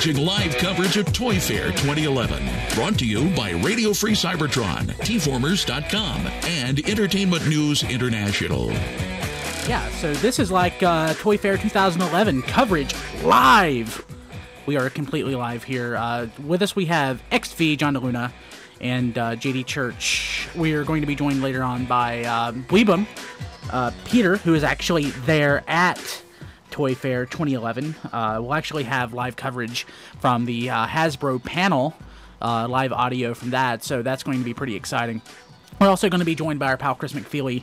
watching live coverage of Toy Fair 2011. Brought to you by Radio Free Cybertron, tformers.com, and Entertainment News International. Yeah, so this is like Toy Fair 2011 coverage live. We are completely live here. With us we have XV, John DeLuna, and JD Church. We are going to be joined later on by Weebum, Peter, who is actually there at Toy Fair 2011. We'll actually have live coverage from the Hasbro panel, live audio from that, so that's going to be pretty exciting. We're also going to be joined by our pal Chris McFeely,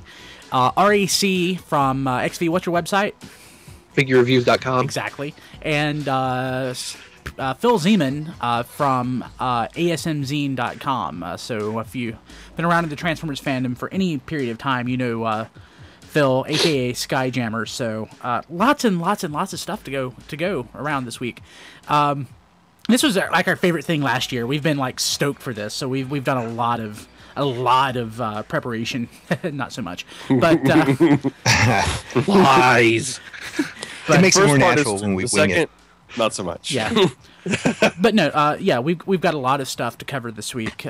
RAC from XV. What's your website? FigureReviews.com. Exactly. And Phil Zeman from ASMzine.com. So if you've been around in the Transformers fandom for any period of time, you know Phil, a.k.a. Skyjammer. So lots and lots and lots of stuff to go around this week. This was like our favorite thing last year. We've been like stoked for this, so we've done a lot of preparation. Not so much, but lies. But it makes it more natural when we wing it. Not so much. Yeah. But no, yeah, we've got a lot of stuff to cover this week,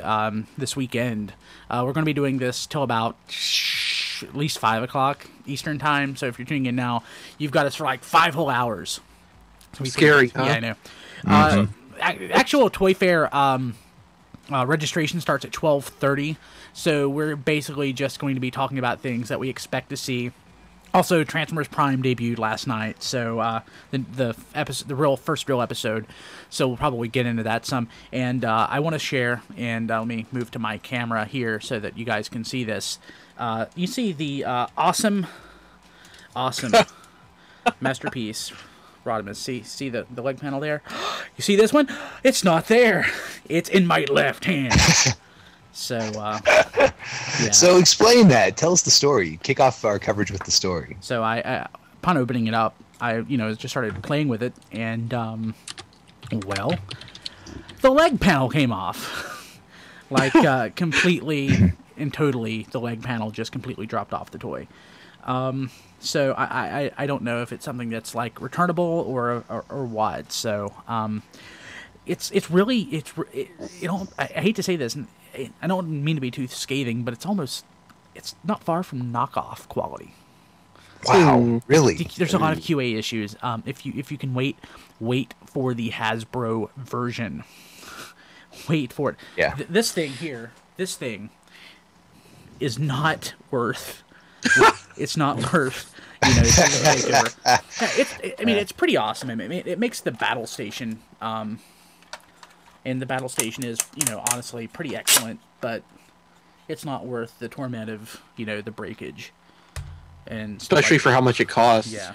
this weekend. We're going to be doing this till about at least 5 o'clock Eastern time. So if you're tuning in now, you've got us for like 5 whole hours. Scary, huh? Yeah, I know. Actual Toy Fair registration starts at 12:30, so we're basically just going to be talking about things that we expect to see. Also, Transformers Prime debuted last night, so the first real episode. So we'll probably get into that some. And I want to share, and let me move to my camera here so that you guys can see this. You see the awesome masterpiece Rodimus. See the leg panel there? You see this one? It's not there. It's in my left hand. So, yeah. So explain that. Tell us the story. Kick off our coverage with the story. So I upon opening it up, I just started playing with it, and well, the leg panel came off. Like completely and totally, the leg panel just completely dropped off the toy. So I don't know if it's something that's like returnable or what. So it's really I hate to say this, and I don't mean to be too scathing, but it's not far from knockoff quality. Wow, really? There's a lot of QA issues. If you can wait for the Hasbro version, wait for it. Yeah. This thing is not worth. It's not worth, it's pretty awesome. I mean, it makes the battle station, and the battle station is, honestly pretty excellent, but it's not worth the torment of, the breakage. And especially for how much it costs. Yeah.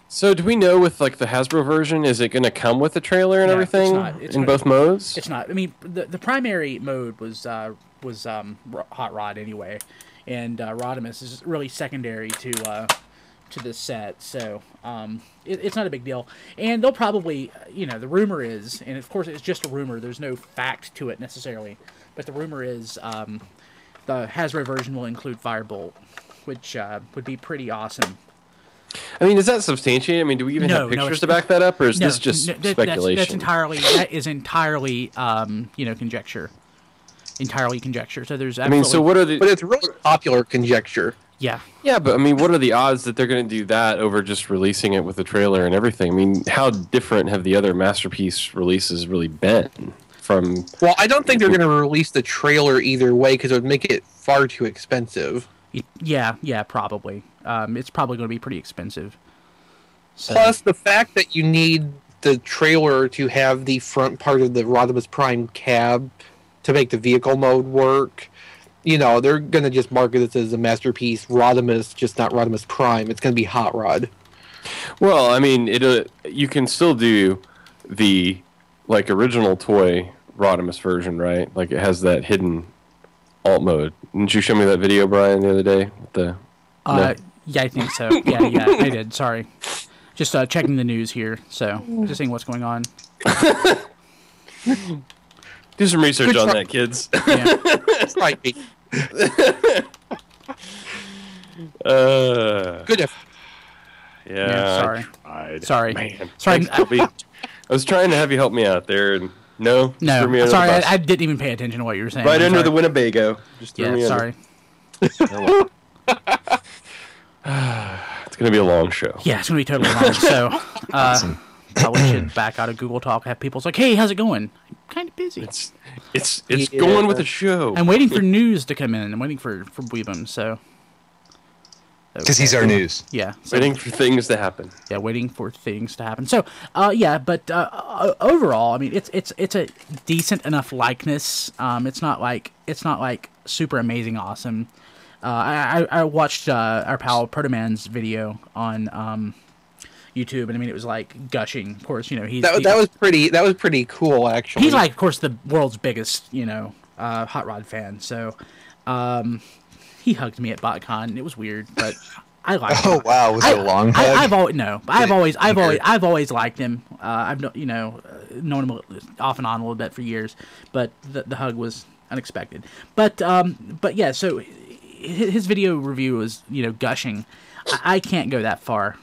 So do we know with like the Hasbro version, is it going to come with the trailer and everything in both modes? It's not. I mean, the primary mode was Hot Rod anyway. And Rodimus is really secondary to this set, so it's not a big deal. And they'll probably, the rumor is, and of course it's just a rumor, there's no fact to it necessarily, but the rumor is the Hasbro version will include Firebolt, which would be pretty awesome. I mean, is that substantiated? I mean, do we even have pictures to back that up, or is this just speculation? That is entirely conjecture. Entirely conjecture. So there's absolutely... I mean, so what are the... But it's really popular conjecture. Yeah. Yeah, but I mean, what are the odds that they're going to do that over just releasing it with the trailer and everything? I mean, how different have the other Masterpiece releases really been from... Well, I don't think they're going to release the trailer either way, because it would make it far too expensive. Yeah, probably. It's probably going to be pretty expensive. So... Plus, the fact that you need the trailer to have the front part of the Rodimus Prime cab to make the vehicle mode work, they're going to just market it as a Masterpiece Rodimus, just not Rodimus Prime. It's going to be Hot Rod. Well, I mean, you can still do the original toy Rodimus version, right? Like, it has that hidden alt mode. Didn't you show me that video, Brian, the other day? Yeah, I think so. Yeah, I did. Sorry. Just checking the news here, so just seeing what's going on. Do some research on that, kids. Yeah. Right. Good. effort. Yeah. Sorry. Man. Sorry. I was trying to have you help me out there, and no. No, threw me under sorry, the bus. I didn't even pay attention to what you were saying. Right I'm under sorry. the Winnebago. Just threw me sorry. under. It's gonna be a long show. Yeah, it's gonna be totally long. So, probably should back out of Google Talk. Have people's like, "Hey, how's it going?" I'm kind of busy. It's going with the show. I'm waiting for news to come in. I'm waiting for Weebum. So, Because he's our news. yeah, so, Waiting for things to happen. yeah, waiting for things to happen. So, yeah, but overall, I mean, it's a decent enough likeness. It's not like super amazing awesome. I watched our pal Protoman's video on YouTube, and I mean, it was like gushing. Of course, that was pretty cool, actually. he's like, of course, the world's biggest hot rod fan. So he hugged me at BotCon. It was weird, but I liked him. Oh wow, was it a long hug? I've always liked him. I've known him off and on a little bit for years, but the hug was unexpected. But yeah, so his video review was gushing. I can't go that far.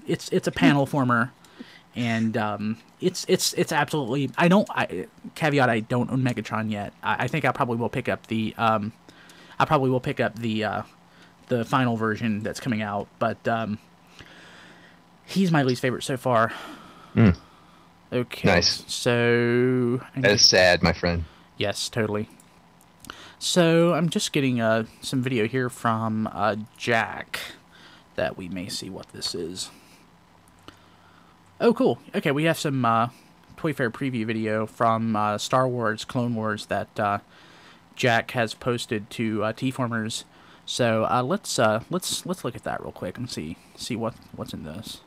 It's a panel former, and it's absolutely. Caveat: I don't own Megatron yet. I think I probably will pick up the the final version that's coming out, but he's my least favorite so far. Okay. Nice. So That is sad, my friend. yes, totally. So I'm just getting some video here from Jack that we may see what this is. Oh, cool. Okay, we have some Toy Fair preview video from Star Wars Clone Wars that Jack has posted to T-Formers. So let's look at that real quick and see what's in this.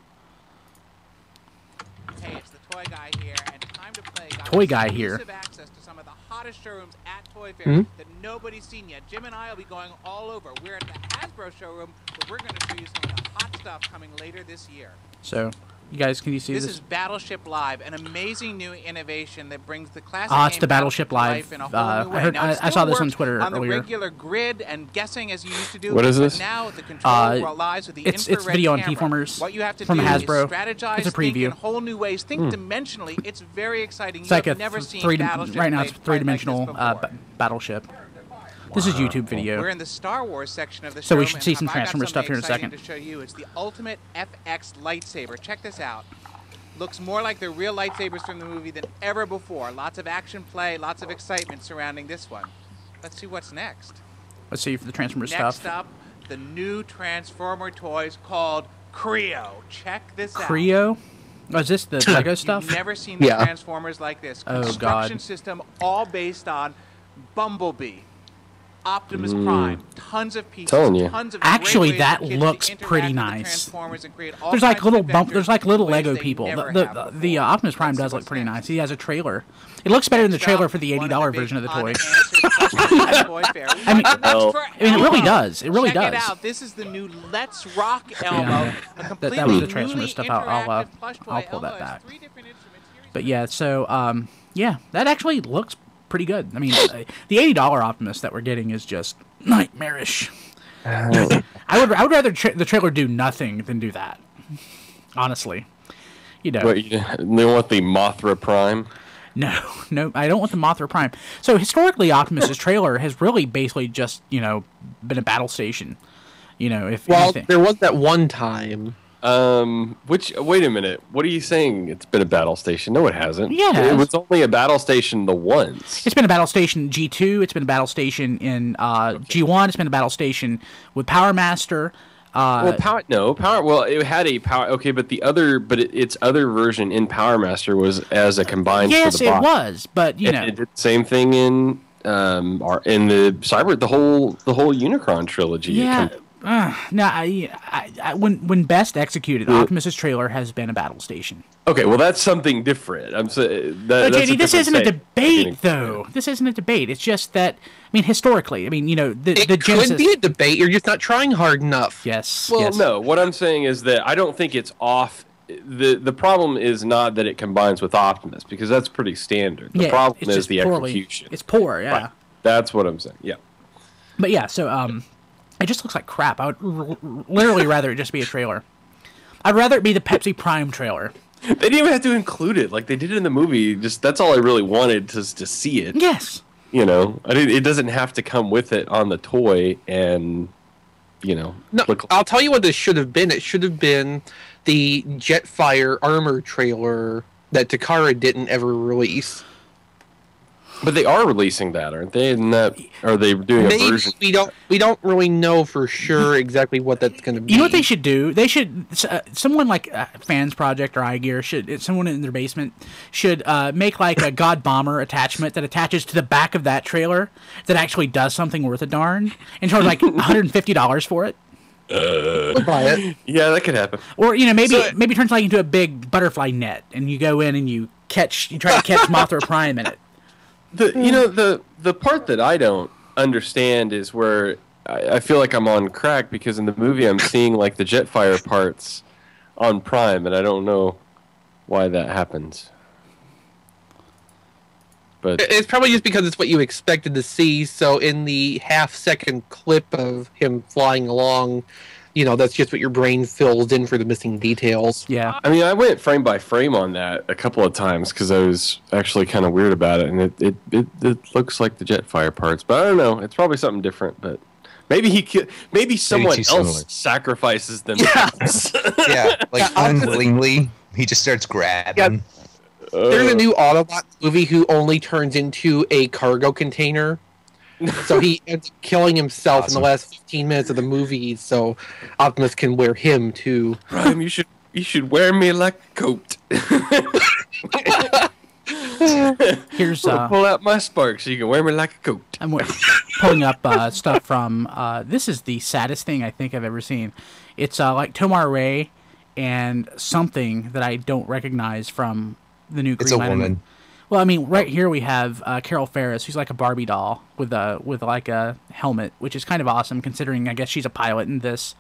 Hey, it's the Toy Guy here, and Time to Play got Toy Guy here. exclusive access to some of the hottest showrooms at Toy Fair that nobody's seen yet. Jim and I will be going all over. We're at the Hasbro showroom, where we're going to show you some of the hot stuff coming later this year. So, you guys, can you see this? This is Battleship Live, an amazing new innovation that brings the classic it's game the Battleship to Live. life in a whole new way. Now, it I still saw this on works Twitter on earlier. the regular grid and guessing as you used to do. What is this? But now the control lies with the it's infrared video on camera. T-Formers What you have to from do Hasbro. is strategize, It's a think preview. in whole new ways, think dimensionally. It's very exciting. It's You like have a never seen three. Battleship Right now, it's played quite like this three-dimensional before. battleship. This is YouTube video. We're in the Star Wars section of the So we showroom, should see and some I've got Transformers stuff here in a something second. exciting to show you. It's the ultimate FX lightsaber. Check this out. Looks more like the real lightsabers from the movie than ever before. Lots of action play, lots of excitement surrounding this one. Let's see what's next. Let's see for the Transformers Next stuff. up, the new Transformer toys called Creo. Check this out. Creo? Oh, is this the Lego stuff? You've never seen the Yeah. Transformers like this. Oh, Construction God. system all based on Bumblebee, Optimus Prime, tons of pieces, Telling you. tons of Actually, great ways that for kids looks to interact pretty with the nice. Transformers and create all There's like kinds of little bump. adventures There's like little in ways Lego they people. never The have the before. Optimus Prime Let's see does look what's pretty next. nice. He has a trailer. It looks better than the Next trailer up, for the one $80 of the version of the big toy. unanswered questions at Toy Fair. I mean- What's Well, for I mean, it really Elmo? does. It really Check does. it out. This is the new Let's Rock Elmo. Yeah. A completely That was the newly Transformers stuff. I'll interactive plush toy. I'll pull that Elmo has back. 3 different instruments. Here is But yeah, so yeah, that actually looks pretty good. I mean, the $80 Optimus that we're getting is just nightmarish. I would rather the trailer do nothing than do that. Honestly, What, you want the Mothra Prime? No, I don't want the Mothra Prime. So historically, Optimus's trailer has really basically just been a battle station. If Well, anything. there was that one time. Wait a minute. What are you saying? It's been a battle station? No, it hasn't. Yeah, it has. It was only a battle station the once. It's been a battle station in G2. It's been a battle station in G1. It's been a battle station with Power Master. Well, power. Well, it had a power. Okay, but its other version in Power Master was as a combined. Yes, for the it box. was, but It did the same thing in the the whole Unicron trilogy. yeah. When best executed, Optimus's trailer has been a battle station. Okay, well that's something different. I'm saying But that's JD, this isn't a different debate, though. This isn't a debate. It's just that, historically, the It Genesis. could be a debate. You're just not trying hard enough. Yes. Well, yes. no. What I'm saying is that I don't think it's off. The problem is not that it combines with Optimus because that's pretty standard. The Yeah, problem it's is just the poorly- execution. It's poor, yeah. Right. That's what I'm saying. Yeah. But yeah, so it just looks like crap. I would literally rather it just be a trailer. I'd rather it be the Pepsi Prime trailer. They didn't even have to include it like they did in the movie. Just that's all I really wanted to see it. Yes. You know, it doesn't have to come with it on the toy, and No, I'll tell you what this should have been. It should have been the Jetfire armor trailer that Takara didn't ever release. But they are releasing that, aren't they? Isn't that, are they doing a version? We don't really know for sure exactly what that's going to be. You know what they should do? They should someone like Fans Project or iGear should someone in their basement should make like a God Bomber attachment that attaches to the back of that trailer that actually does something worth a darn and charge like $150 for it. We'll buy it. Yeah, that could happen. Or maybe turns like into a big butterfly net and you go in and you try to catch Mothra Prime in it. The part that I don't understand is where I feel like I'm on crack, because in the movie I'm seeing like the Jetfire parts on Prime, and I don't know why that happens. But It's probably just because it's what you expected to see. So in the half-second clip of him flying along, that's just what your brain fills in for the missing details. Yeah. I mean, I went frame by frame on that a couple of times because I was actually kind of weird about it, and it looks like the Jetfire parts, but I don't know. It's probably something different, but maybe someone else sacrifices them. Yeah, like unwillingly, he just starts grabbing. Yeah. There's a new Autobot movie who only turns into a cargo container. So he ends up killing himself in the last 15 minutes of the movie, so Optimus can wear him too. Prime, you should wear me like a coat. Here's pull out my spark so you can wear me like a coat. I'm pulling up stuff from. This is the saddest thing I think I've ever seen. It's like Tomar Ray and something that I don't recognize from the new Green It's a Lantern. woman. Well, I mean, right here we have Carol Ferris, who's like a Barbie doll with like a helmet, which is kind of awesome considering I guess she's a pilot in this.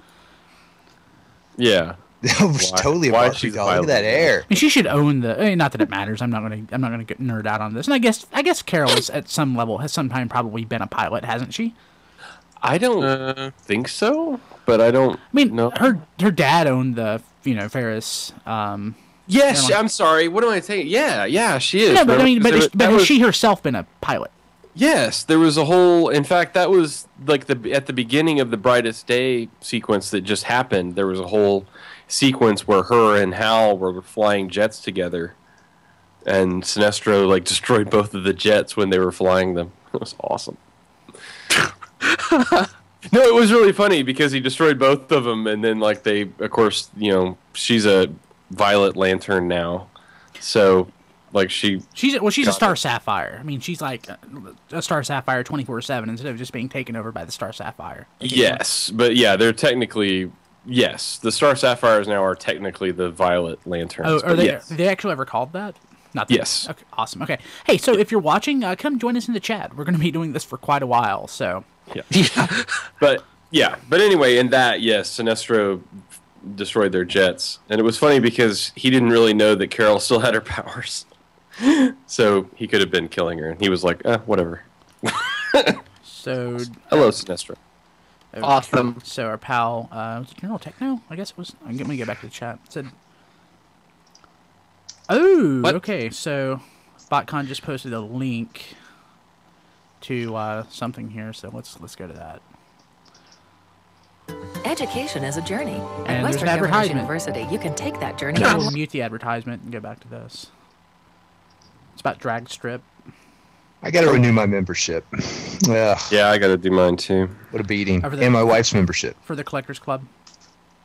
Yeah. Totally a Barbie doll. Look at that hair. And she should own the. Not that it matters. I'm not gonna get nerd out on this. And I guess Carol is at some level has sometime probably been a pilot, hasn't she? I don't think so, but I don't. I mean, know. her dad owned the Ferris. Yes, I'm sorry. What am I saying? Yeah, she is. No, but I mean, but has was, she herself been a pilot? Yes, there was a whole. In fact, that was like at the beginning of the Brightest Day sequence that just happened. There was a whole sequence where her and Hal were flying jets together, and Sinestro like destroyed both of the jets when they were flying them. It was awesome. No, it was really funny because he destroyed both of them, and then like they, of course, she's a Violet Lantern now, so like she's a Star Sapphire. I mean, she's like a Star Sapphire 24/7 instead of just being taken over by the Star Sapphire. Yes, but yeah, they're technically the Star Sapphires now are technically the Violet Lanterns. Oh, are they? Are they actually ever called that? Not that. Yes. Okay, awesome. Okay, hey, so if you're watching, come join us in the chat. We're going to be doing this for quite a while, so. Yeah. But anyway, in that, yes, Sinestro destroyed their jets, and it was funny because he didn't really know that Carol still had her powers, so he could have been killing her, and he was like, whatever. So hello, Sinestro. Awesome. So our pal, was it General Techno? I guess it was. Let me get back to the chat. It said, okay. So BotCon just posted a link to something here, so let's go to that. Education is a journey. And At there's Western an Governors advertisement. University, you can take that journey. We'll mute the advertisement and go back to this. It's about drag strip. I gotta renew my membership. Ugh, Yeah, I got to do mine too. what a beating. Over there. And my wife's membership. For the Collectors Club.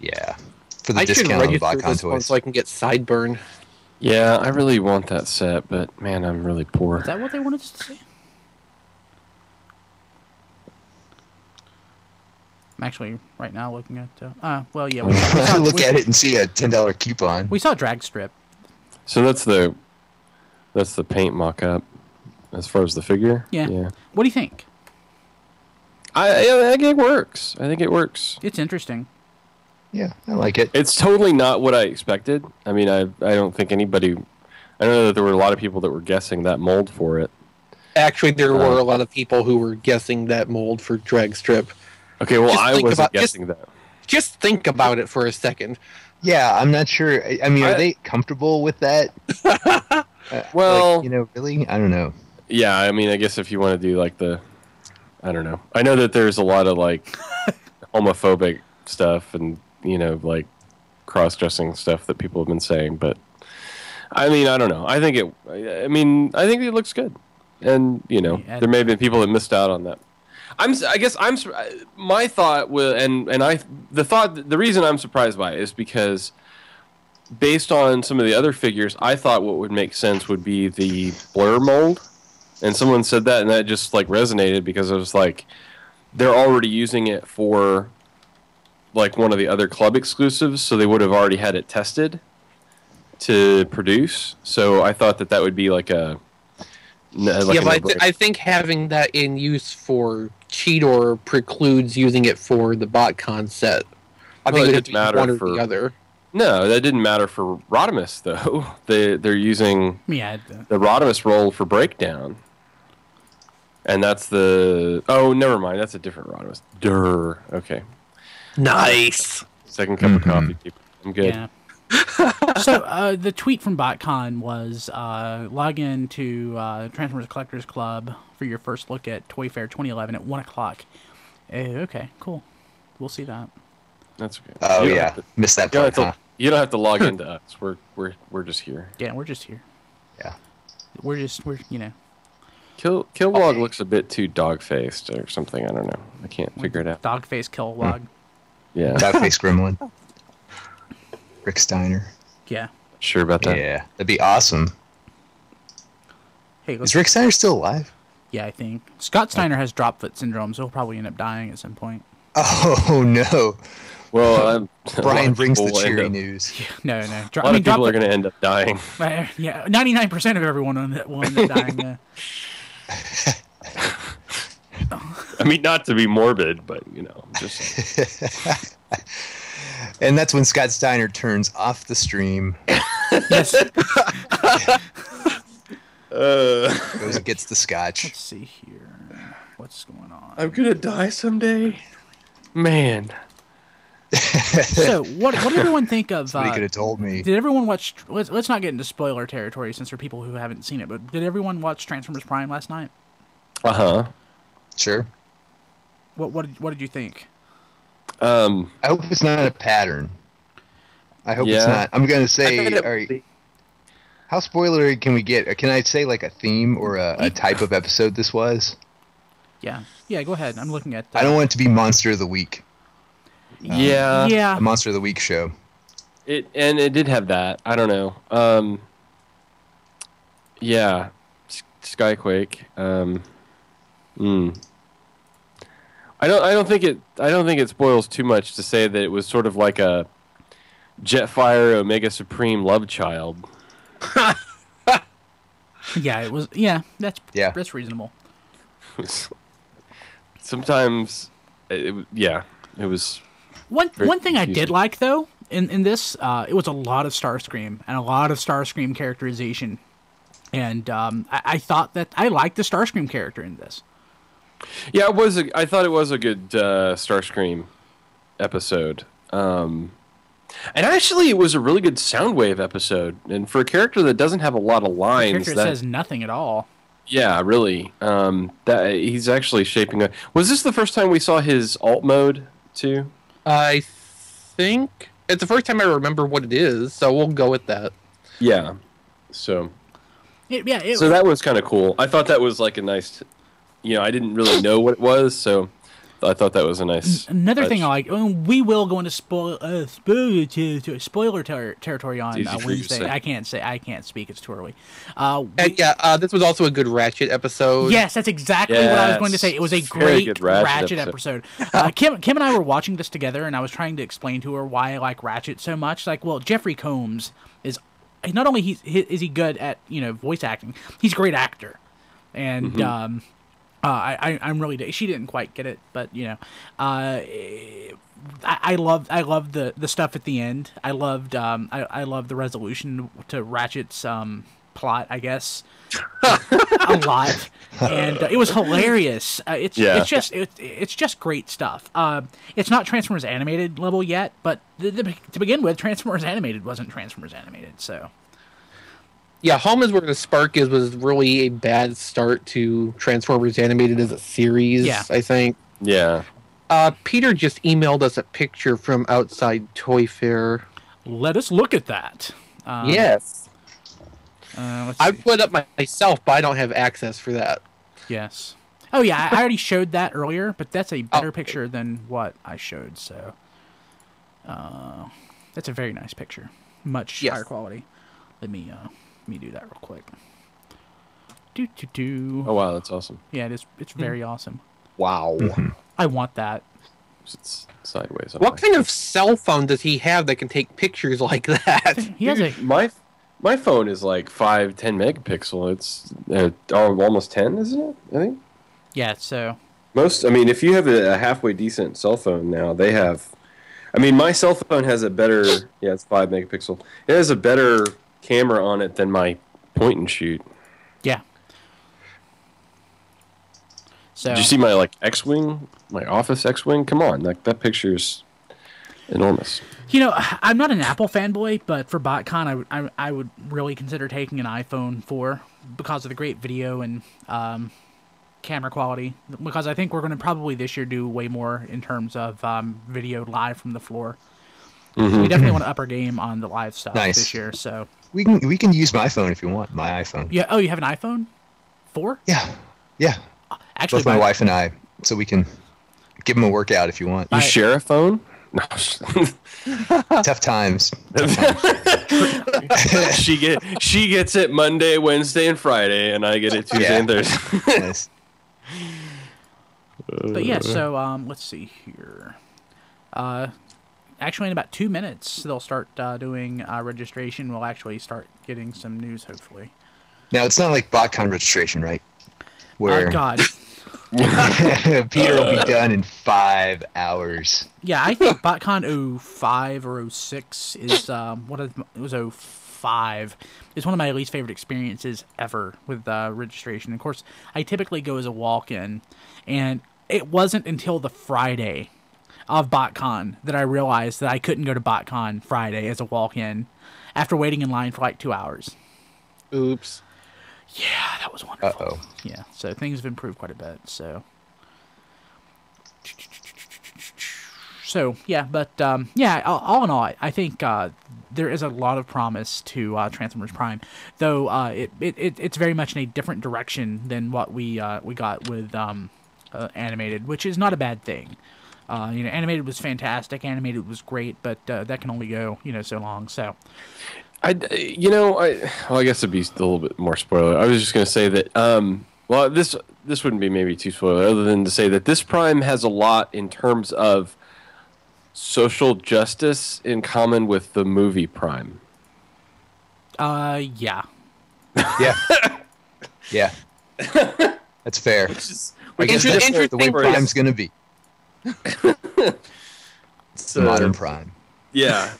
Yeah. For the I should discount on register BotCon this one toys. so I can get Sideburn. Yeah, I really want that set, but man, I'm really poor. Is that what they wanted us to see? I'm actually right now looking at. Well, yeah. Look at it and see a $10 coupon. We saw drag strip. So that's the paint mock-up as far as the figure. Yeah. What do you think? I think it works. I think it works. It's interesting. Yeah, I like it. It's totally not what I expected. I mean, I don't think anybody. I know that there were a lot of people that were guessing that mold for it. Actually, there were a lot of people who were guessing that mold for drag strip. Okay, well, Just I think wasn't about- guessing that. Just think about it for a second. Yeah, I'm not sure. I mean, are they comfortable with that? Well, really? I don't know. Yeah, I mean, I guess if you want to do like I don't know. I know that there's a lot of like homophobic stuff and like cross-dressing stuff that people have been saying, but I mean, I don't know. I think it looks good, and there may have been people that missed out on that. My thought was, the reason I'm surprised by it is because based on some of the other figures, I thought what would make sense would be the blur mold, and someone said that, and that just like resonated because it was like they're already using it for like one of the other club exclusives, so they would have already had it tested to produce. So I thought that would be like a but I think having that in use for Cheetor precludes using it for the BotCon set. I think it didn't matter one or the other. No, that didn't matter for Rodimus though. They're using the Rodimus roll for Breakdown, and that's never mind. That's a different Rodimus. Durr. Okay. Nice. Second cup of coffee, people. I'm good. Yeah. So the tweet from BotCon was log in to Transformers Collectors Club for your first look at Toy Fair 2011 at 1 o'clock. Okay, cool. We'll see that. That's okay. Oh yeah, missed that part. You don't have to log into us. We're just here. Yeah, we're just here. Yeah. We're Kilowog looks a bit too dog-faced or something. I don't know. I can't figure it out. Dog-faced Kilowog. Yeah. Dog-faced Gremlin. Rick Steiner. Yeah. Sure about that? Yeah, that'd be awesome. Hey, is Rick Steiner still alive? Yeah, I think. Scott Steiner has drop foot syndrome, so he'll probably end up dying at some point. Oh, no. Well, Brian brings the cheery news. No. A lot of people are going to end up dying. Yeah, 99% of everyone will end up dying. I mean, not to be morbid, but, just... And that's when Scott Steiner turns off the stream. Yes. Goes and gets the scotch. Let's see here. What's going on? I'm going to die someday. Man. So, what did everyone think of... Somebody could have told me. Did everyone watch... Let's not get into spoiler territory since there are people who haven't seen it, but did everyone watch Transformers Prime last night? Uh-huh. Sure. What did you think? I hope it's not a pattern. I hope it's not. I'm going to say... How spoilery can we get? Can I say like a theme or a type of episode this was? Yeah, go ahead. I'm looking at... I don't want it to be Monster of the Week. Yeah. A Monster of the Week show. It did have that. I don't know. Yeah. Skyquake. I don't think it spoils too much to say that it was sort of like a Jetfire Omega Supreme love child. Yeah, it was. Yeah, that's reasonable. Sometimes, it was. One thing I did like though in this, it was a lot of Starscream and a lot of Starscream characterization, and I thought that I liked the Starscream character in this. Yeah, I thought it was a good Starscream episode. And actually, it was a really good Soundwave episode. And for a character that doesn't have a lot of lines... A character that says nothing at all. Yeah, really. That he's actually shaping up... Was this the first time we saw his alt mode, too? I think it's the first time I remember what it is, so we'll go with that. Yeah. So... So that was kind of cool. I thought that was like a nice... I didn't really know what it was, so... I thought that was a nice... Another thing I like... we will go into spoiler territory on Wednesday. I can't speak. It's too early. This was also a good Ratchet episode. Yes, that's exactly what I was going to say. It was a great Ratchet episode. Kim and I were watching this together, and I was trying to explain to her why I like Ratchet so much. Like, well, Jeffrey Combs is... Not only is he good at, voice acting, he's a great actor. And... I'm really... She didn't quite get it, but, I love the stuff at the end. I loved the resolution to Ratchet's plot, I guess, a lot, and it was hilarious. It's just great stuff. It's not Transformers Animated level yet, but to begin with, Transformers Animated wasn't Transformers Animated, so. Yeah, Home is Where the Spark Is was really a bad start to Transformers Animated as a series, I think. Yeah. Peter just emailed us a picture from outside Toy Fair. Let us look at that. Yes. I see. put it up myself, but I don't have access for that. Yes. Oh, yeah, I already showed that earlier, but that's a better picture than what I showed, so. That's a very nice picture. Much higher quality. Let me do that real quick. Oh, wow, that's awesome. Yeah, it's very awesome. Wow. I want that. It's sideways. What kind of cell phone does he have that can take pictures like that? He has my phone is like 5-10 megapixel. It's almost 10, isn't it? I think. Yeah. So. If you have a halfway decent cell phone now, they have. My cell phone has a better. Yeah, it's 5 megapixel. It has a better camera on it than my point and shoot. Yeah. So. Did you see my X-wing, my Office X-wing? Come on, that picture's enormous. I'm not an Apple fanboy, but for BotCon, I would really consider taking an iPhone 4 because of the great video and camera quality. Because I think we're going to probably this year do way more in terms of video live from the floor. So we definitely want to up our game on the live stuff this year. So we can use my phone if you want. My iPhone. Yeah. Oh, you have an iPhone 4? Yeah. Actually, both my wife and I, so we can give them a workout if you want. You share a phone? No. Tough times. She gets it Monday, Wednesday, and Friday, and I get it Tuesday and Thursday. Nice. But yeah, so let's see here. Actually, in about 2 minutes, they'll start doing registration. We'll actually start getting some news, hopefully. Now, it's not like BotCon registration, right? Where God. Peter will be done in 5 hours. Yeah, I think BotCon 05 or 06 is it was 05 is one of my least favorite experiences ever with registration. Of course, I typically go as a walk-in, and it wasn't until the Friday of BotCon that I realized that I couldn't go to BotCon Friday as a walk-in after waiting in line for like 2 hours. Oops. Yeah, that was wonderful. Uh-oh. Yeah, so things have improved quite a bit. So yeah, but all in all, I think there is a lot of promise to Transformers Prime, though it's very much in a different direction than what we got with Animated, which is not a bad thing. Animated was fantastic, Animated was great, but that can only go so long. So. I guess it'd be a little bit more spoiler. I was just going to say that, this wouldn't be maybe too spoiler, other than to say that this Prime has a lot in terms of social justice in common with the movie Prime. Yeah. Yeah. Yeah. That's fair. I guess that's the way Prime's going to be. It's the modern Prime. Yeah.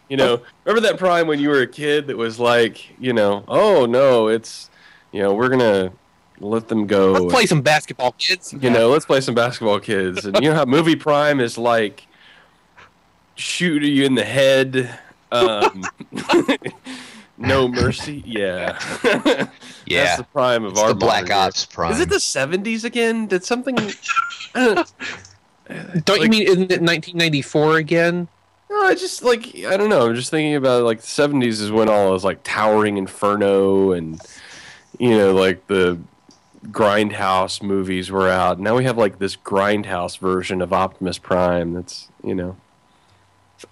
Remember that Prime when you were a kid that was like, oh no, it's, we're gonna let them go. Let's play some basketball, kids. Let's play some basketball, kids. And you know how movie Prime is like, shoot you in the head, no mercy. Yeah. Yeah. That's the Prime of it's our the Black Ops Prime. Is it the 70s again? Did something? Don't you mean isn't it 1994 again? No, I just I don't know. I'm just thinking about the 70s is when all those Towering Inferno and the Grindhouse movies were out. Now we have this Grindhouse version of Optimus Prime. That's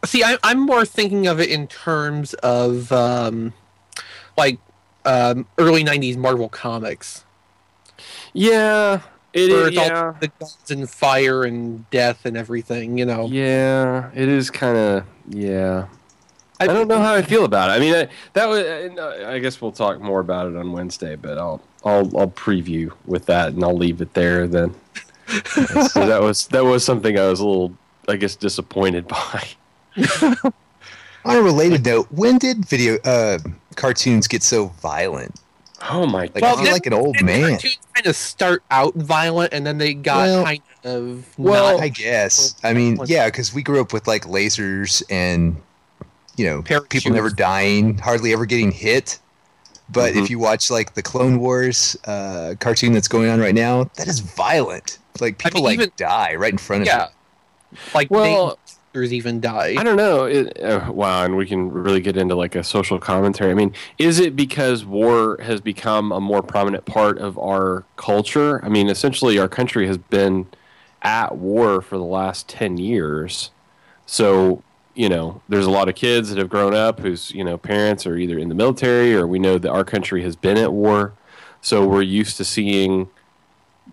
See, I'm more thinking of it in terms of early 90s Marvel comics. Yeah. It is, all the guns and fire and death and everything, Yeah, it is kind of, yeah. I don't know how I feel about it. I guess we'll talk more about it on Wednesday, but I'll preview with that and I'll leave it there then. So that was something I was a little, I guess, disappointed by. On a related note, when did cartoons get so violent? Oh my god! I feel like an old man. Cartoons kind of start out violent, and then they got kind of. I guess. I mean, yeah, because we grew up with like lasers and people never dying, hardly ever getting hit. But if you watch like the Clone Wars cartoon that's going on right now, that is violent. Like people even die right in front of you. Like even die. I don't know. Wow, and we can really get into like a social commentary. I mean, is it because war has become a more prominent part of our culture? I mean, essentially, our country has been at war for the last 10 years. So, there's a lot of kids that have grown up whose, parents are either in the military, or we know that our country has been at war. So we're used to seeing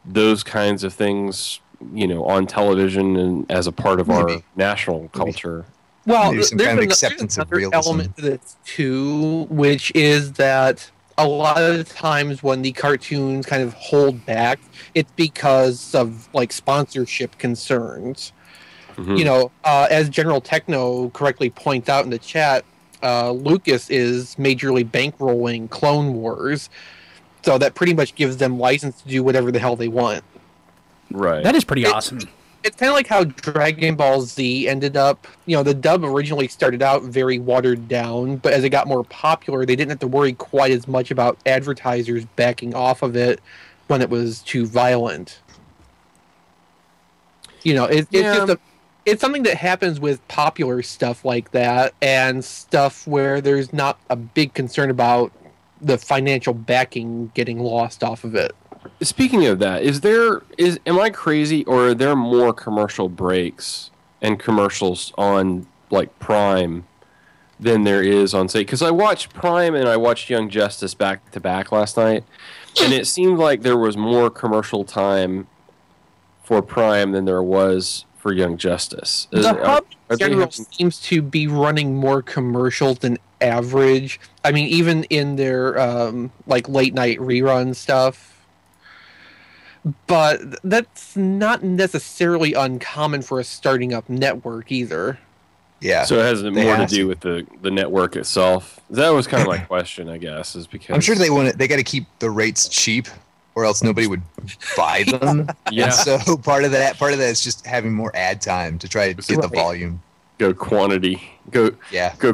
those kinds of things on television and as a part of our national culture. Well, there's kind of acceptance of realism. Element to this too, which is that a lot of the times when the cartoons kind of hold back, it's because of like sponsorship concerns. As General Techno correctly points out in the chat, Lucas is majorly bankrolling Clone Wars, so that pretty much gives them license to do whatever the hell they want. Right. That is pretty awesome. It's kind of like how Dragon Ball Z ended up. The dub originally started out very watered down, but as it got more popular, they didn't have to worry quite as much about advertisers backing off of it when it was too violent. It's something that happens with popular stuff like that, and stuff where there's not a big concern about the financial backing getting lost off of it. Speaking of that, am I crazy, or are there more commercial breaks and commercials on like Prime than there is on, say, because I watched Prime and I watched Young Justice back to back last night, and it seemed like there was more commercial time for Prime than there was for Young Justice. The Hub in general seems to be running more commercials than average. I mean, even in their like late night rerun stuff. But that's not necessarily uncommon for a starting up network either. Yeah. So it has more to do with the network itself. That was kind of my question, I guess, is because I'm sure they got to keep the rates cheap, or else nobody would buy them. Yeah. And so part of that is just having more ad time to try to get the volume. Go quantity. Go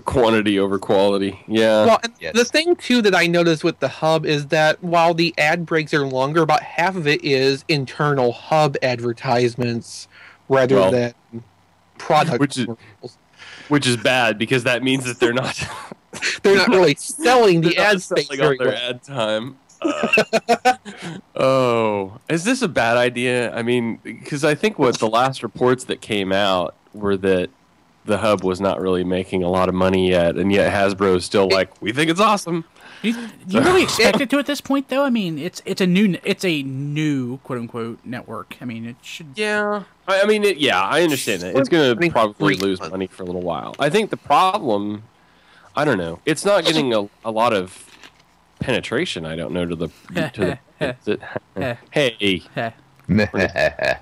quantity over quality. Yeah. Well, the thing too that I noticed with the Hub is that while the ad breaks are longer, about half of it is internal Hub advertisements rather than product commercials. Which is bad, because that means that they're not really selling the ad space on their ad time. Is this a bad idea? I mean, because I think what the last reports that came out were that the Hub was not really making a lot of money yet, and yet Hasbro is still like, we think it's awesome. Do you really expect it to at this point, though? I mean, it's a new quote unquote network. I mean, it should. Yeah, I mean, I understand that it's going to probably lose money for a little while. I think the problem, I don't know, it's not getting a lot of penetration. I don't know to the hey. We're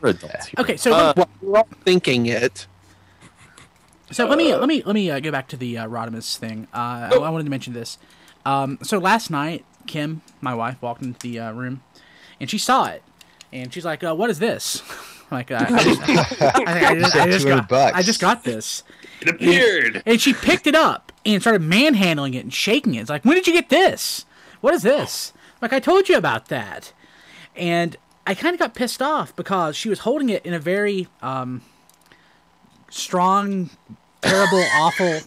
adults here. Okay, so we're all thinking it. So let me go back to the Rodimus thing. I wanted to mention this. So last night, Kim, my wife, walked into the room, and she saw it, and she's like, "What is this?" I'm like, I just got this. It appeared, and she picked it up and started manhandling it and shaking it. It's like, when did you get this? What is this? Like, I told you about that, and I kind of got pissed off because she was holding it in a very strong, terrible, awful,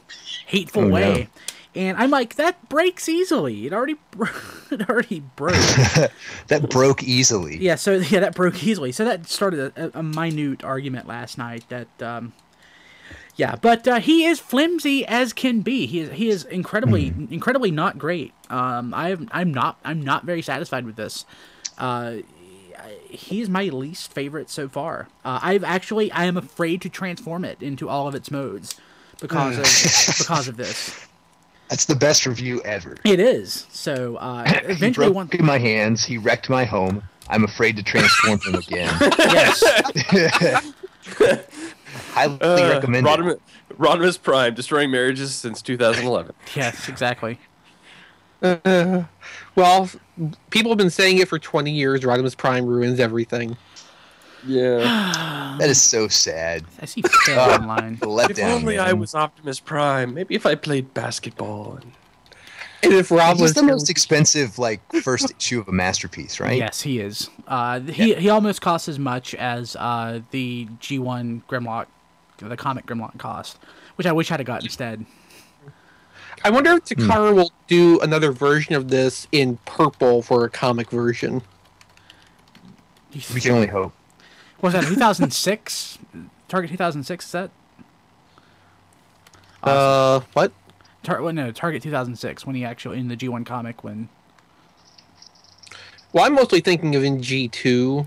hateful way. No. And I'm like, that breaks easily. It already broke. That broke easily. Yeah, that broke easily. So that started a minute argument last night. That, but he is flimsy as can be. He is incredibly not great. I'm not very satisfied with this. He's my least favorite so far. I am afraid to transform it into all of its modes because of this. That's the best review ever. It is. So eventually, he broke in my hands. He wrecked my home. I'm afraid to transform him again. Yes. Highly recommended. Rodimus Prime, destroying marriages since 2011. Yes, exactly. Well, people have been saying it for 20 years. Rodimus Prime ruins everything. Yeah. That is so sad. I see Phil online. The letdown, If only man. I was Optimus Prime. Maybe if I played basketball. And if Rob He's was the most expensive, like, first issue of a masterpiece, right? Yes, he is. He almost costs as much as the G1 Grimlock, the comic Grimlock cost, which I wish I'd have got instead. I wonder if Takara will do another version of this in purple for a comic version. We can only hope. What was that, 2006? Target 2006, is that? What? Target 2006, when he actually, in the G1 comic, when... Well, I'm mostly thinking of in G2.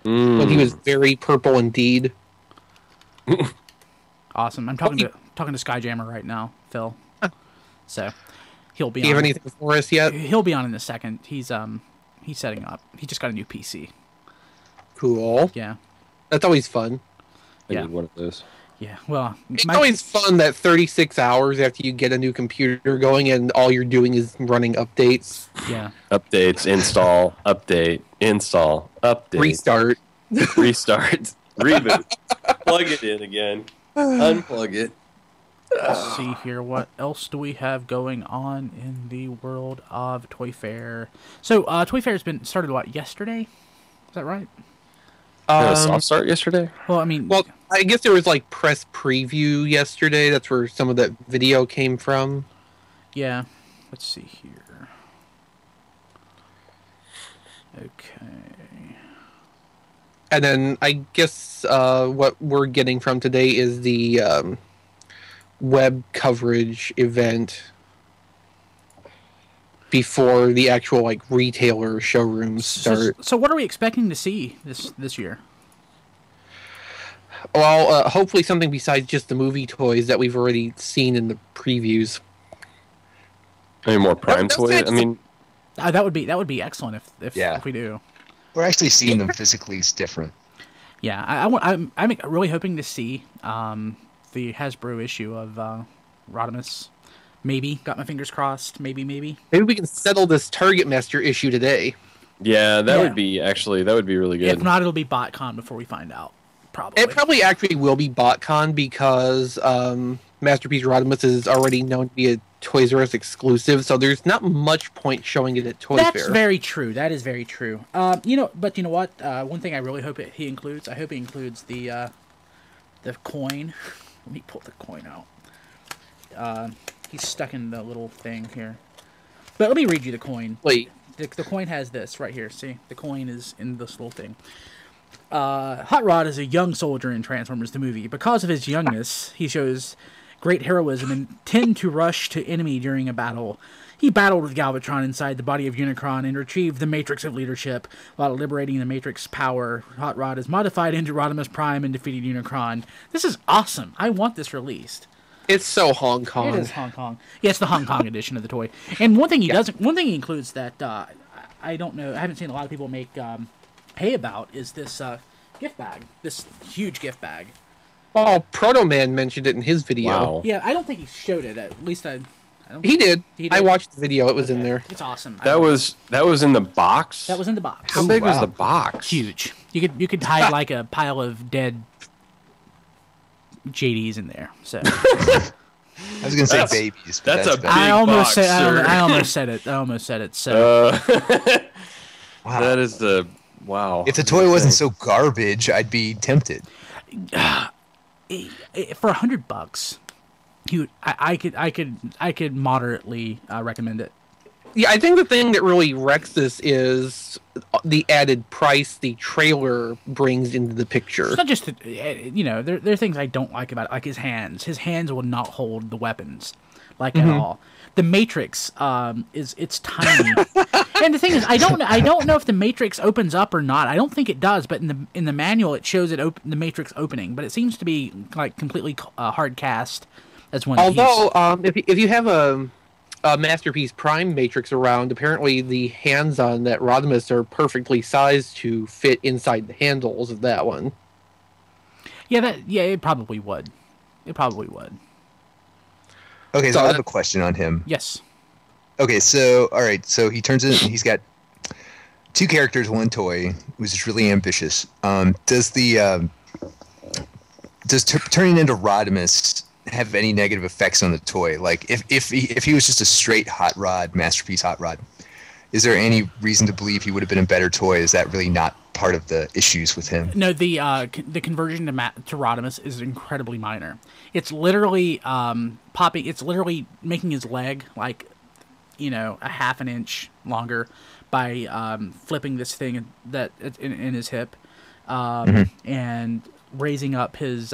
When he was very purple indeed. Awesome. I'm talking to Skyjammer right now, Phil. So, he'll be Do you have anything for us yet? He'll be on in a second. He's setting up. He just got a new PC. Cool. Yeah. That's always fun. I Yeah. need one of those. Yeah, well... It's always fun that 36 hours after you get a new computer going and all you're doing is running updates. Yeah. Updates, install, update, install, update. Restart. Restart. Reboot. Plug it in again. Unplug it. Let's see here. What else do we have going on in the world of Toy Fair? So, Toy Fair has been started, what, yesterday? Is that right? Had a soft start yesterday? Well, I mean... Well, I guess there was like press preview yesterday. That's where some of that video came from. Yeah. Let's see here. Okay. And then I guess what we're getting from today is the web coverage event before the actual like retailer showrooms start. So what are we expecting to see this year? Well, hopefully something besides just the movie toys that we've already seen in the previews. Any more Prime toys? I mean, that would be excellent if we do. We're actually seeing them physically is different. Yeah, I'm really hoping to see the Hasbro issue of Rodimus. Maybe. Got my fingers crossed. Maybe. Maybe we can settle this Target Master issue today. yeah, that would be really good. If not, it'll be BotCon before we find out. Probably. It probably actually will be BotCon because Masterpiece Rodimus is already known to be a Toys R Us exclusive, so there's not much point showing it at Toy Fair. That's very true. That is very true. But you know what? One thing I really hope he includes. I hope he includes the coin. Let me pull the coin out. He's stuck in the little thing here. But let me read you the coin. Wait. The coin has this right here. See, the coin is in this little thing. Hot Rod is a young soldier in Transformers the movie. Because of his youngness, he shows great heroism and tend to rush to enemy during a battle. He battled with Galvatron inside the body of Unicron and retrieved the Matrix of Leadership. While liberating the Matrix power, Hot Rod is modified into Rodimus Prime and defeated Unicron. This is awesome. I want this released. It's so Hong Kong. It is Hong Kong. Yeah, it's the Hong Kong edition of the toy. And one thing he includes that I don't know, I haven't seen a lot of people make hay about is this gift bag. This huge gift bag. Oh, Proto Man mentioned it in his video. Wow. Yeah, I don't think he showed it. At least I don't He did. He did? I watched the video. It was in there. It's awesome. That was in the box? That was in the box. How big was the box? Huge. You could hide like a pile of dead JDs in there. So I was gonna say babies. But that's a better. big I almost box, sir. I almost said it. So Wow. That is the wow. If the toy wasn't so garbage, I'd be tempted. for $100, I could moderately recommend it. Yeah, I think the thing that really wrecks this is the added price the trailer brings into the picture. It's not just there are things I don't like about it, like his hands. His hands will not hold the weapons, at all. The Matrix it's tiny, and the thing is, I don't know if the Matrix opens up or not. I don't think it does, but in the manual it shows the Matrix opening, but it seems to be like completely hard cast as one piece. Although, if you have a Masterpiece Prime Matrix around, apparently the hands on that Rodimus are perfectly sized to fit inside the handles of that one. Yeah, it probably would. It probably would. Okay, so I have a question on him. Yes. Okay, so all right, so he turns in. He's got 2 characters, 1 toy, which is really ambitious. Does turning into Rodimus have any negative effects on the toy? Like, if he was just a straight hot rod, masterpiece hot rod, is there any reason to believe he would have been a better toy? Is that really not part of the issues with him? No, the conversion to Rodimus is incredibly minor. It's literally popping. It's literally making his leg like, a half an inch longer by flipping this thing that in his hip, and raising up his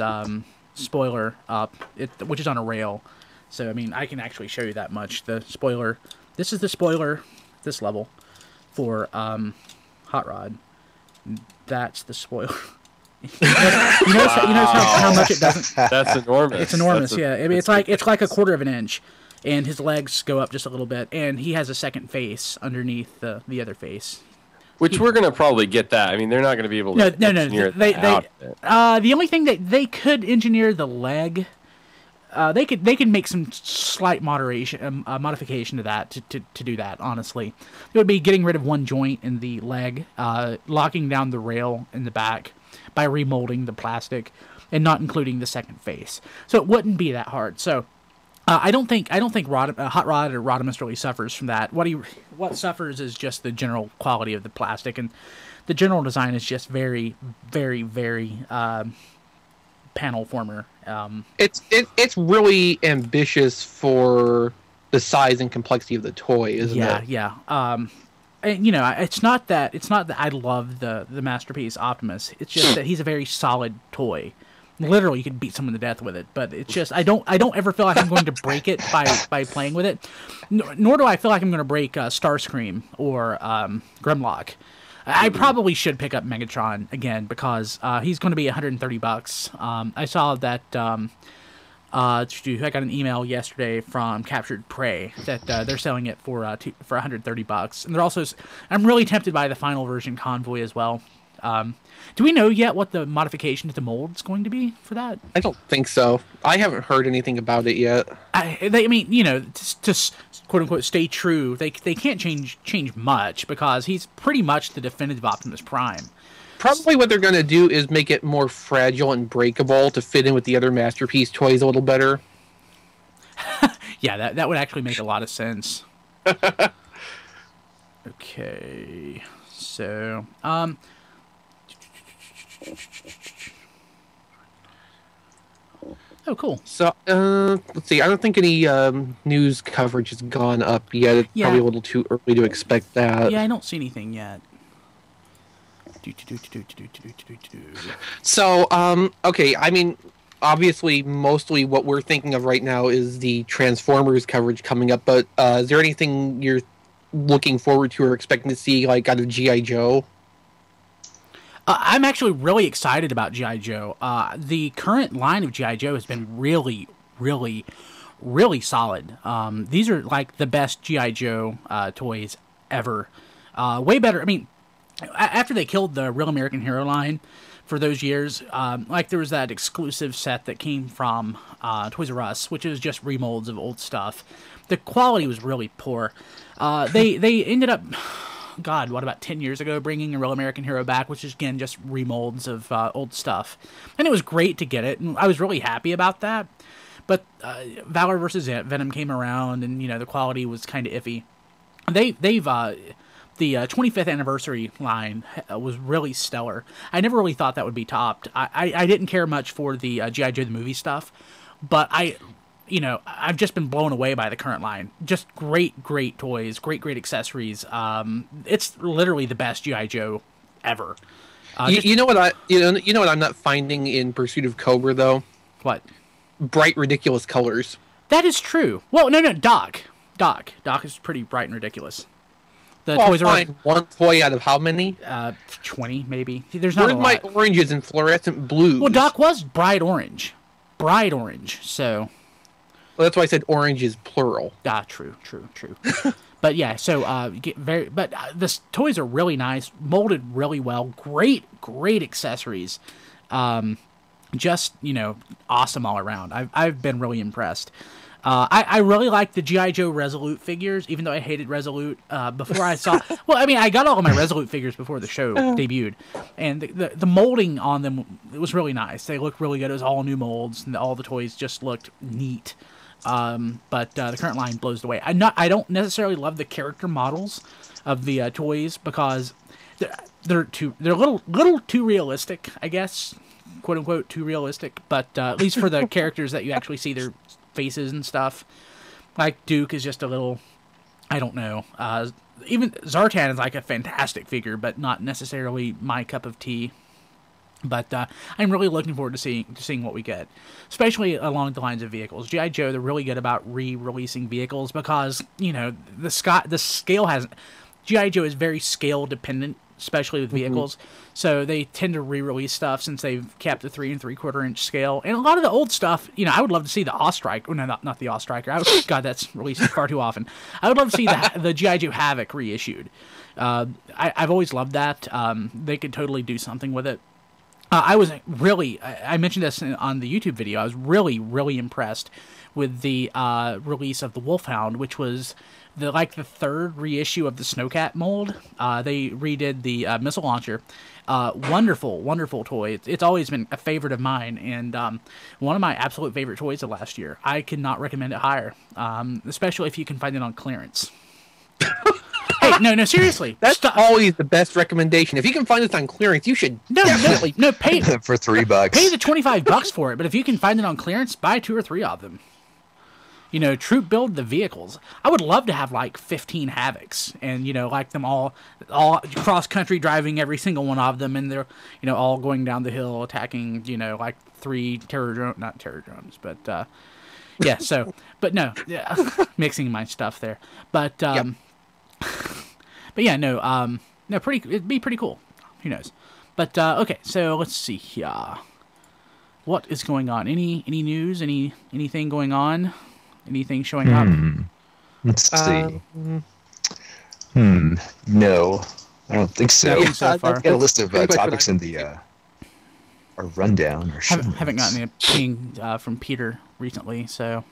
spoiler up, which is on a rail. So I mean, I can actually show you that much. The spoiler. This is the spoiler. This level for Hot Rod. That's the spoiler. you notice how much it doesn't. That's enormous. It's enormous. I mean, it's like a quarter of an inch, and his legs go up just a little bit, and he has a second face underneath the other face. Which we're gonna probably get that. I mean, they're not gonna be able to engineer that out. The only thing that they could engineer the leg. They could make some slight modification to that to do that. Honestly, it would be getting rid of one joint in the leg, locking down the rail in the back by remolding the plastic, and not including the second face. So it wouldn't be that hard. So I don't think Hot Rod or Rodimus really suffers from that. What suffers is just the general quality of the plastic, and the general design is just very, very, very panel former. It's really ambitious for the size and complexity of the toy, isn't it? Yeah. And, it's not that I love the Masterpiece Optimus. It's just that he's a very solid toy. Literally, you could beat someone to death with it. But it's just I don't ever feel like I'm going to break it by playing with it. Nor do I feel like I'm going to break Starscream or Grimlock. I probably should pick up Megatron again because he's going to be $130. I saw that I got an email yesterday from Captured Prey that they're selling it for $130, and they're also. I'm really tempted by the final version Convoy as well. Do we know yet what the modification to the mold is going to be for that? I don't think so. I haven't heard anything about it yet. To quote unquote stay true, they can't change much because he's pretty much the definitive Optimus Prime. Probably what they're going to do is make it more fragile and breakable to fit in with the other Masterpiece toys a little better. Yeah, that would actually make a lot of sense. Okay, so oh, cool. So, let's see. I don't think any news coverage has gone up yet. It's probably a little too early to expect that. Yeah, I don't see anything yet. So, okay. I mean, obviously, mostly what we're thinking of right now is the Transformers coverage coming up. But is there anything you're looking forward to or expecting to see, like, out of G.I. Joe? I'm actually really excited about G.I. Joe. The current line of G.I. Joe has been really, really, really solid. These are like the best G.I. Joe toys ever. Way better. I mean, after they killed the Real American Hero line for those years, like there was that exclusive set that came from Toys R Us, which is just remolds of old stuff. The quality was really poor. They ended up... God, what about 10 years ago, bringing a Real American Hero back, which is, again, just remolds of old stuff. And it was great to get it, and I was really happy about that. But Valor vs. Venom came around, and, the quality was kind of iffy. The 25th anniversary line was really stellar. I never really thought that would be topped. I didn't care much for the G.I. Joe the movie stuff, but I've just been blown away by the current line. Just great toys, great accessories. It's literally the best G.I. Joe ever. You know what I'm not finding in Pursuit of Cobra though? What? Bright, ridiculous colors. That is true. Well, no, Doc is pretty bright and ridiculous. Toys are one toy out of how many? 20 maybe. There's not a lot. Where's my oranges and fluorescent blues? Well, Doc was bright orange. So. Well, that's why I said orange is plural. True. But yeah, so the toys are really nice, molded really well, great accessories. just, awesome all around. I've been really impressed. I really like the G.I. Joe Resolute figures, even though I hated Resolute before I saw... Well, I mean, I got all of my Resolute figures before the show debuted, and the molding on them, it was really nice. They looked really good. It was all new molds, and all the toys just looked neat. But the current line blows the way. I don't necessarily love the character models of the toys because they're a little too realistic, I guess, quote unquote too realistic. But at least for the characters that you actually see their faces and stuff, like Duke is just a little, I don't know. Even Zartan is like a fantastic figure, but not necessarily my cup of tea. But I'm really looking forward to seeing what we get, especially along the lines of vehicles. G.I. Joe, they're really good about re-releasing vehicles because, the scale hasn't... G.I. Joe is very scale dependent, especially with vehicles. So they tend to re-release stuff since they've kept the 3 3/4 inch scale. And a lot of the old stuff, I would love to see the Ostriker. No, not the Ostriker. God, that's released far too often. I would love to see the G.I. Joe Havoc reissued. I've always loved that. They could totally do something with it. I was really, I mentioned this on the YouTube video, I was really, really impressed with the release of the Wolfhound, which was the third reissue of the Snowcat mold. They redid the missile launcher. Wonderful, wonderful toy. It's always been a favorite of mine, and one of my absolute favorite toys of last year. I could not recommend it higher, especially if you can find it on clearance. Hey, no, seriously. That's always the best recommendation. If you can find this on clearance, you should definitely pay for $3. Pay the $25 for it, but if you can find it on clearance, buy 2 or 3 of them. Troop build the vehicles. I would love to have 15 Havocs, and them all cross country driving every single one of them, and they're all going down the hill attacking 3 not terror drones, but yeah. So, but no, yeah, mixing my stuff there, but but yeah, no, it'd be pretty cool. Who knows? But okay, so let's see here. What is going on? Any news? Anything going on? Anything showing up? Let's see. No, I don't think so. Nothing so far. I've got a list of topics in the our rundown. Or haven't gotten a ping from Peter recently, so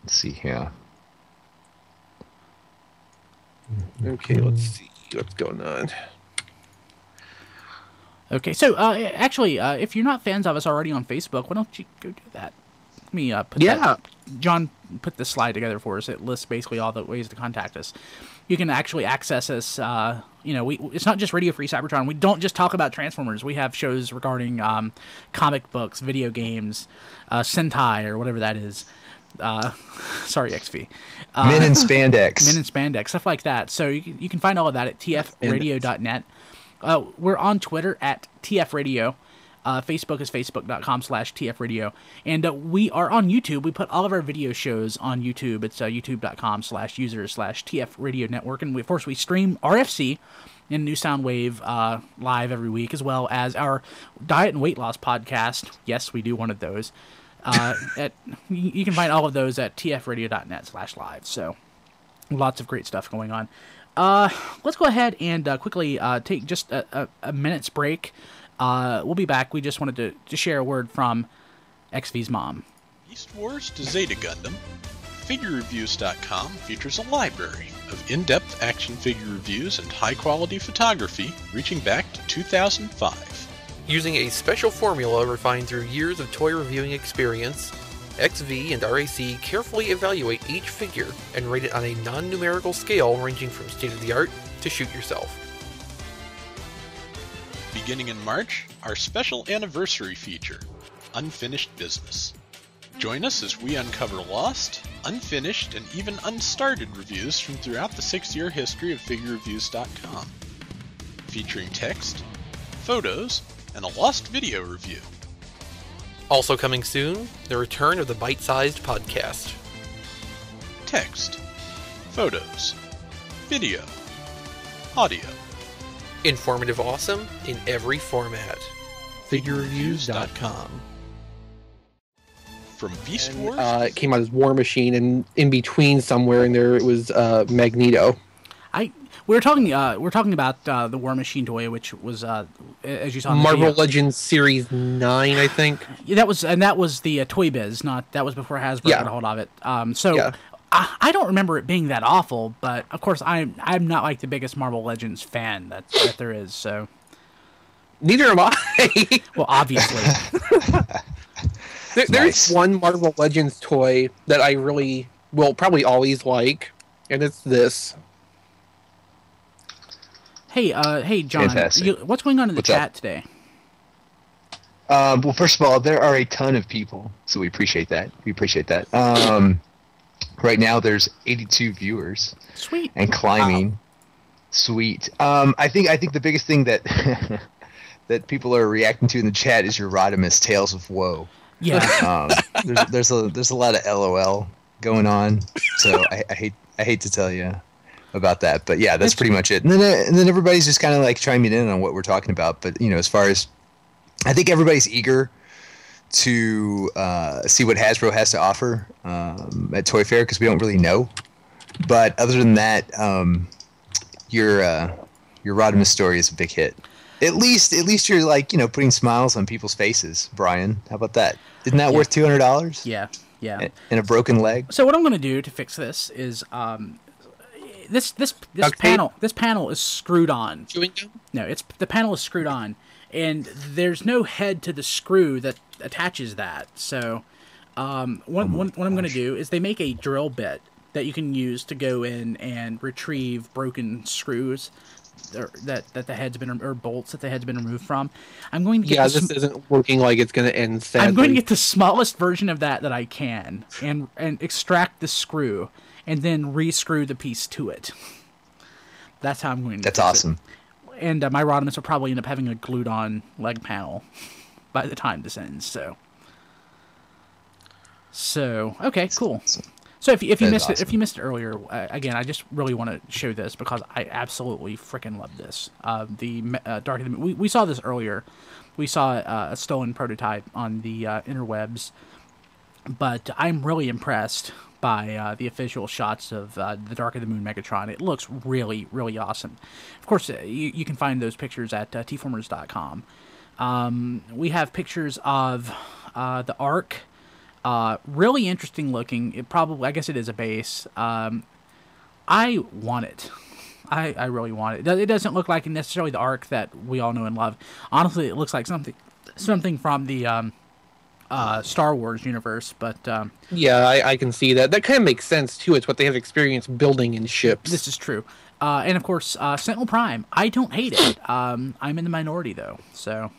let's see here. Okay, let's see what's going on. Okay, so actually, if you're not fans of us already on Facebook, why don't you go do that? Let me put that. John put this slide together for us. It lists basically all the ways to contact us. You can actually access us. It's not just Radio Free Cybertron. We don't just talk about Transformers. We have shows regarding comic books, video games, Sentai, or whatever that is. Sorry, XV. Men in Spandex. Men in Spandex, stuff like that. So you can find all of that at tfradio.net. We're on Twitter at tfradio. Facebook is facebook.com/tfradio. And we are on YouTube. We put all of our video shows on YouTube. It's youtube.com/users/tfradio network. And of course, we stream RFC and New Sound Wave live every week, as well as our diet and weight loss podcast. Yes, we do one of those. You can find all of those at tfradio.net/live. So lots of great stuff going on. Let's go ahead and quickly take just a minute's break. We'll be back. We just wanted to share a word from XV's mom. Beast Wars to Zeta Gundam, FigureReviews.com features a library of in-depth action figure reviews and high-quality photography reaching back to 2005. Using a special formula refined through years of toy reviewing experience, XV and RAC carefully evaluate each figure and rate it on a non-numerical scale ranging from state-of-the-art to shoot yourself. Beginning in March, our special anniversary feature, Unfinished Business. Join us as we uncover lost, unfinished, and even unstarted reviews from throughout the 6-year history of FigureReviews.com, featuring text, photos, and a lost video review. Also coming soon, the return of the bite-sized podcast. Text, photos, video, audio. Informative awesome in every format. FigureReviews.com. From Beast Wars? It came out as War Machine, and in between somewhere in there it was Magneto. We're talking about the War Machine toy, which was as you saw in the Marvel video. Legends Series 9, I think. Yeah, that was the Toy Biz, that was before Hasbro got a hold of it. I don't remember it being that awful, but of course I'm not like the biggest Marvel Legends fan that there is. So neither am I. Well, obviously. There's one Marvel Legends toy that I really will probably always like, and it's this. Hey, John, what's going on in the chat today? Well, first of all, there are a ton of people, so we appreciate that. Right now, there's 82 viewers. Sweet. And climbing. Wow. Sweet. I think the biggest thing that that people are reacting to in the chat is your Rodimus Tales of Woe. Yeah. There's a lot of LOL going on, so I hate to tell you about that, but yeah, that's pretty much it. And then everybody's just kind of like chiming in on what we're talking about. But as far as I think everybody's eager to see what Hasbro has to offer at Toy Fair because we don't really know. But other than that, your Rodimus story is a big hit. At least you're like putting smiles on people's faces, Brian. How about that? Isn't that worth $200? Yeah. And a broken leg. So what I'm going to do to fix this is this panel is screwed on. No, the panel is screwed on, and there's no head to the screw that attaches that. So what I'm going to do is they make a drill bit that you can use to go in and retrieve broken screws that the head's been or bolts that the head's been removed from. I'm going to get this isn't looking like it's going to end sadly. I'm going to get the smallest version of that I can and extract the screw and then re-screw the piece to it. That's how I'm going to. That's awesome. And my Rodimus will probably end up having a glued-on leg panel by the time this ends. So okay, cool. So if you missed it earlier, again, I just really want to show this because I absolutely freaking love this. The Dark of the Moon. We saw this earlier. We saw a stolen prototype on the interwebs, but I'm really impressed by the official shots of the Dark of the Moon Megatron. It looks really, really awesome. Of course, you can find those pictures at tformers.com. We have pictures of the Ark. Really interesting looking. I guess it is a base. I want it. I really want it. It doesn't look like necessarily the Ark that we all know and love. Honestly, it looks like something from the Star Wars universe. But yeah, I can see that. That kind of makes sense too. It's what they have experience building in ships. This is true. And of course, Sentinel Prime. I don't hate it. I'm in the minority though, so.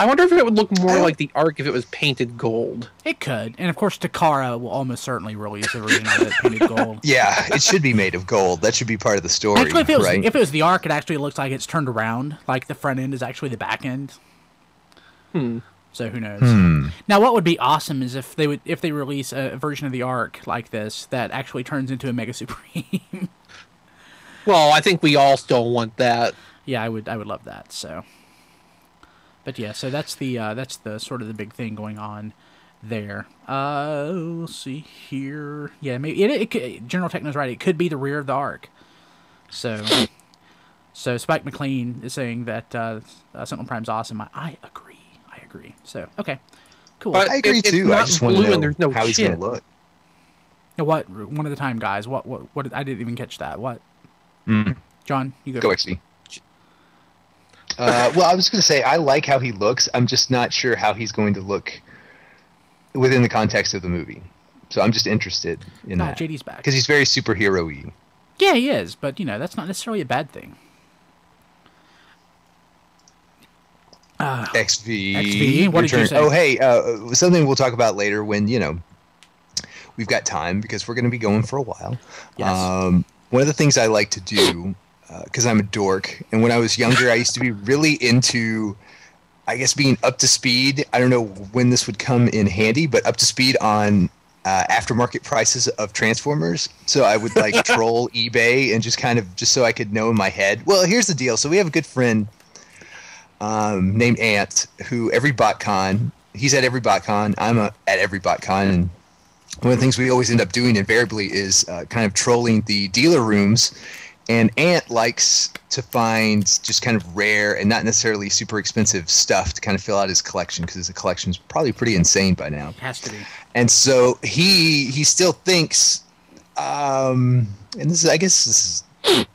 I wonder if it would look more like the Ark if it was painted gold. It could. And, of course, Takara will almost certainly release a version of it painted gold. Yeah, it should be made of gold. That should be part of the story, actually, right? If it was the Ark, it actually looks like it's turned around. Like the front end is actually the back end. So who knows? Now, what would be awesome is if they release a version of the Ark like this that actually turns into a Mega Supreme. Well, I think we all still want that. Yeah, I would love that, so... But yeah, so that's the sort of the big thing going on there. Let's see here. Yeah, maybe it could, General Techno's right. It could be the rear of the Ark. So Spike McLean is saying that Sentinel Prime's awesome. I agree. So okay, cool. I agree too. I just want to know how he's going to look. You know what? One at a time, guys. What? I didn't even catch that. What? John, you go. Go XP. Well, I was going to say, I like how he looks. I'm just not sure how he's going to look within the context of the movie. So I'm just interested in that. JD's back. Because he's very superhero-y. Yeah, he is. But, that's not necessarily a bad thing. XV. What did you say? Oh, hey, something we'll talk about later when, we've got time because we're going to be going for a while. Yes. One of the things I like to do... because I'm a dork, and when I was younger, I used to be really into, I guess, being up to speed. I don't know when this would come in handy, but up to speed on aftermarket prices of Transformers. So I would troll eBay and just so I could know in my head. Well, here's the deal. So we have a good friend named Ant, who every BotCon, he's at every BotCon, I'm at every BotCon, and one of the things we always end up doing invariably is kind of trolling the dealer rooms And Ant likes to find just kind of rare and not necessarily super expensive stuff to kind of fill out his collection, because his collection is probably pretty insane by now. It has to be. And so he still thinks, and this is, I guess this is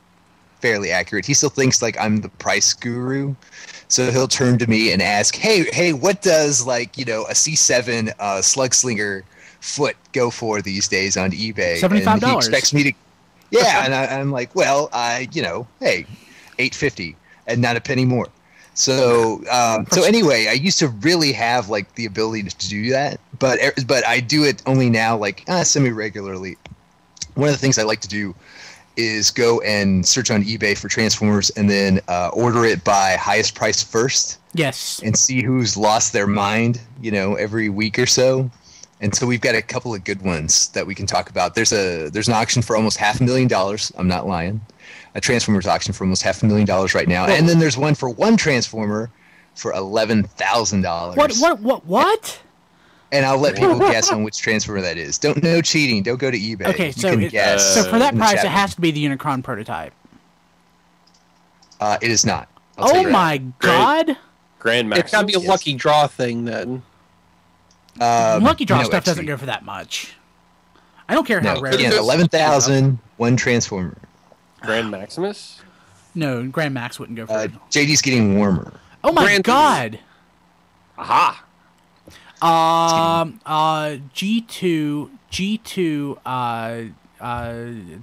fairly accurate. He still thinks like I'm the price guru. So he'll turn to me and ask, hey, what does a C7 slug slinger foot go for these days on eBay? $75. And he expects me to. Yeah, and I'm like, well, hey, $850 and not a penny more. So, anyway, I used to really have like the ability to do that, but I do it only now, like semi-regularly. One of the things I like to do is go and search on eBay for Transformers and then order it by highest price first. Yes. And see who's lost their mind, every week or so. And so we've got a couple of good ones that we can talk about. There's an auction for almost $500,000. I'm not lying. A Transformers auction for almost $500,000 right now. And then there's one for one Transformer for $11,000. What? And I'll let people guess on which Transformer that is. No cheating. Don't go to eBay. Okay, you can guess. So for that price, it has to be the Unicron prototype. It is not. Oh my God! Grand Max. It's got to be a lucky draw thing then. Lucky draw stuff doesn't go for that much. I don't care how rare it is. 11,000, one Transformer. Grand Maximus? No, Grand Max wouldn't go for it. JD's getting warmer. Oh my God! Aha! G2,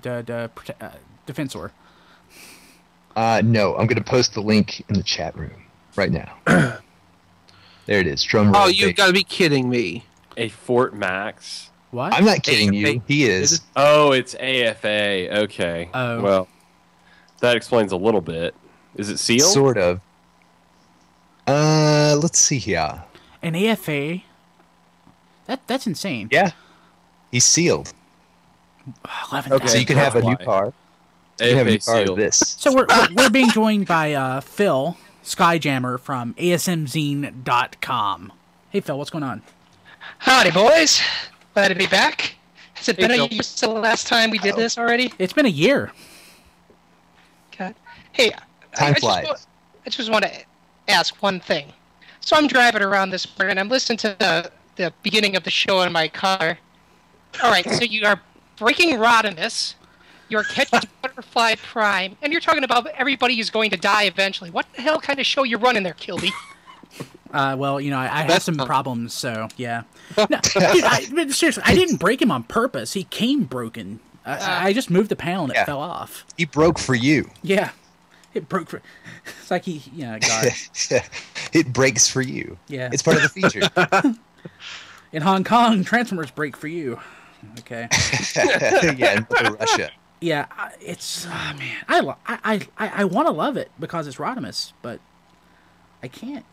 the Defensor. No, I'm going to post the link in the chat room right now. There it is. Drum roll. Oh, you've got to be kidding me. A Fort Max. What? I'm not kidding you. He is. Oh, it's AFA. Okay. Oh. Well, that explains a little bit. Is it sealed? Sort of. Let's see here. An AFA? That's insane. Yeah. He's sealed. 11,000. Okay, so you can have a new car. You can have a new car of this. So we're being joined by Phil Skyjammer from asmzine.com. Hey Phil, what's going on? Howdy, boys. Glad to be back. Has it been a year since the last time we did this already? It's been a year. God. Hey, Time flies. I just want to ask one thing. So I'm driving around this morning, and I'm listening to the beginning of the show in my car. All right, so you are breaking Rodimus, you're catching Butterfly Prime, and you're talking about everybody is going to die eventually. What the hell kind of show you running there, Kilby? Well, I had some problems, so yeah. No, dude, seriously, I didn't break him on purpose. He came broken. I just moved the panel and it fell off. He broke for you. Yeah. It broke for... It's like God. It breaks for you. Yeah. It's part of the feature. In Hong Kong, Transformers break for you. Okay. Yeah, in Russia. Yeah, it's... Oh, man. I want to love it because it's Rodimus, but I can't.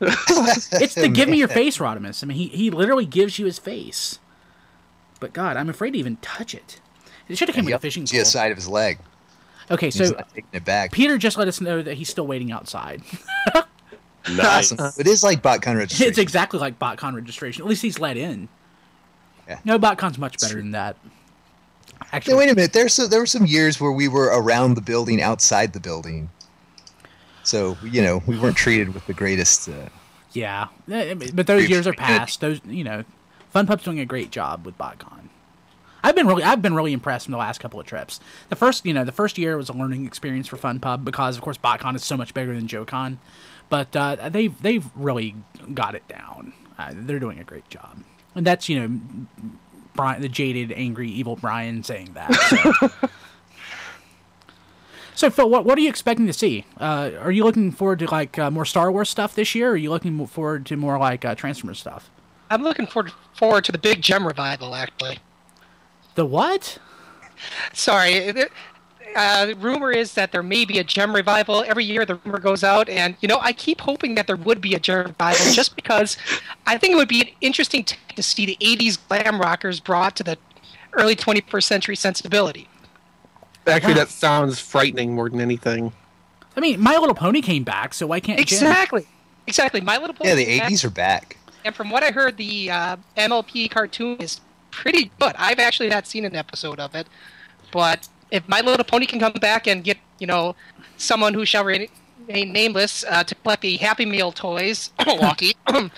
It's the give me your face Rodimus. I mean, he literally gives you his face. But God, I'm afraid to even touch it. It should have came with a fishing pole. See the side of his leg. Okay, He's so not taking it back. Peter just let us know that he's still waiting outside. Nice. It is like BotCon registration. It's exactly like BotCon registration. At least he's let in. Yeah. No, BotCon's much better than that. Actually, Now, wait a minute. There were some years where we were around the building, outside the building. So, we weren't treated with the greatest... yeah, but those years are past. Those, Fun Pup's doing a great job with BotCon. I've been really impressed in the last couple of trips. The first year was a learning experience for Fun Pub because, of course, BotCon is so much bigger than JoeCon. But they've really got it down. They're doing a great job, and that's Brian, the jaded, angry, evil Brian, saying that. So Phil, what are you expecting to see? Are you looking forward to more Star Wars stuff this year, or are you looking forward to more Transformers stuff? I'm looking forward to the big gem revival, actually. The what? Sorry. The rumor is that there may be a gem revival. Every year the rumor goes out, and, I keep hoping that there would be a gem revival just because I think it would be an interesting to see the 80s glam rockers brought to the early 21st century sensibility. Actually, that sounds frightening more than anything. I mean, My Little Pony came back, so why can't Exactly. My Little Pony. Yeah, the 80s are back. And from what I heard, the MLP cartoon is pretty good. I've actually not seen an episode of it, but if My Little Pony can come back and get, someone who shall remain nameless to collect the Happy Meal toys, Milwaukee. What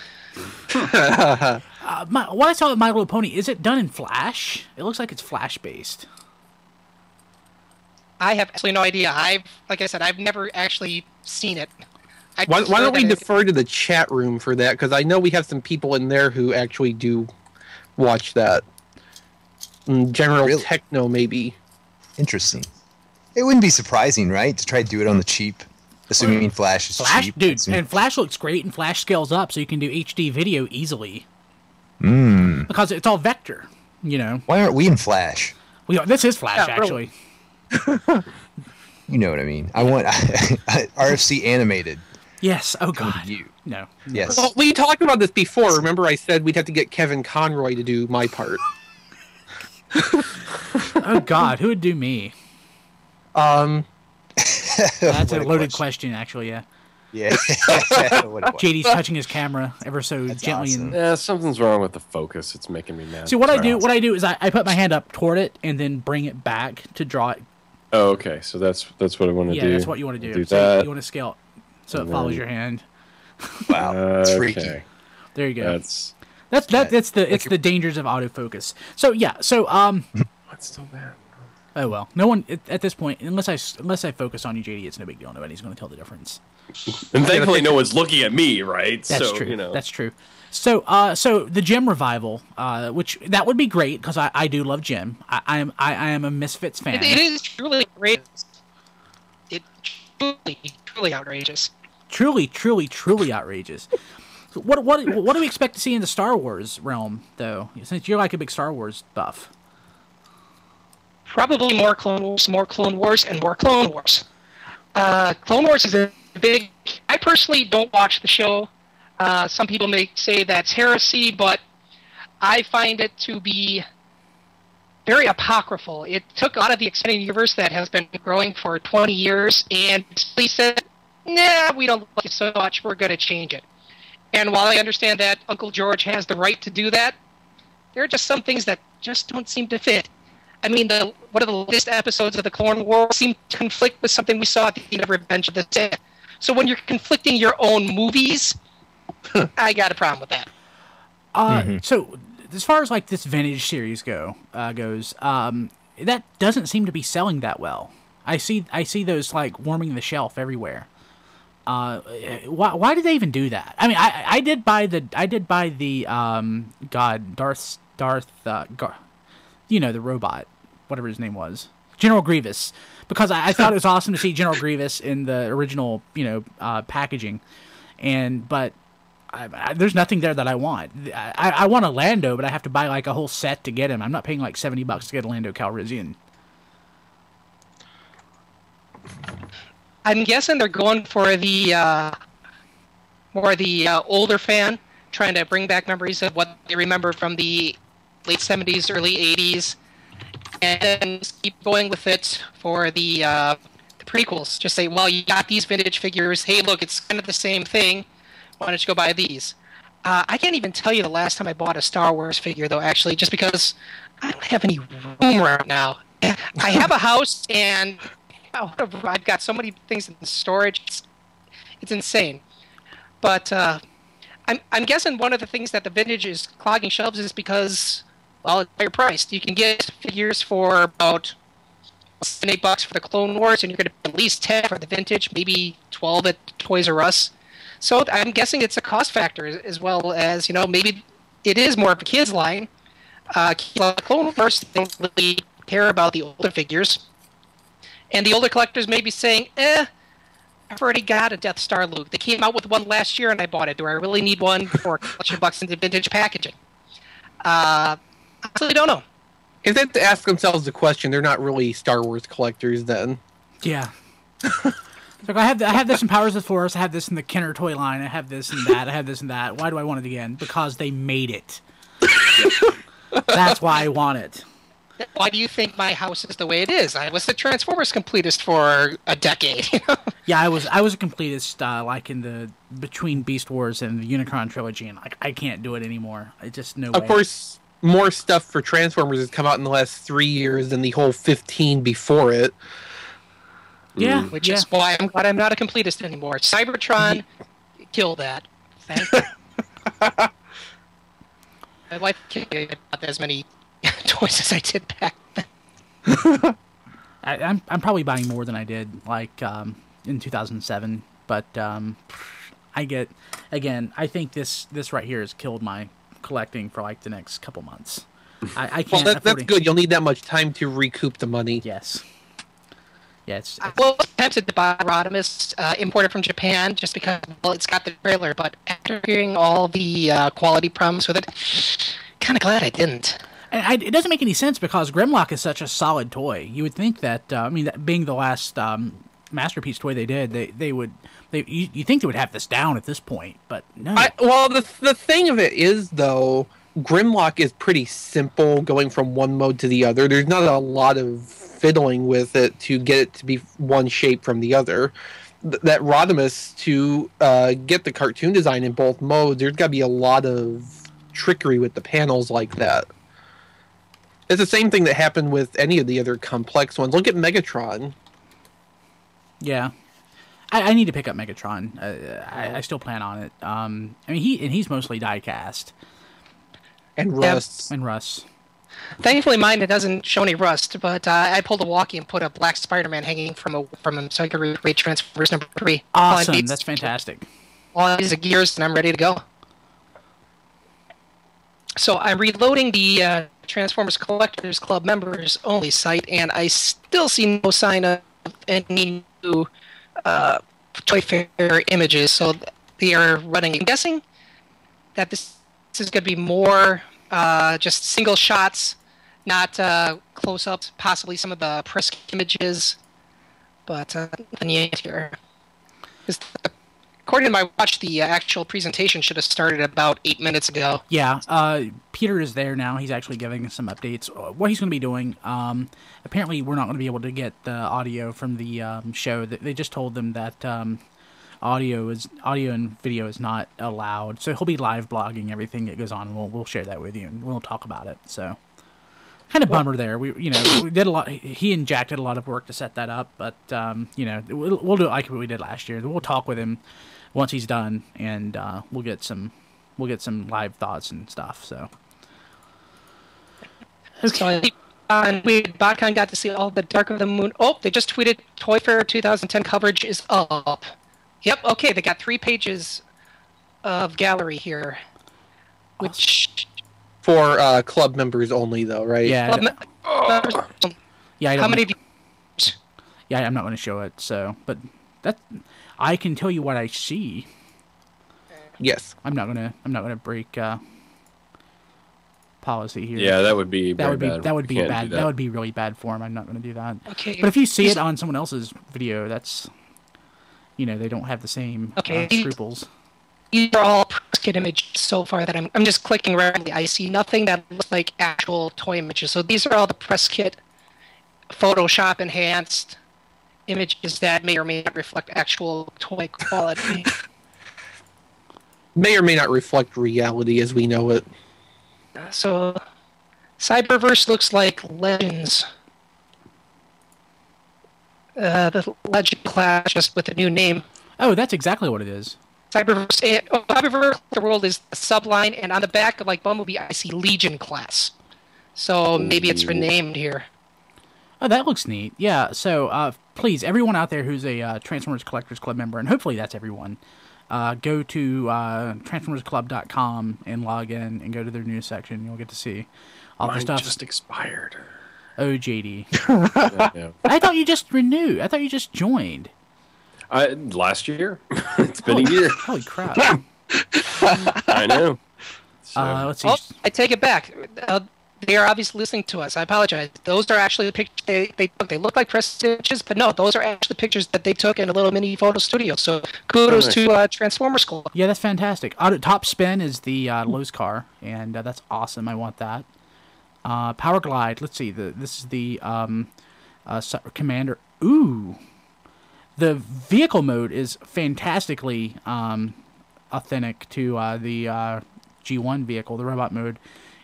I saw with My Little Pony, is it done in Flash? It looks like it's Flash-based. I have absolutely no idea. Like I said, I've never actually seen it. Why don't we defer to the chat room for that? Because I know we have some people in there who actually do watch that. General Techno, maybe. Interesting. It wouldn't be surprising, right, to try to do it on the cheap, assuming Flash is cheap. Dude, and Flash looks great, and Flash scales up, so you can do HD video easily. Because it's all vector, Why aren't we in Flash? This is Flash, actually. You know what I mean. I want RFC animated. Yes. Oh, God. No. Yes. Well, we talked about this before. Remember I said we'd have to get Kevin Conroy to do my part. Oh, God. Who would do me? That's a loaded question, actually, yeah. Yeah. JD's touching his camera ever so gently. Awesome. Yeah, something's wrong with the focus. It's making me mad. See, what I do is I put my hand up toward it and then bring it back to draw it. Oh, okay. So that's what I want to do. Yeah, that's what you want to do. So that. you want to scale it so it follows your hand. Wow, that's freaky. There you go. It's the dangers of autofocus. So yeah, That's so bad. Oh well, no one at this point, unless I focus on you, JD, it's no big deal. Nobody's going to tell the difference. And thankfully, no one's looking at me, right? That's true. That's true. So the Jim revival, which that would be great because I do love Jim. I am a Misfits fan. It is truly great. It truly outrageous. Truly outrageous. So what do we expect to see in the Star Wars realm, though? Since you're like a big Star Wars buff. Probably more Clone Wars, and more Clone Wars. Clone Wars is a big... I personally don't watch the show. Some people may say that's heresy, but I find it to be very apocryphal. It took a lot of the extended universe that has been growing for 20 years, and they said, nah, we don't like it so much, we're going to change it. And while I understand that Uncle George has the right to do that, there are just some things that just don't seem to fit. I mean, one of the latest episodes of the Clone Wars seemed to conflict with something we saw at the end of Revenge of the Sith. So when you're conflicting your own movies, I got a problem with that. So as far as like this vintage series goes, that doesn't seem to be selling that well. I see those like warming the shelf everywhere. Why did they even do that? I mean, I did buy the Darth, the robot, whatever his name was, General Grievous, because I thought it was awesome to see General Grievous in the original, packaging, but there's nothing there that I want. I want a Lando, but I have to buy like a whole set to get him. I'm not paying like $70 to get a Lando Calrissian. I'm guessing they're going for the older fan, trying to bring back memories of what they remember from the late 70s, early 80s, and then keep going with it for the prequels. Just say, well, you got these vintage figures. Hey, look, it's kind of the same thing. Why don't you go buy these? I can't even tell you the last time I bought a Star Wars figure, though, actually, just because I don't have any room right now. I have a house, and I've got so many things in storage. It's insane. But I'm guessing one of the things that the vintage is clogging shelves is because, well, it's higher priced. You can get figures for about $8 for the Clone Wars, and you're going to pay at least 10 for the vintage, maybe 12 at Toys R Us. So I'm guessing it's a cost factor, as well as, maybe it is more of a kid's line. Clone Wars don't really care about the older figures. And the older collectors may be saying, I've already got a Death Star Luke. They came out with one last year and I bought it. Do I really need one for a collection bucks into vintage packaging? I really don't know. If they have to ask themselves the question, they're not really Star Wars collectors then. Yeah. Like I have this in Powers of the Force, I have this in the Kenner toy line, I have this and that, I have this and that. Why do I want it again? Because they made it. That's why I want it. Why do you think my house is the way it is? I was the Transformers completist for a decade. Yeah, I was a completist, like in the between Beast Wars and the Unicron trilogy, and I can't do it anymore. I just no way. Of course, more stuff for Transformers has come out in the last 3 years than the whole 15 before it. Yeah, which is why I'm glad I'm not a completist anymore. Cybertron, kill that. Thank you. My wife can't not as many toys as I did back then. I'm probably buying more than I did in 2007, but I think this right here has killed my collecting for the next couple months. I can't. Well, that's good. You'll need that much time to recoup the money. Yes. Yeah, it's I was tempted to buy Rodimus imported from Japan just because it's got the trailer, but after hearing all the quality problems with it, kind of glad I didn't. And it doesn't make any sense because Grimlock is such a solid toy. You would think that, that being the last masterpiece toy they did, you think they would have this down at this point, but no. The thing of it is, though, Grimlock is pretty simple going from one mode to the other. There's not a lot of fiddling with it to get it to be one shape from the other. That Rodimus, to get the cartoon design in both modes, there's got to be a lot of trickery with the panels like that. It's the same thing that happened with any of the other complex ones. Look at Megatron. Yeah. I need to pick up Megatron. I still plan on it. He's mostly die-cast. And rust. And rust. Thankfully, mine, it doesn't show any rust, but I pulled a walkie and put a black Spider-Man hanging from him so I could read Transformers number 3. Awesome, that's fantastic. All these are gears, and I'm ready to go. So I'm reloading the Transformers Collectors Club members only site, and I still see no sign of any new Toy Fair images. So they are running. I'm guessing that this is going to be more just single shots, not close-ups, possibly some of the press images, but nothing yet here. According to my watch, the actual presentation should have started about 8 minutes ago. Yeah, Peter is there now. He's actually giving us some updates. What he's going to be doing, apparently we're not going to be able to get the audio from the show. They just told them that audio and video is not allowed. So he'll be live blogging everything that goes on, and we'll share that with you, and we'll talk about it. So kind of bummer there. We did a lot. He and Jack did a lot of work to set that up, but we'll do it like we did last year. We'll talk with him once he's done, and we'll get some live thoughts and stuff. So okay. BotCon got to see all the Dark of the Moon. Oh, they just tweeted Toy Fair 2010 coverage is up. Yep. Okay, they got 3 pages of gallery here, which for club members only, though, right? Yeah. How many? Yeah, I'm not going to show it. So, but I can tell you what I see. Yes. I'm not gonna break policy here. Yeah, that would be bad. That would be bad. That would be really bad form. I'm not going to do that. Okay. But if you see it on someone else's video, that's they don't have the same scruples. These are all press kit images so far that I'm just clicking randomly. I see nothing that looks like actual toy images. So these are all the press kit, Photoshop enhanced images that may or may not reflect actual toy quality. May or may not reflect reality as we know it. So, Cyberverse looks like Legends. The Legend class, just with a new name. Oh, that's exactly what it is. Cyberverse, the world is a subline, and on the back of Bumblebee, I see Legion class. So maybe it's renamed here. Oh, that looks neat. Yeah, so please, everyone out there who's a Transformers Collectors Club member, and hopefully that's everyone, go to transformersclub.com and log in and go to their news section. You'll get to see all the stuff. Mine just expired. Oh, JD. Yeah. I thought you just renewed. I thought you just joined. Last year. It's been a year. Holy crap. I know. So. Let's see. Oh, I take it back. They are obviously listening to us. I apologize. Those are actually the pictures they took. They look like press images, but no, those are actually pictures that they took in a little mini photo studio. So kudos to Transformers Club. Yeah, that's fantastic. Top Spin is the Lowe's car, and that's awesome. I want that. Power Glide. Let's see. This is the Commander. Ooh. The vehicle mode is fantastically authentic to the G1 vehicle, the robot mode.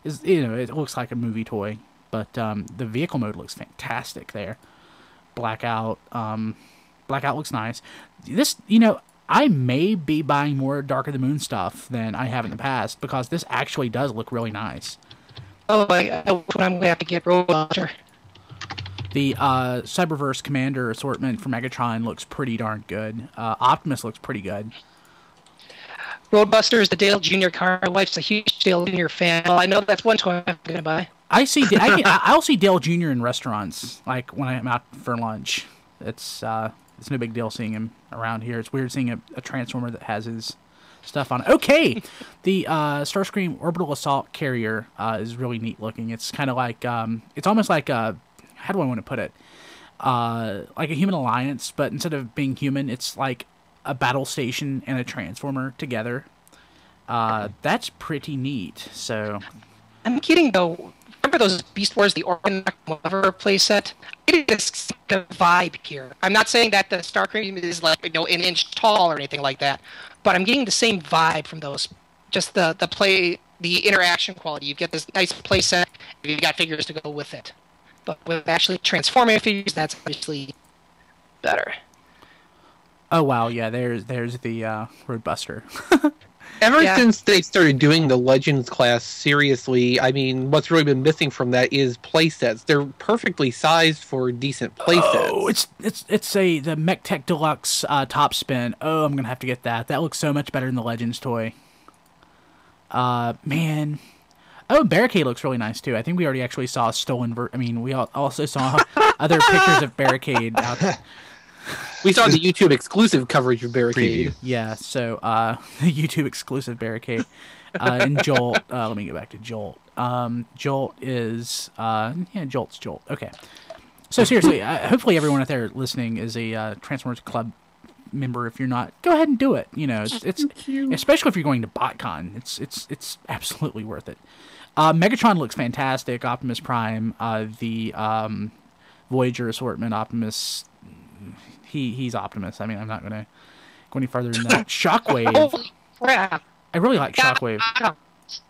it looks like a movie toy, but the vehicle mode looks fantastic there. Blackout looks nice. This, I may be buying more Dark of the Moon stuff than I have in the past because this actually does look really nice. Oh, I'm going to have to get Roadbuster. The Cyberverse Commander assortment for Megatron looks pretty darn good. Optimus looks pretty good. Roadbuster is the Dale Jr. car. My wife's a huge Dale Jr. fan. Well, I know that's one toy I'm going to buy. I'll see Dale Jr. in restaurants, like when I'm out for lunch. It's no big deal seeing him around here. It's weird seeing a Transformer that has his stuff on it. Okay, the Starscream Orbital Assault Carrier is really neat looking. It's kind of like it's almost like a, how do I want to put it? Like a Human Alliance, but instead of being human, it's like a battle station and a Transformer together. That's pretty neat. So, I'm kidding though. Remember those Beast Wars, the Organ Whatever playset? It is the vibe here. I'm not saying that the Starscream is like an inch tall or anything like that, but I'm getting the same vibe from those. Just the interaction quality. You get this nice playset. You've got figures to go with it. But with actually transforming figures, that's obviously better. Oh wow, yeah. There's the Roadbuster. Ever since they started doing the Legends class seriously, I mean, what's really been missing from that is playsets. They're perfectly sized for decent playsets. Oh, it's the MechTech Deluxe top spin. Oh, I'm gonna have to get that. That looks so much better than the Legends toy. Man. Oh, Barricade looks really nice too. I think we already actually saw a stolen. We also saw other pictures of Barricade out there. We saw the YouTube exclusive coverage of Barricade. Preview. Yeah, so the YouTube exclusive Barricade. And Jolt, let me get back to Jolt. Jolt is, Jolt's Jolt. Okay. So seriously, hopefully everyone out there listening is a Transformers Club member. If you're not, go ahead and do it. It's especially if you're going to BotCon. It's absolutely worth it. Megatron looks fantastic. Optimus Prime, the Voyager assortment, Optimus. He's Optimus. I mean, I'm not going to go any further than that. Shockwave. Holy crap. I really like Shockwave.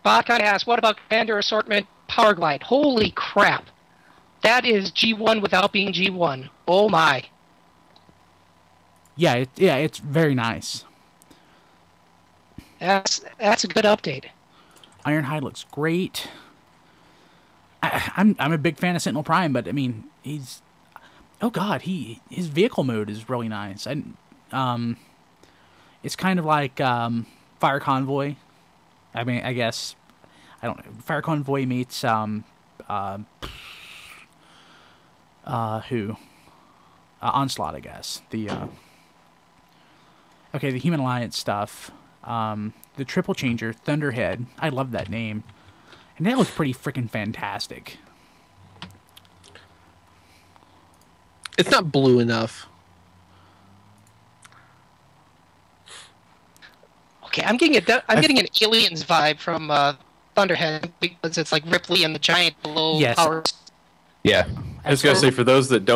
BotCon asks, what about Commander Assortment Power Glide? Holy crap. That is G1 without being G1. Oh my. Yeah, it's very nice. That's a good update. Ironhide looks great. I'm a big fan of Sentinel Prime, but I mean, he's... Oh God, his vehicle mode is really nice. And it's kind of like Fire Convoy. I mean, I guess I don't know. Fire Convoy meets Onslaught, I guess. The Human Alliance stuff. The Triple Changer, Thunderhead. I love that name, and that looks pretty freaking fantastic. It's not blue enough. Okay, I'm getting an Aliens vibe from Thunderhead because it's like Ripley and the giant blow powers. Yeah, I was gonna say for those of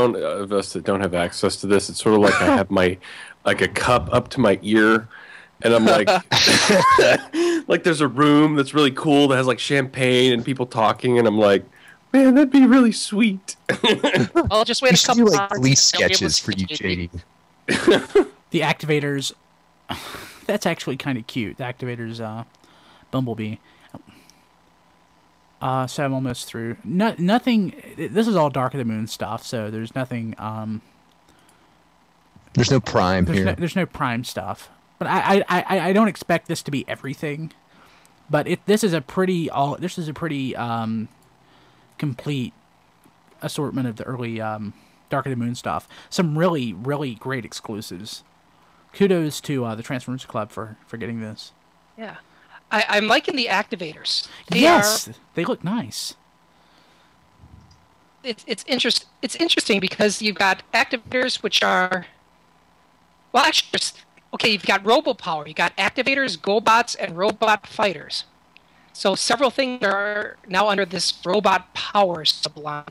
us that don't have access to this, it's sort of like I have like a cup up to my ear, and I'm like, like there's a room that's really cool that has like champagne and people talking, and I'm like, man, that'd be really sweet. I'll just wait a couple do like police sketches for you, JD. The Activators, that's actually kind of cute. The Activators, Bumblebee. So I'm almost through. Nothing. This is all Dark of the Moon stuff, so there's nothing. There's no Prime here. There's no Prime stuff, but I don't expect this to be everything. But this is a pretty complete assortment of the early Dark of the Moon stuff. Some really, really great exclusives. Kudos to the Transformers Club for getting this. Yeah. I'm liking the Activators. They look nice. It's interesting because you've got Activators which are... Well, actually, you've got RoboPower. You've got Activators, GoBots, and Robot Fighters. So several things are now under this robot power subline.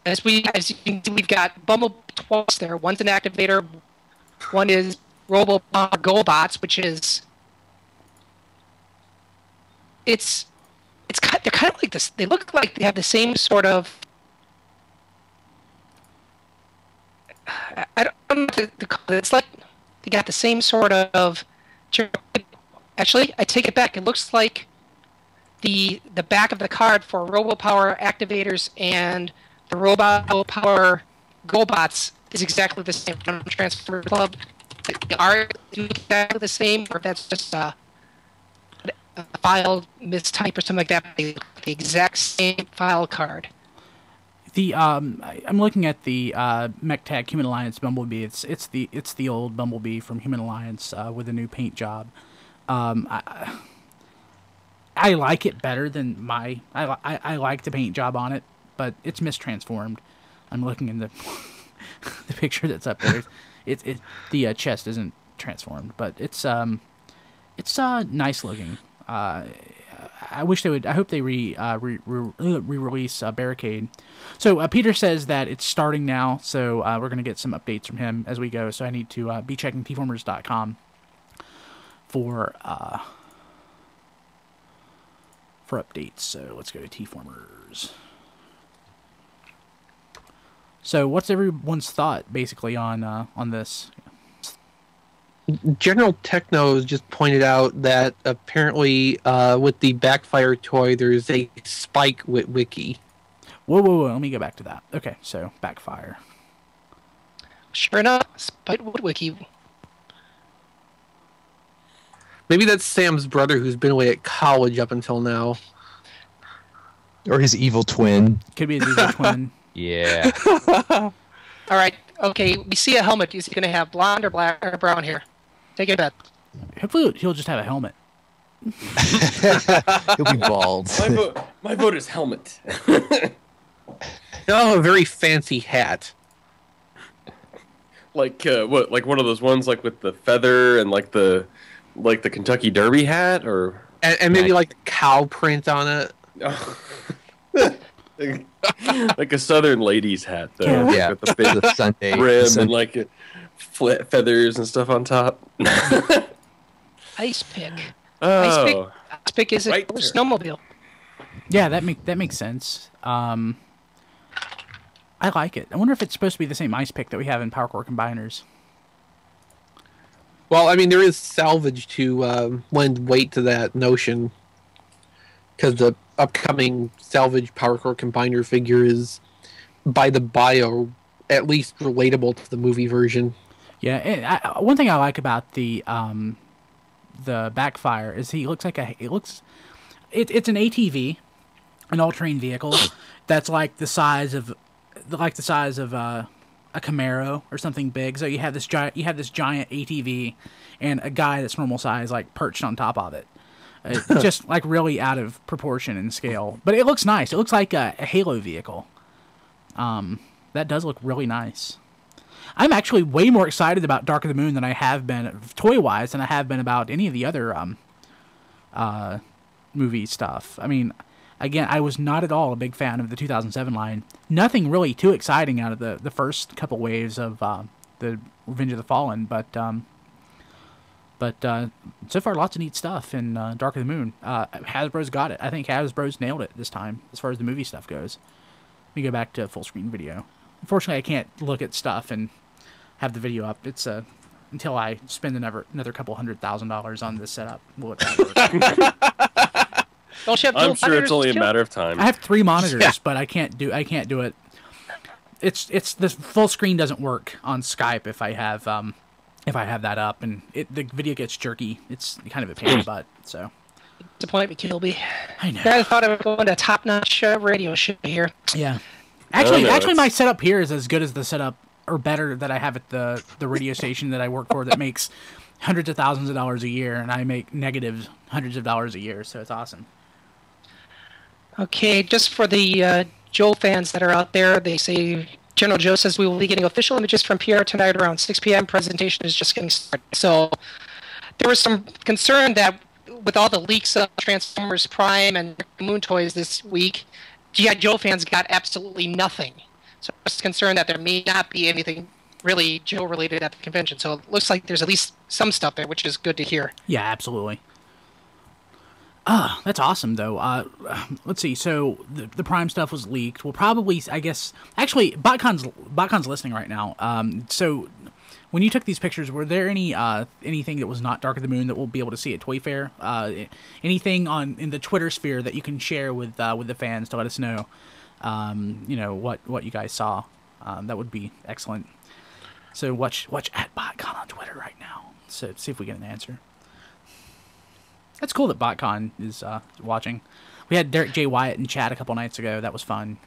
As you can see, we've got Bumblebee twice there. One's an Activator, one is RoboPower GoBots, which is... It's they're kind of like this. They look like they have the same sort of. I don't know what to call it. It's like they got the same sort of. Actually, I take it back. It looks like the back of the card for RoboPower activators and the RoboPower GoBots is exactly the same. Transfer Club are exactly the same, or if that's just a file mistype or something like that. The exact same file card. I'm looking at the MechTag Human Alliance Bumblebee. It's the old Bumblebee from Human Alliance with a new paint job. I like it better than I like the paint job on it, but it's mistransformed. I'm looking in the the picture that's up there. The chest isn't transformed, but it's nice looking. I wish they would. I hope they re-release Barricade. So Peter says that it's starting now, so we're going to get some updates from him as we go. So I need to be checking tformers.com for updates. So let's go to tformers. So what's everyone's thought basically on this? General Techno just pointed out that apparently with the Backfire toy, there's a Spike wiki. Whoa. Let me go back to that. Okay, so Backfire. Sure enough, Spike wiki. Maybe that's Sam's brother who's been away at college up until now. Or his evil twin. Could be his evil twin. Yeah. All right. Okay. We see a helmet. Is he going to have blonde or black or brown hair? Take a bet. Hopefully, he'll just have a helmet. He'll be bald. My vote is helmet. Oh, a very fancy hat. Like what? Like one of those ones like with the feather and like the Kentucky Derby hat, or and maybe like a cow print on it. Like a Southern ladies hat, though. Yeah, with the big Sunday rim and like flat feathers and stuff on top. Ice pick. Oh, Ice pick is a snowmobile. Yeah, that makes sense. I like it. I wonder if it's supposed to be the same ice pick that we have in Power Core Combiners. Well, I mean, there is salvage to lend weight to that notion, because the upcoming salvage Power Core Combiner figure is, by the bio, at least relatable to the movie version. Yeah, and one thing I like about the Backfire is he looks like it's an ATV, an all-terrain vehicle that's like the size of a Camaro or something big. So you have this giant ATV and a guy that's normal size like perched on top of it. Just like really out of proportion and scale, but it looks nice. It looks like a Halo vehicle. That does look really nice. I'm actually way more excited about Dark of the Moon than I have been toy-wise than I have been about any of the other movie stuff. I mean, again, I was not at all a big fan of the 2007 line. Nothing really too exciting out of the first couple waves of the Revenge of the Fallen, but so far lots of neat stuff in Dark of the Moon. Hasbro's got it. I think Hasbro's nailed it this time as far as the movie stuff goes. Let me go back to full screen video. Unfortunately, I can't look at stuff and have the video up. It's until I spend another couple $100,000 on this setup. Will it I'm sure it's only a matter of time. I have 3 monitors, but I can't do it. It's the full screen doesn't work on Skype if I have that up, and the video gets jerky. It's kind of a pain in the butt. So disappointment, Kilby. I know. I thought I was going to a top-notch radio show here. Yeah. Actually, my setup here is as good as the setup, or better, that I have at the radio station that I work for that makes hundreds of thousands of dollars a year, and I make negative hundreds of dollars a year, so it's awesome. Okay, just for the Joe fans that are out there, they say General Joe says we will be getting official images from PR tonight around 6 p.m. Presentation is just getting started. So there was some concern that with all the leaks of Transformers Prime and Moon toys this week, G.I. Joe fans got absolutely nothing. So I was concerned that there may not be anything really Joe related at the convention. So it looks like there's at least some stuff there, which is good to hear. Yeah, absolutely. That's awesome, though. Let's see. So the Prime stuff was leaked. We'll probably, I guess, actually, BotCon's listening right now. So when you took these pictures, were there anything that was not Dark of the Moon that we'll be able to see at Toy Fair? Anything in the Twitter sphere that you can share with the fans to let us know, what you guys saw? That would be excellent. So watch at BotCon on Twitter right now. So see if we get an answer. That's cool that BotCon is watching. We had Derek J. Wyatt in chat a couple nights ago. That was fun.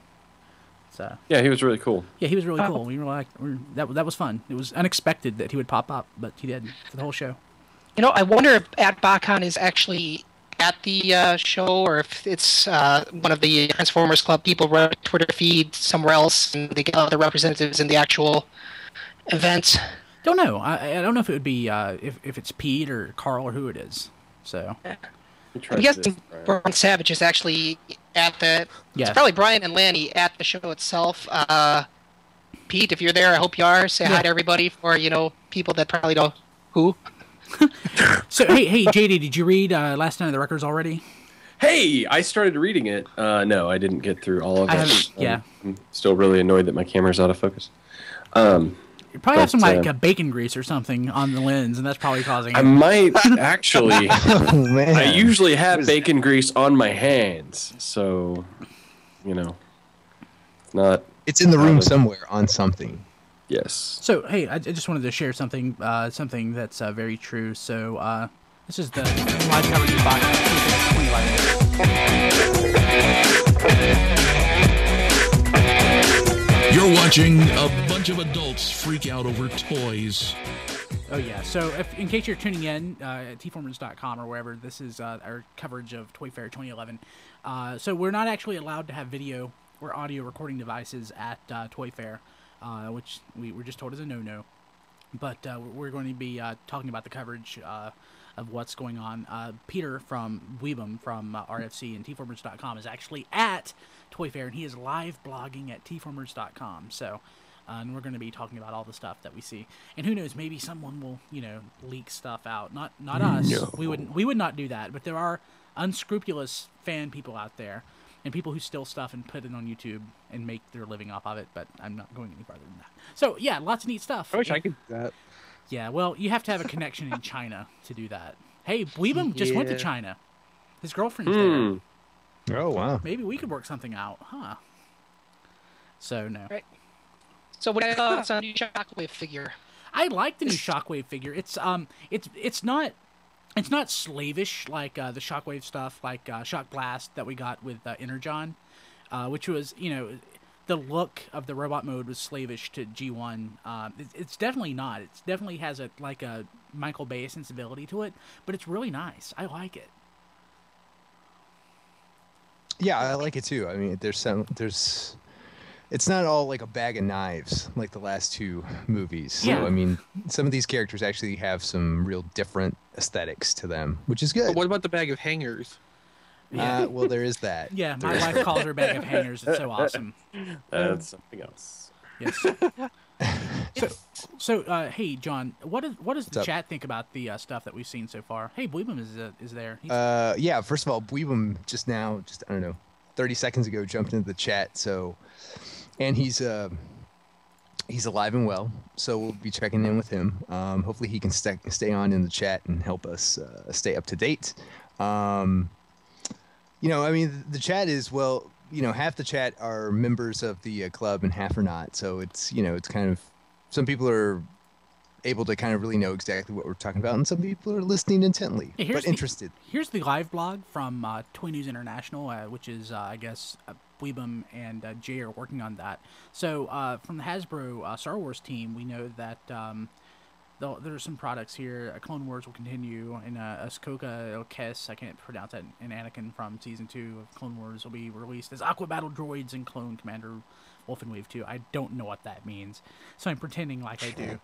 So yeah, he was really cool. Yeah, he was really cool. We were like, that was fun. It was unexpected that he would pop up, but he did for the whole show. I wonder if at BotCon is actually at the show, or if it's one of the Transformers Club people run a Twitter feed somewhere else, and they get other representatives in the actual event. Don't know. I don't know if it would be if it's Pete or Carl or who it is. So I'm guessing Brian Savage is actually at the. Yeah. It's probably Brian and Lanny at the show itself. Pete, if you're there, I hope you are. Say hi to everybody for people that probably know who. So hey, JD, did you read Last Night of the Records already? Hey, I started reading it. No, I didn't get through all of it. Yeah. I'm still really annoyed that my camera's out of focus. You probably have some bacon grease or something on the lens, and that's probably causing it. I might actually. Oh, man. I usually have bacon grease on my hands, so not. It's in the room somewhere on something. Yes. So hey, I just wanted to share something that's very true. So this is the live coverage of BotCon 2011. You're watching a bunch of adults freak out over toys. Oh yeah, so in case you're tuning in at tformers.com or wherever, this is our coverage of Toy Fair 2011. So we're not actually allowed to have video or audio recording devices at Toy Fair, which we were just told is a no-no. But we're going to be talking about the coverage of what's going on. Peter from Weebum from RFC and tformers.com is actually at Toy Fair, and he is live blogging at tformers.com. So, and we're going to be talking about all the stuff that we see. And who knows, maybe someone will, leak stuff out. Not us. No. We would not do that. But there are unscrupulous fan people out there, and people who steal stuff and put it on YouTube and make their living off of it. But I'm not going any farther than that. So yeah, lots of neat stuff. I wish I could do that. Yeah, well, you have to have a connection in China to do that. Hey, Weebum just went to China. His girlfriend's there. Oh, wow. Maybe we could work something out, huh? So, no. Right. So what else on a new Shockwave figure? I like the new Shockwave figure. It's not slavish like the Shockwave stuff, like Shock Blast that we got with Energon, which was, the look of the robot mode was slavish to G1. It's definitely not. It definitely has a Michael Bay sensibility to it, but it's really nice. I like it. Yeah, I like it too. I mean, it's not all like a bag of knives like the last two movies. So, Yeah. I mean, some of these characters actually have some real different aesthetics to them, which is good. But what about the bag of hangers? Well, there is that. Yeah, my wife calls her bag of hangers. It's so awesome. That's something else. Yes. So, hey, John, what does the chat think about the stuff that we've seen so far? Hey, Bleebum is there. Yeah, first of all, Bleebum just I don't know, 30 seconds ago jumped into the chat. So, and he's alive and well. So we'll be checking in with him. Hopefully he can stay on in the chat and help us stay up to date. I mean, the chat is, well, half the chat are members of the club and half are not. So it's, it's kind of, some people are able to kind of really know exactly what we're talking about, and some people are listening intently, but interested. Here's the live blog from Toy News International, which is, I guess, Weebum and Jay are working on that. So from the Hasbro Star Wars team, we know that there are some products here. Clone Wars will continue, and Ahsoka El Kes, I can't pronounce that, and Anakin from Season 2 of Clone Wars will be released as Aqua Battle Droids and Clone Commander Wolf and Wave 2. I don't know what that means, so I'm pretending like I do.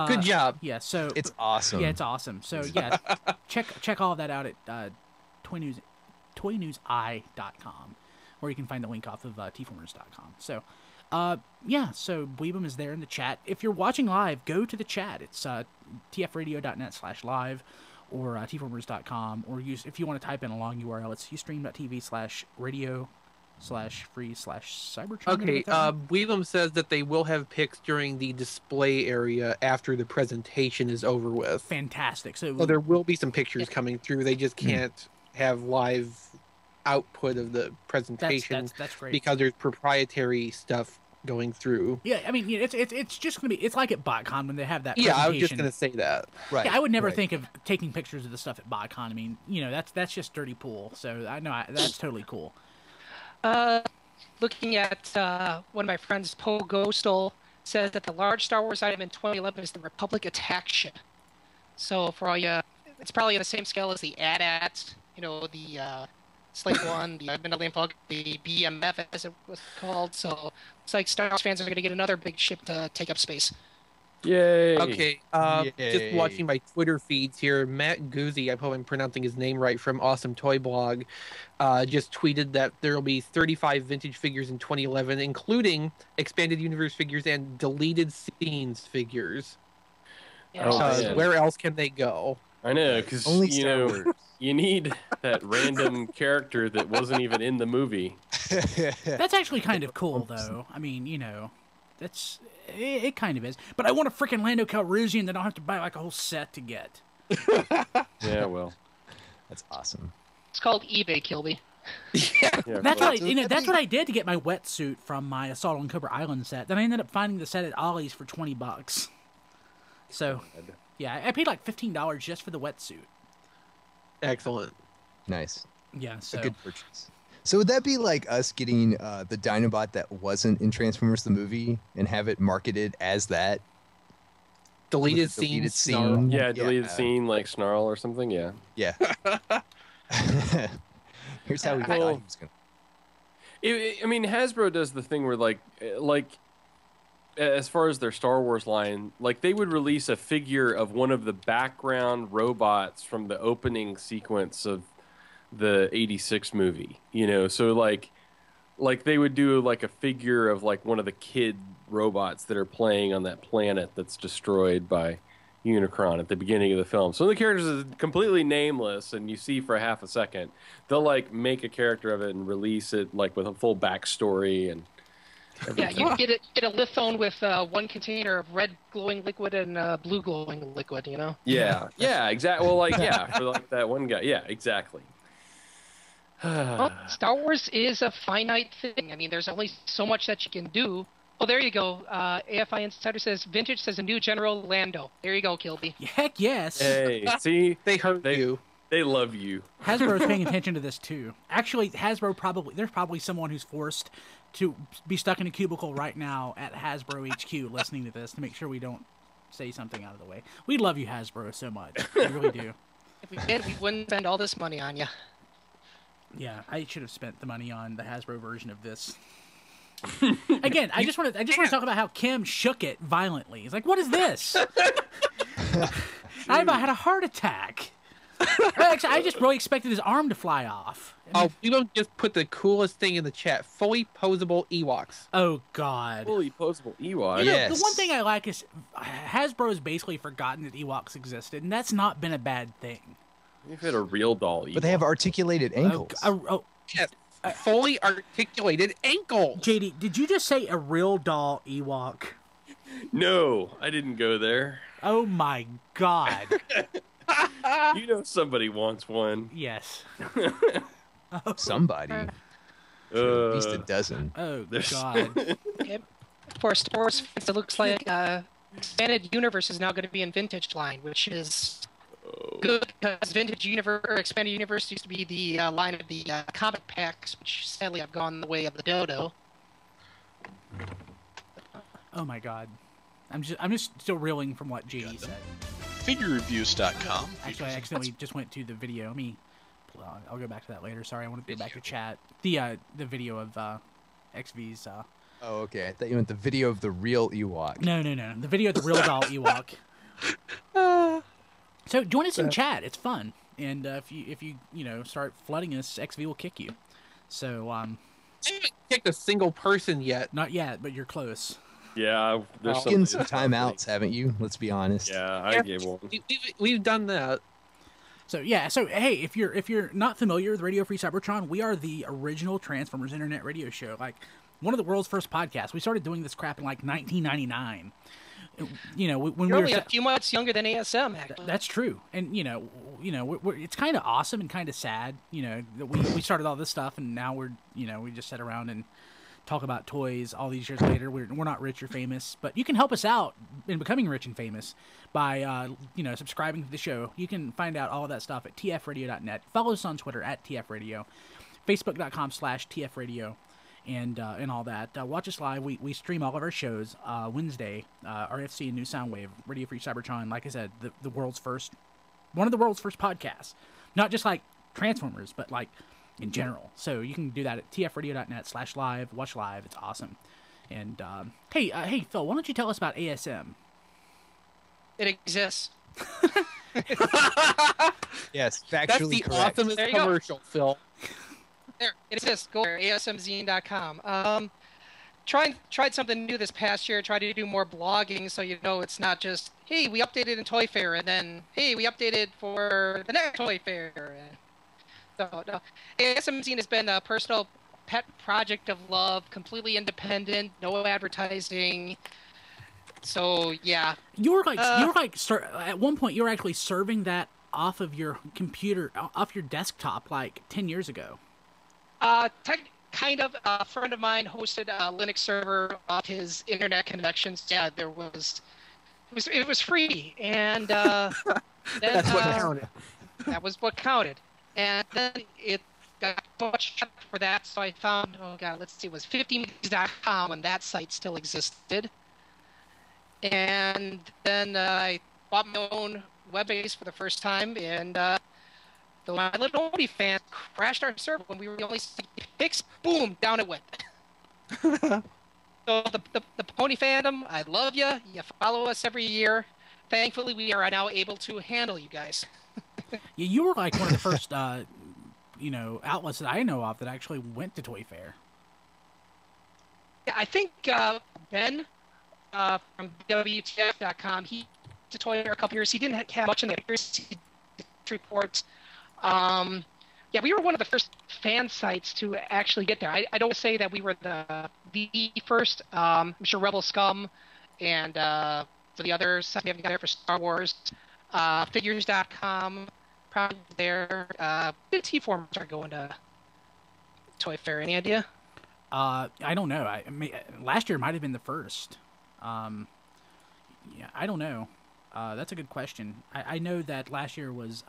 Good job. Yeah, so it's awesome. Yeah, it's awesome. So yeah, check all of that out at toynewseye.com, or you can find the link off of tformers.com. So yeah, so Weebum is there in the chat. If you're watching live, go to the chat. It's tfradio.net/live, or tformers.com, or if you want to type in a long URL, it's ustream.tv/radio/free/Cybertron. Okay, Weavum says that they will have pics during the display area after the presentation is over with. Fantastic. So there will be some pictures coming through. They just can't have live output of the presentation that's great, because there's proprietary stuff going through. Yeah, I mean, it's just gonna be, it's like at BotCon when they have that Yeah, presentation. I was just gonna say that. Right. Yeah, I would never think of taking pictures of the stuff at BotCon. I mean, that's just dirty pool. So I know that's totally cool. Looking at one of my friends, Poe Ghostal, says that the large Star Wars item in 2011 is the Republic attack ship. So for all you, it's probably on the same scale as the AT-AT, the Slate 1, the Mandalorian Falcon, the BMF, as it was called. So it's like Star Wars fans are going to get another big ship to take up space. Yay! Okay, just watching my Twitter feeds here, Matt Guzzi, I hope I'm pronouncing his name right, from Awesome Toy Blog, just tweeted that there will be 35 vintage figures in 2011, including expanded universe figures and deleted scenes figures. Yeah. Where else can they go? I know, because you need that random character that wasn't even in the movie. That's actually kind of cool, though. I mean, it kind of is. But I want a freaking Lando Calrissian that I don't have to buy like a whole set to get. Yeah, well, that's awesome. It's called eBay, Kilby. That's what I did to get my wetsuit from my Assault on Cobra Island set. Then I ended up finding the set at Ollie's for $20. So, yeah, I paid like $15 just for the wetsuit. Excellent. Nice. Yeah, so a good purchase. So would that be like us getting the Dinobot that wasn't in Transformers the movie and have it marketed as that? Deleted scene. Yeah, deleted scene like Snarl or something. Yeah. Yeah. Here's how we thought he was going to. I mean, Hasbro does the thing where like as far as their Star Wars line, like they would release a figure of one of the background robots from the opening sequence of the 86 movie, so like they would do like a figure of like one of the kid robots that are playing on that planet that's destroyed by Unicron at the beginning of the film. So the characters is completely nameless and you see for half a second. They'll like make a character of it and release it like with a full backstory and yeah, you get a lithophone with one container of red glowing liquid and blue glowing liquid, Yeah, exactly. Well, for like that one guy. Yeah, exactly. Well, Star Wars is a finite thing. I mean, there's only so much that you can do. Oh, there you go. AFI Insider says, Vintage says a new General Lando. There you go, Kilby. Heck yes. Hey, see? They heard you. They love you. Hasbro's paying attention to this, too. Actually, there's probably someone who's forced to be stuck in a cubicle right now at Hasbro HQ listening to this to make sure we don't say something out of the way. We love you, Hasbro, so much. We really do. If we did, we wouldn't spend all this money on you. Yeah, I should have spent the money on the Hasbro version of this. Again, I just want to talk about how Kim shook it violently. He's like, "What is this?" I about had a heart attack. Actually, I just really expected his arm to fly off. We don't just put the coolest thing in the chat: fully posable Ewoks. Oh God, fully posable Ewoks. The one thing I like is Hasbro has basically forgotten that Ewoks existed, and that's not been a bad thing. You've had a real doll Ewok. But they have articulated ankles. Yes. Fully articulated ankle. JD, did you just say a real doll Ewok? No, I didn't go there. Oh my God. Somebody wants one. Yes. Somebody. At least a dozen. Oh God. For Star Wars fans, it looks like Expanded Universe is now going to be in Vintage line, which is good because Vintage Universe or Expanded Universe used to be the line of the comic packs, which sadly have gone the way of the dodo. Oh my God, I'm just still reeling from what JD said. FigureReviews.com. Actually, I accidentally just went to the video. I'll go back to that later. Sorry, I wanted to go back to chat. The video of XV's. Oh, okay. I thought you meant the video of the real Ewok. No. The video of the real doll Ewok. So join us in chat. It's fun, and if you start flooding us, XV will kick you. So I haven't kicked a single person yet. Not yet, but you're close. Yeah, there's getting some timeouts, haven't you? Let's be honest. Yeah, I gave one. We've done that. So yeah, so hey, if you're not familiar with Radio Free Cybertron, we are the original Transformers internet radio show, like one of the world's first podcasts. We started doing this crap in like 1999. You know, when You're we only were a few months younger than ASM, actually. That's true, and it's kind of awesome and kind of sad. You know, that we started all this stuff, and now we just sit around and talk about toys all these years later. We're not rich or famous, but you can help us out in becoming rich and famous by subscribing to the show. You can find out all of that stuff at tfradio.net. Follow us on Twitter at tfradio, facebook.com/tfradio, and all that. Watch us live. We stream all of our shows Wednesday. RFC and New Soundwave, Radio Free Cybertron. Like I said, one of the world's first podcasts. Not just like Transformers, but like in general. So you can do that at tfradio.net/live. Watch live. It's awesome. And hey Phil, why don't you tell us about ASM? It exists. Yes, factually That's the correct. awesomest commercial, Phil. There, it exists. Go there, asmzine.com. Tried something new this past year. Tried to do more blogging, so it's not just, hey, we updated in Toy Fair, and then, hey, we updated for the next Toy Fair. So, no. ASM Zine has been a personal pet project of love, completely independent, no advertising. So, yeah. At one point, you were actually serving that off of your computer, off your desktop, like 10 years ago. Kind of. A friend of mine hosted a Linux server off his internet connections. Yeah, it was free, and then, that's what counted. That was what counted. And then it got so much traffic for that, so I found, it was 50megs.com when that site still existed. And then I bought my own web base for the first time, and the My Little Pony fans crashed our server when we were the only picks. Boom, down it went. So the Pony fandom, I love you. You follow us every year. Thankfully, we are now able to handle you guys. Yeah, you were like one of the first, outlets that I know of that actually went to Toy Fair. Yeah, I think Ben from WTF.com, he went to Toy Fair a couple years. He didn't have much in the reports. Yeah, we were one of the first fan sites to actually get there. I don't say that we were the first. I'm sure Rebel Scum and for the others, we haven't got there for Star Wars. Figures.com, probably there. The T-Formers are going to Toy Fair. Any idea? I don't know. I mean, last year might have been the first. Yeah, I don't know. That's a good question. I know that last year was.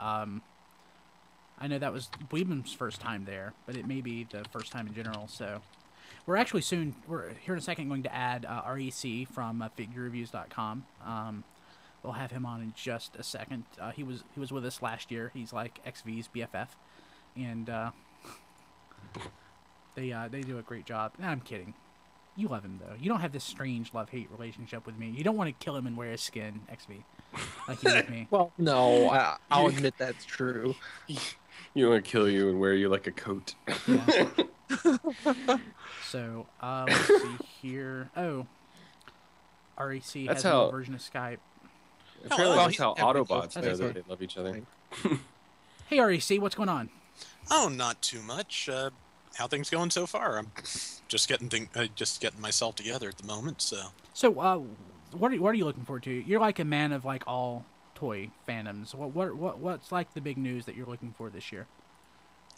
I know that was Weebman's first time there, but it may be the first time in general. So we're actually we're here in a second going to add REC from figurereviews.com. We'll have him on in just a second. He was with us last year. He's like XV's BFF, and they do a great job. Nah, I'm kidding. You love him though. You don't have this strange love-hate relationship with me. You don't want to kill him and wear his skin, XV, like you with me. Well, no, I'll admit that's true. You want to kill you and wear you like a coat. Yeah. So let's see here. Oh, REC has a version of Skype. Apparently that's how Autobots know that they love each other. Hey REC, what's going on? Oh, not too much. How things going so far? I'm just getting myself together at the moment. So what are you looking forward to? You're like a man of like all toy fandoms. What's like the big news that you're looking for this year?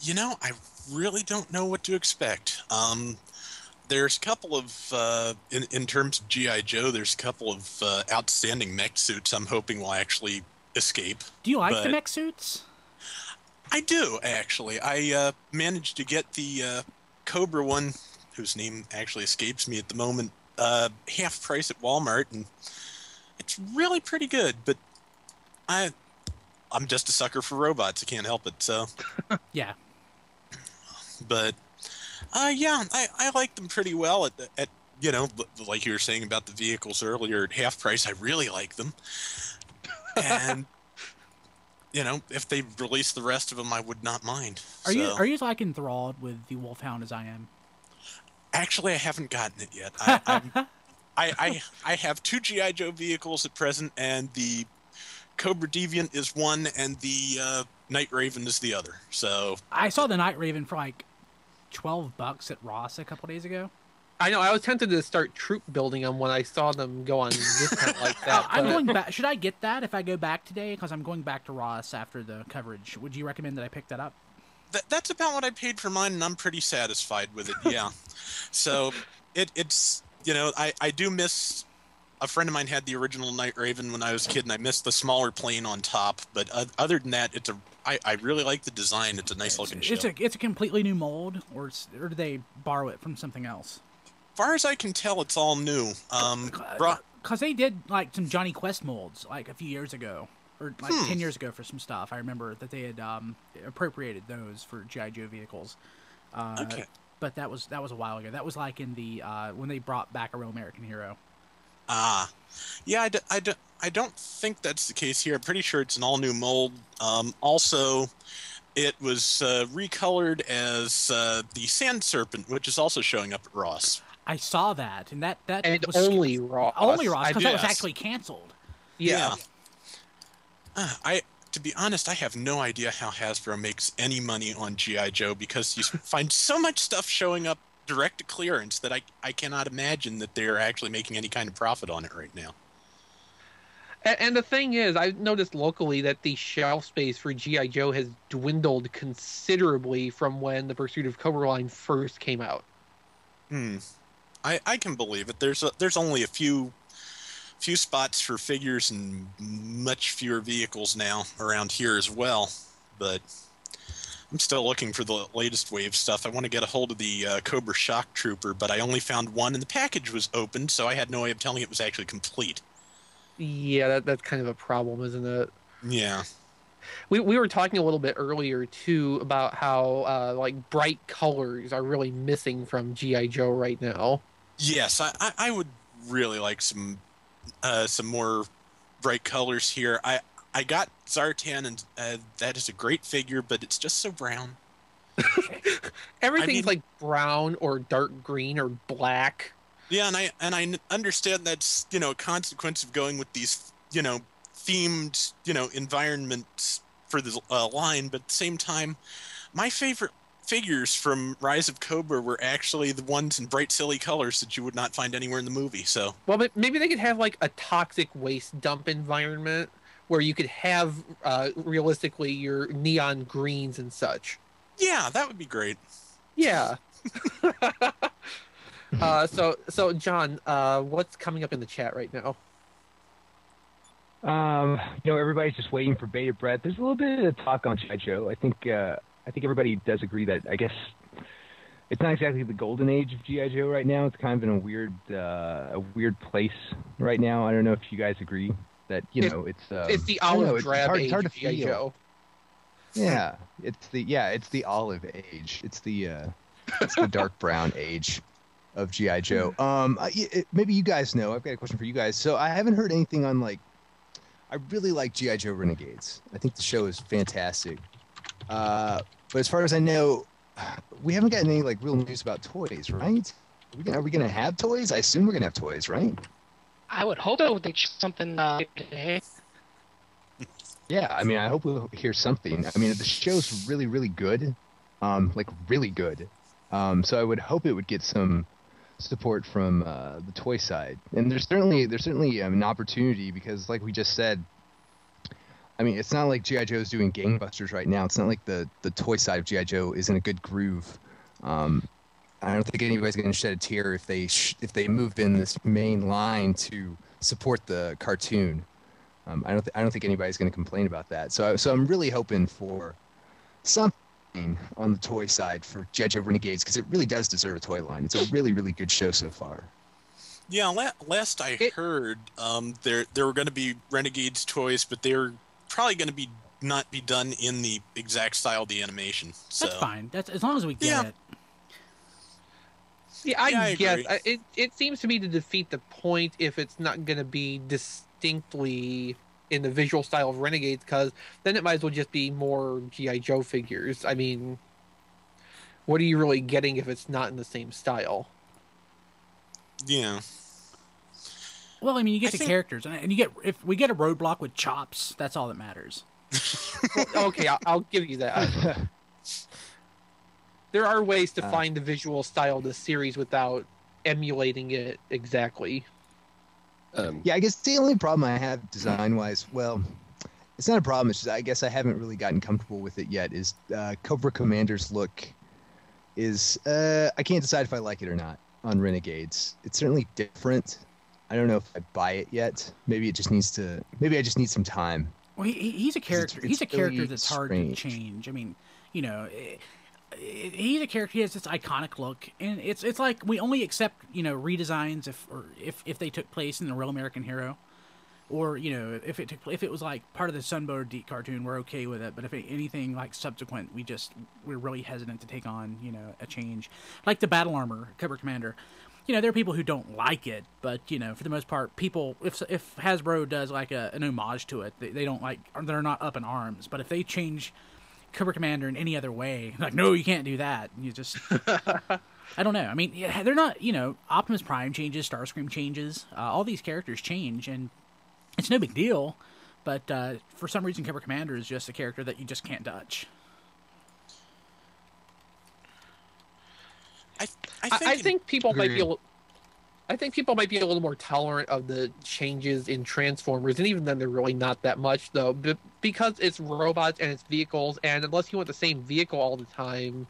I really don't know what to expect. There's a couple of in terms of G.I. Joe, there's a couple of outstanding mech suits I'm hoping will actually escape. Do you like the mech suits? I do, actually. I managed to get the Cobra one, whose name actually escapes me at the moment, half price at Walmart, and it's really pretty good, but I'm just a sucker for robots. I can't help it, so... Yeah. But, yeah, I like them pretty well at like you were saying about the vehicles earlier, at half price, I really like them. And... if they release the rest of them, I would not mind. Are you like enthralled with the Wolfhound as I am? Actually, I haven't gotten it yet. I have two G.I. Joe vehicles at present, and the Cobra Deviant is one, and the Night Raven is the other. So I saw the Night Raven for like $12 at Ross a couple days ago. I know. I was tempted to start troop building them when I saw them go on discount like that. I'm going back. Should I get that if I go back today? Because I'm going back to Ross after the coverage. Would you recommend that I pick that up? That's about what I paid for mine, and I'm pretty satisfied with it. Yeah. So it's I do miss. A friend of mine had the original Night Raven when I was a kid, and I missed the smaller plane on top. But other than that, I really like the design. It's a nice looking ship. It's a completely new mold, or do they borrow it from something else? As far as I can tell, it's all new. Because they did like some Johnny Quest molds like a few years ago, or like 10 years ago for some stuff. I remember that they had appropriated those for G.I. Joe vehicles. Okay. But that was a while ago. That was like in the when they brought back a real American hero. Yeah, I don't think that's the case here. I'm pretty sure it's an all-new mold. Also, it was recolored as the Sand Serpent, which is also showing up at Ross. I saw that, and that and was only Ross. Only Ross, because that was actually canceled. Yeah. To be honest, I have no idea how Hasbro makes any money on G.I. Joe, because you find so much stuff showing up direct to clearance that I cannot imagine that they're actually making any kind of profit on it right now. And the thing is, I've noticed locally that the shelf space for G.I. Joe has dwindled considerably from when the Pursuit of Cobra line first came out. I can believe it. There's only a few spots for figures and much fewer vehicles now around here as well, but I'm still looking for the latest wave stuff. I want to get a hold of the Cobra Shock Trooper, but I only found one, and the package was opened, so I had no way of telling it was actually complete. Yeah, that's kind of a problem, isn't it? Yeah. We were talking a little bit earlier, too, about how like bright colors are really missing from G.I. Joe right now. Yes, I would really like some more bright colors here. I got Zartan, and that is a great figure, but it's just so brown. Everything's like brown or dark green or black. Yeah, and I understand that's a consequence of going with these themed environments for the line, but at the same time, my favorite figures from Rise of Cobra were actually the ones in bright, silly colors that you would not find anywhere in the movie. So, well, but maybe they could have like a toxic waste dump environment where you could have realistically your neon greens and such. Yeah, that would be great. Yeah. So John, what's coming up in the chat right now? Everybody's just waiting for bated breath. There's a little bit of talk on G.I. Joe. I think everybody does agree that, I guess, it's not exactly the golden age of G.I. Joe right now. It's kind of in a weird place right now. I don't know if you guys agree that it's the olive drab age of G.I. Joe. Yeah, it's the olive age. It's the dark brown age of G.I. Joe. Maybe you guys know. I've got a question for you guys. So I haven't heard anything on I really like G.I. Joe Renegades. I think the show is fantastic. But as far as I know, we haven't gotten any real news about toys, right? Are we gonna have toys? I assume we're gonna have toys, right? I would hope that they show something today. Yeah, I mean, I hope we'll hear something. I mean, the show's really, really good, really good. So I would hope it would get some support from the toy side, and there's certainly an opportunity, because, like we just said, I mean, it's not like G.I. Joe's doing gangbusters right now. It's not like the toy side of G.I. Joe is in a good groove. I don't think anybody's going to shed a tear if they move in this main line to support the cartoon. I don't think anybody's going to complain about that. So I'm really hoping for something on the toy side for G.I. Joe Renegades, because it really does deserve a toy line. It's a really, really good show so far. Yeah, last I heard, there were going to be Renegades toys, but they were probably going to not be done in the exact style of the animation. So. That's fine. That's as long as we get it. Yeah, I guess it seems to me to defeat the point if it's not going to be distinctly in the visual style of Renegades, because then it might as well just be more G.I. Joe figures. I mean, what are you really getting if it's not in the same style? Yeah. Well, I mean, you get the characters, and if we get a roadblock with chops, that's all that matters. Well, okay, I'll give you that. There are ways to find the visual style of the series without emulating it exactly. Yeah, I guess the only problem I have design-wise, well, it's not a problem. It's just I guess I haven't really gotten comfortable with it yet. Is Cobra Commander's look is I can't decide if I like it or not on Renegades. It's certainly different. I don't know if I buy it yet. Maybe it just needs to. Maybe I just need some time. Well, he's a character. He's a character really that's hard strange. to change. I mean, you know, he's a character. He has this iconic look, and it's like we only accept redesigns if they took place in the Real American Hero, or if it was like part of the Sunbow cartoon, we're okay with it. But if anything like subsequent, we're really hesitant to take on a change, like the battle armor Cobra Commander. There are people who don't like it, but for the most part, people if Hasbro does like an homage to it, they don't like, they're not up in arms. But if they change Cobra Commander in any other way, like, no, you can't do that. You just, I don't know. I mean, they're not, Optimus Prime changes, Starscream changes, all these characters change, and it's no big deal. But for some reason, Cobra Commander is just a character that you just can't touch. I think people might be a little more tolerant of the changes in Transformers, and even then they're really not that much, though, because it's robots and it's vehicles, and unless you want the same vehicle all the time,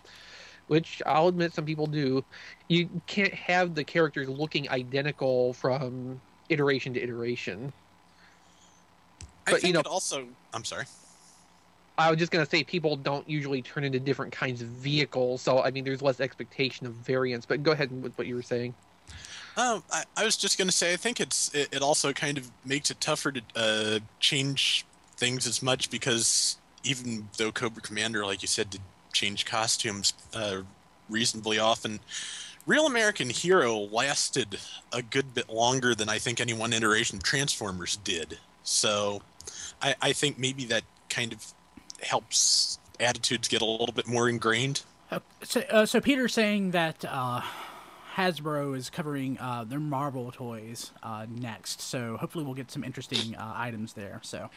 which I'll admit some people do, you can't have the characters looking identical from iteration to iteration. I think it also... I'm sorry. I was just going to say people don't usually turn into different kinds of vehicles, so, I mean, there's less expectation of variance, but go ahead with what you were saying. I was just going to say, I think it also kind of makes it tougher to change things as much, because even though Cobra Commander, like you said, did change costumes reasonably often, Real American Hero lasted a good bit longer than I think any one iteration of Transformers did. So I think maybe that kind of helps attitudes get a little bit more ingrained. So Peter's saying that Hasbro is covering their Marvel toys next, so hopefully we'll get some interesting items there. So,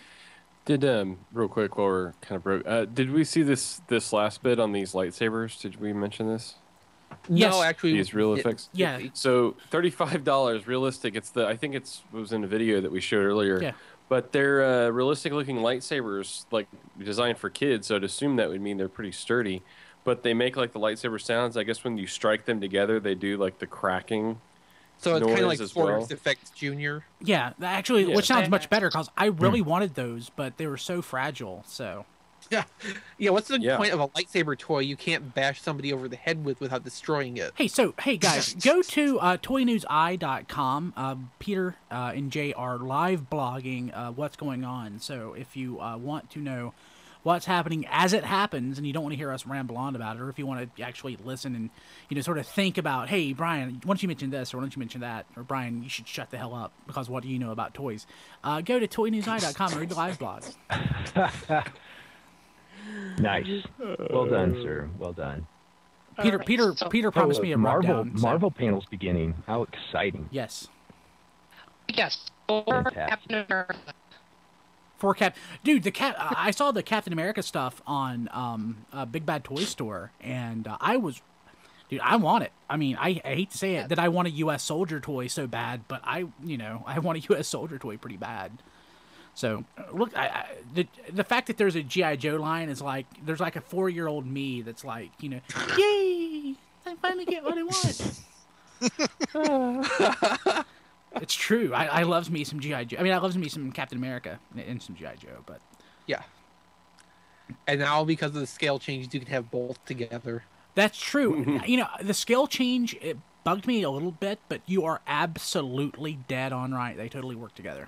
did real quick while we're kind of broke, did we see this last bit on these lightsabers? Did we mention this? Yes. No, actually, these real effects. Yeah. So $35 realistic. I think it was in a video that we showed earlier. Yeah. But they're realistic-looking lightsabers, like designed for kids. So I'd assume that would mean they're pretty sturdy. But they make like the lightsaber sounds. I guess when you strike them together, they do like the cracking. So it's kind of like Force well. Effects Junior. Yeah, actually, which sounds much better, because I really wanted those, but they were so fragile. So. Yeah. What's the point of a lightsaber toy you can't bash somebody over the head with without destroying it? Hey guys, go to toynewseye.com. Peter and Jay are live blogging what's going on. So if you want to know what's happening as it happens, and you don't want to hear us ramble on about it, or if you want to actually listen and sort of think about, hey Brian, why don't you mention this, or why don't you mention that, or Brian, you should shut the hell up because what do you know about toys? Go to toynewseye.com and read the live blog. Nice. Well done, sir. Well done. Peter promised me a rundown. Marvel panel's beginning. How exciting. Yes. Yes. Fantastic. For dude, I saw the Captain America stuff on Big Bad Toy Store, and I want it. I mean, I hate to say it, that I want a U.S. Soldier toy so bad, but I want a U.S. Soldier toy pretty bad. So, look, the fact that there's a G.I. Joe line is like, there's like a 4-year-old me that's like, yay, I finally get what I want. It's true. I love me some G.I. Joe. I mean, I love me some Captain America and some G.I. Joe, but... Yeah. And now, because of the scale changes, you can have both together. That's true. The scale change, it bugged me a little bit, but you are absolutely dead on right. They totally work together.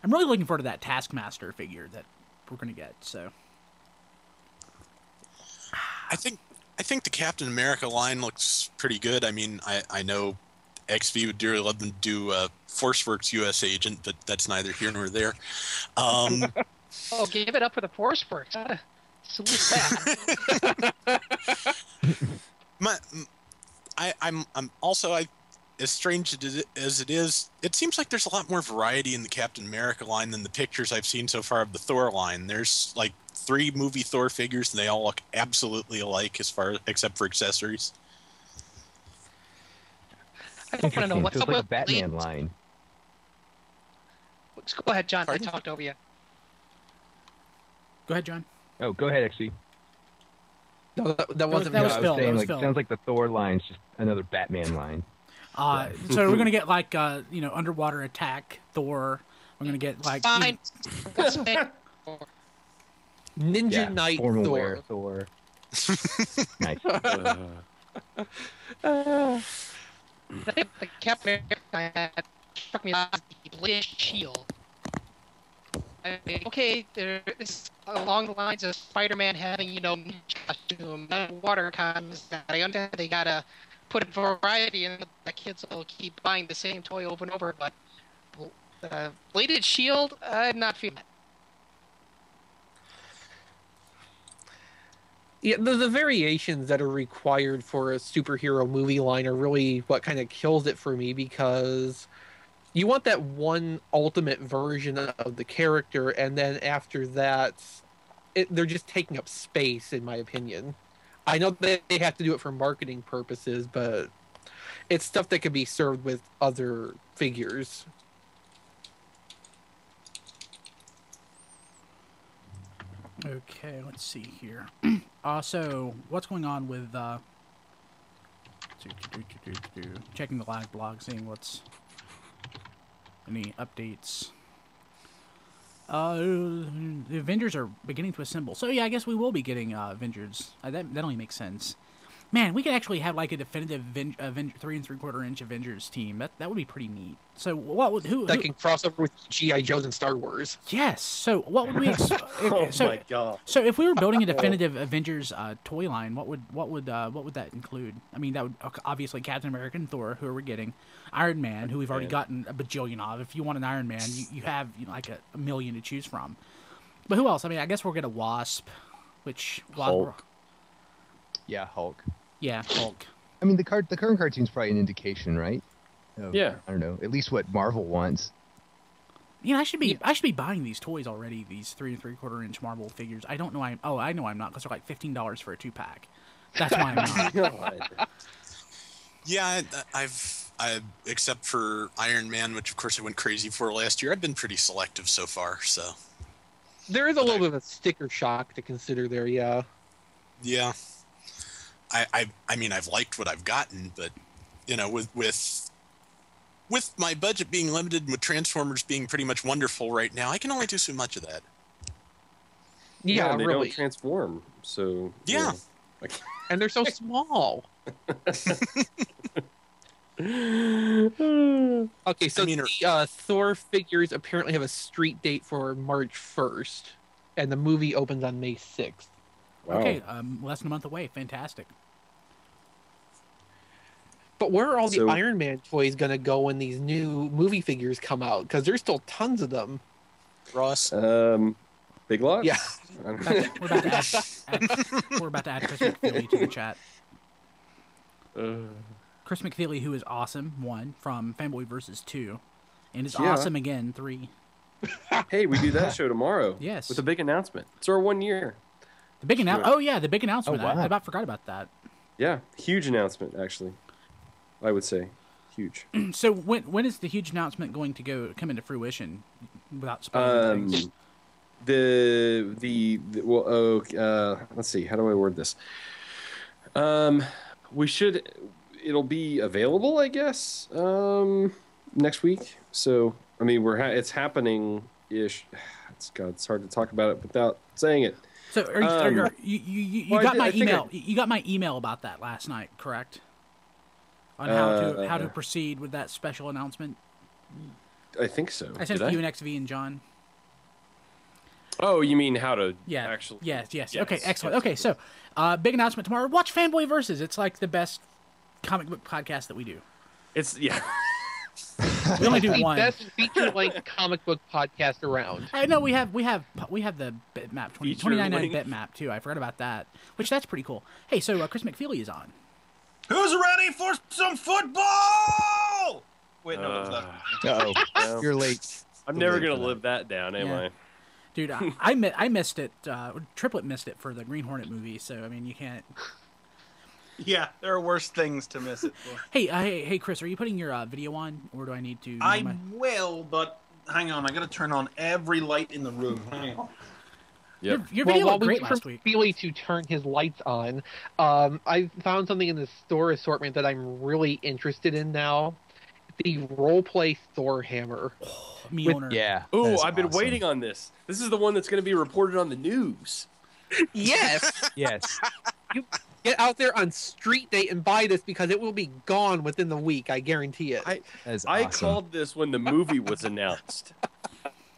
I'm really looking forward to that Taskmaster figure that we're going to get. So, I think the Captain America line looks pretty good. I mean, I know XV would dearly love them to do ForceWorks US Agent, but that's neither here nor there. Oh, give it up for the ForceWorks. Salute that. I'm also as strange as it is, it seems like there's a lot more variety in the Captain America line than the pictures I've seen so far of the Thor line. There's like 3 movie Thor figures, and they all look absolutely alike except for accessories. I don't want to know what's Feels up like a with Batman line. Go ahead, John. Pardon? I talked over you. Go ahead, John. Oh, go ahead, XC. No, that wasn't that me. was I Phil. was saying, That was like, Phil. sounds like the Thor line's just another Batman line. So we're gonna get like underwater attack Thor. We're gonna get like Fine. Ninja Knight formal Thor. wear Thor. Nice. The Captain America struck me as the Blade Shield. I mean, okay, it's along the lines of Spider-Man having, ninja costume, water comes. I understand they gotta put variety in. The kids will keep buying the same toy over and over, but Bladed Shield, I'm not feeling it. Yeah, the variations that are required for a superhero movie line are really what kind of kills it for me, because you want that one ultimate version of the character, and then after that, they're just taking up space, in my opinion. I know they have to do it for marketing purposes, but it's stuff that can be served with other figures. Okay, let's see here. So, what's going on with checking the live blog, seeing what's any updates. The Avengers are beginning to assemble. So yeah, I guess we will be getting Avengers. That only makes sense. Man, we could actually have like a definitive 3 3/4 inch Avengers team. That would be pretty neat. So what would who can cross over with G.I. Joes and Star Wars? Yes. So what would we? My god! So if we were building a definitive Avengers toy line, what would that include? I mean, that would obviously Captain America and Thor, who are we getting? Iron Man, who we've already gotten a bajillion of. If you want an Iron Man, you have like a million to choose from. But who else? I mean, I guess we'll get a Wasp, which Hulk. Yeah, Hulk. Yeah, Hulk. I mean, the current cartoon's probably an indication, right? Yeah. I don't know. At least what Marvel wants. You know, I should be buying these toys already. These 3 3/4 inch Marvel figures. I don't know. I know I'm not, because they're like $15 for a 2-pack. That's why I'm not. Yeah, I've except for Iron Man, which of course I went crazy for last year. I've been pretty selective so far. So there is a little bit of a sticker shock to consider there. Yeah. Yeah. I mean, I've liked what I've gotten, but with my budget being limited and with Transformers being pretty much wonderful right now, I can only do so much of that. Yeah, they really. don't transform, so yeah, and they're so small. Okay, so the Thor figures apparently have a street date for March 1st, and the movie opens on May 6th. Wow. Okay, less than a month away. Fantastic. But where are all the Iron Man toys going to go when these new movie figures come out? Because there's still tons of them. Ross? Big Lots? Yeah. We're about to add Chris McFeely to the chat. Chris McFeely, who is awesome, 1, from Fanboy vs. 2, and is awesome again, 3. Hey, we do that show tomorrow. Yes. With a big announcement. It's our 1 year. The big announcement. Oh yeah, the big announcement. Oh, wow. I about forgot about that. Yeah, huge announcement actually. I would say huge. So when is the huge announcement going to come into fruition? Without spoiling things. Let's see. How do I word this? It'll be available, I guess, next week. So I mean, it's happening ish. It's hard to talk about it without saying it. So you got my email. You got my email about that last night, correct? On how to proceed with that special announcement. I think so. I sent it to you and XV and John. Oh, you mean how to actually? Yes. Okay, excellent. Okay, so big announcement tomorrow. Watch Fanboy Versus. It's like the best comic book podcast that we do. We only do one. The best feature-length comic book podcast around. I know we have the bitmap 2099 bitmap too. I forgot about that. That's pretty cool. Hey, so Chris McFeely is on. Who's ready for some football? Wait, no, it's not. Uh-oh. You're late. I'm never going to live that down, am I? Dude, I missed it. Triplet missed it for the Green Hornet movie, so, I mean, you can't... Yeah, there are worse things to miss it for. Hey, Chris, are you putting your video on, or do I need to... I will, but hang on. I got to turn on every light in the room. Hang on. Yep. Your video while looked we great wait for last week. Feely to turn his lights on, I found something in the store assortment that I'm really interested in now. The roleplay Thor hammer. Mjolnir. Yeah. Ooh, I've been waiting on this. This is the one that's going to be reported on the news. Yes. Yes. You get out there on street day and buy this because it will be gone within the week. I guarantee it. I called this when the movie was announced.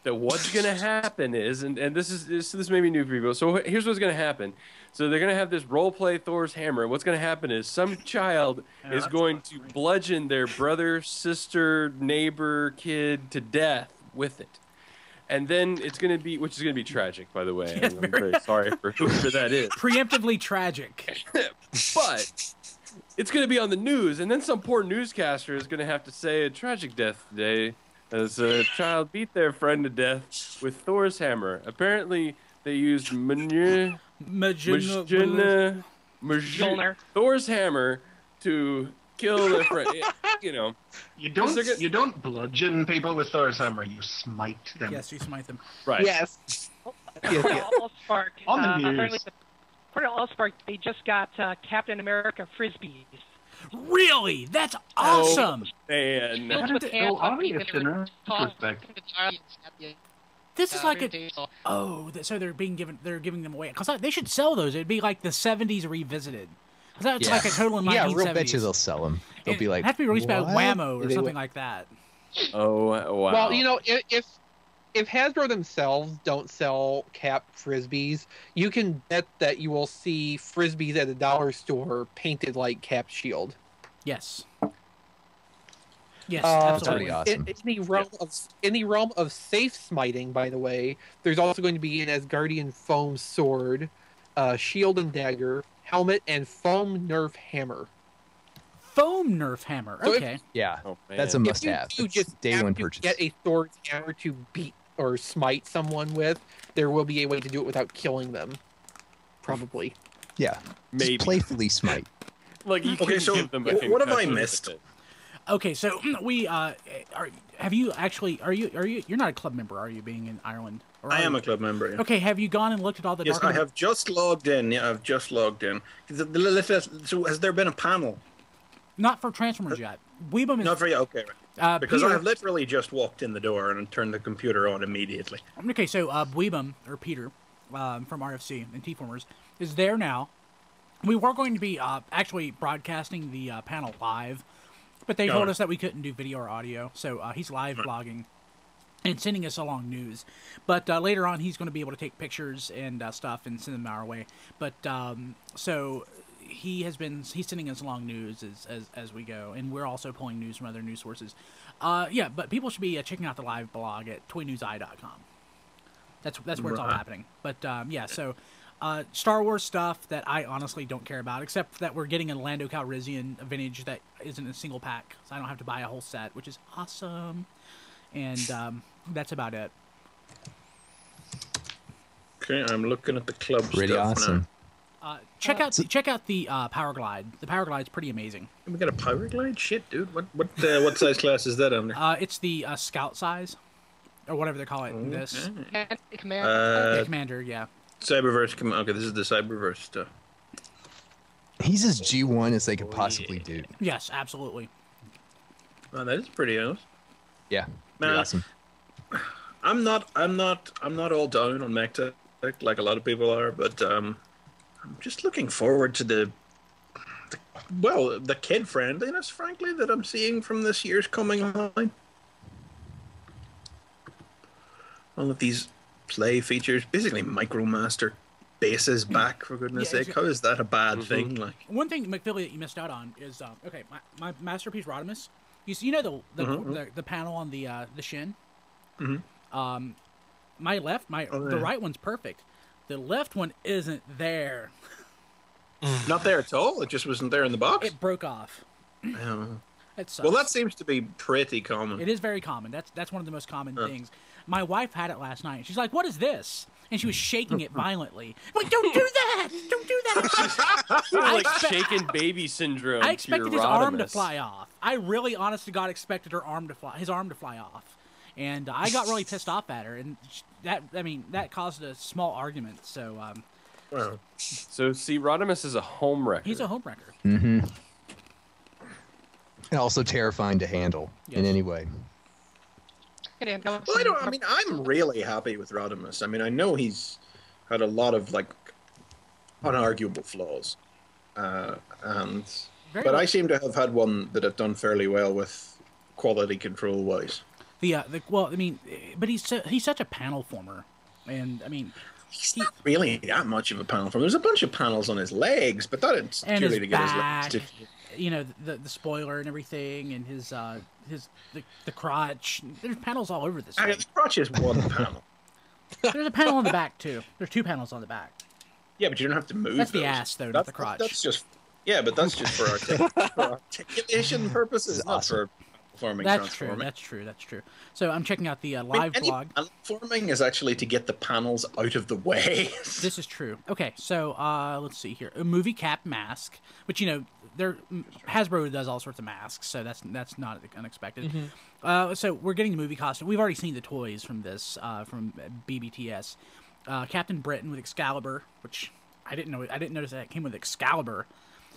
That what's going to happen is, and this may be new for people. So here's what's going to happen. So they're going to have this roleplay Thor's hammer. And what's going to happen is some child is going to bludgeon their brother, sister, neighbor, kid to death with it. And then it's going to be, which is going to be tragic, by the way. I'm very sorry for whoever that is. Preemptively tragic. But it's going to be on the news, and then some poor newscaster is going to have to say a tragic death today as a child beat their friend to death with Thor's hammer. Apparently, they used Thor's hammer to kill their friend. You know, you don't bludgeon people with Thor's hammer. You smite them. Yes, you smite them. Right. Yes. Allspark. On the news. According to Allspark, they just got Captain America frisbees. Really? That's awesome. Oh, man. This is like so they're giving them away because they should sell those. It'd be like the 70s revisited. That's like a total 1970s. Yeah, real bet you they'll sell them. They'll be like, have to be released by Whammo or something like that. Oh wow. Well, you know, if Hasbro themselves don't sell Cap frisbees, you can bet that you will see frisbees at a dollar store painted like Cap's shield. Yes. Yes, absolutely. Awesome. In the realm of safe smiting, by the way, there's also going to be an Asgardian foam sword, shield and dagger, helmet, and foam Nerf hammer. Foam Nerf hammer. Okay. Yeah, that's a must-have. If you just day one have to purchase. get a Thor's hammer to beat or smite someone with, there will be a way to do it without killing them. Probably. Yeah. Maybe. Just playfully smite. Like you can give them. What have I missed? Okay, so we have you actually you're not a club member, are you, being in Ireland? I am a club member. Yeah. Okay, have you gone and looked at all the? Yes, I have just logged in. Yeah, I've just logged in. So has there been a panel? Not for Transformers yet. Weebum is not for you. Okay, right. Because Peter, I have literally just walked in the door and turned the computer on immediately. Okay, so Weebum or Peter from RFC and T-Formers is there now. We were going to be actually broadcasting the panel live, but they told us that we couldn't do video or audio, so he's live blogging and sending us along news. But later on, he's going to be able to take pictures and stuff and send them our way. But so he's sending us along news as we go, and we're also pulling news from other news sources. Yeah, but people should be checking out the live blog at toynewseye.com. That's where it's all happening. But yeah, so Star Wars stuff that I honestly don't care about, except that we're getting a Lando Calrissian vintage that isn't a single pack, so I don't have to buy a whole set, which is awesome. And that's about it. Okay, I'm looking at the club Pretty stuff awesome. now. Check out the Power Glide. The Power Glide's pretty amazing. We got a Power Glide? Shit, dude. What size class is that under? It's the Scout size, or whatever they call it in this. Commander, yeah. Cyberverse. Okay, this is the Cyberverse stuff. He's as G1 as they could possibly do. Yes, absolutely. Oh, that is pretty awesome. Yeah, pretty awesome. I'm not all down on MechTech like a lot of people are, but I'm just looking forward to the kid friendliness, frankly, that I'm seeing from this year's coming line. All of these play features, basically MicroMaster bases back, for goodness sake. How is that a bad thing? Like, one thing, McPhilly, that you missed out on is okay, my Masterpiece Rodimus. You know the panel on the shin. Mm-hmm. My left, the right one's perfect. The left one isn't there. Not there at all. It just wasn't there in the box. It broke off. It sucks. Well, that seems to be pretty common. It is very common. That's one of the most common things. My wife had it last night. She's like, "What is this?" And she was shaking it violently. I'm like, don't do that! Don't do that! Like shaken baby syndrome. I expected his arm to fly off. I really, honest to God, expected his arm to fly off. And I got really pissed off at her, and that caused a small argument. So, So, see, Rodimus is a home wrecker. He's a home wrecker. Mm-hmm. And also terrifying to handle in any way. Well, I'm really happy with Rodimus. I mean, I know he's had a lot of unarguable flaws, but I seem to have had one that I've done fairly well with quality control wise. But he's such a panel former, and I mean, he's not really that much of a panel former. There's a bunch of panels on his legs, but that's purely to get his legs to. You know, the spoiler and everything, and the crotch. There's panels all over this. The crotch is one panel. There's a panel on the back too. There's 2 panels on the back. Yeah, but you don't have to move. That's those. the ass, though, not the crotch. That's just for articulation purposes, not for forming. That's true. So I'm checking out the live blog. Forming is actually to get the panels out of the way. This is true. Okay, so let's see here. A movie cap mask, which Hasbro does all sorts of masks, so that's not unexpected. Mm-hmm. So we're getting the movie costume. We've already seen the toys from this from BBTS. Captain Britain with Excalibur, which I didn't notice that it came with Excalibur.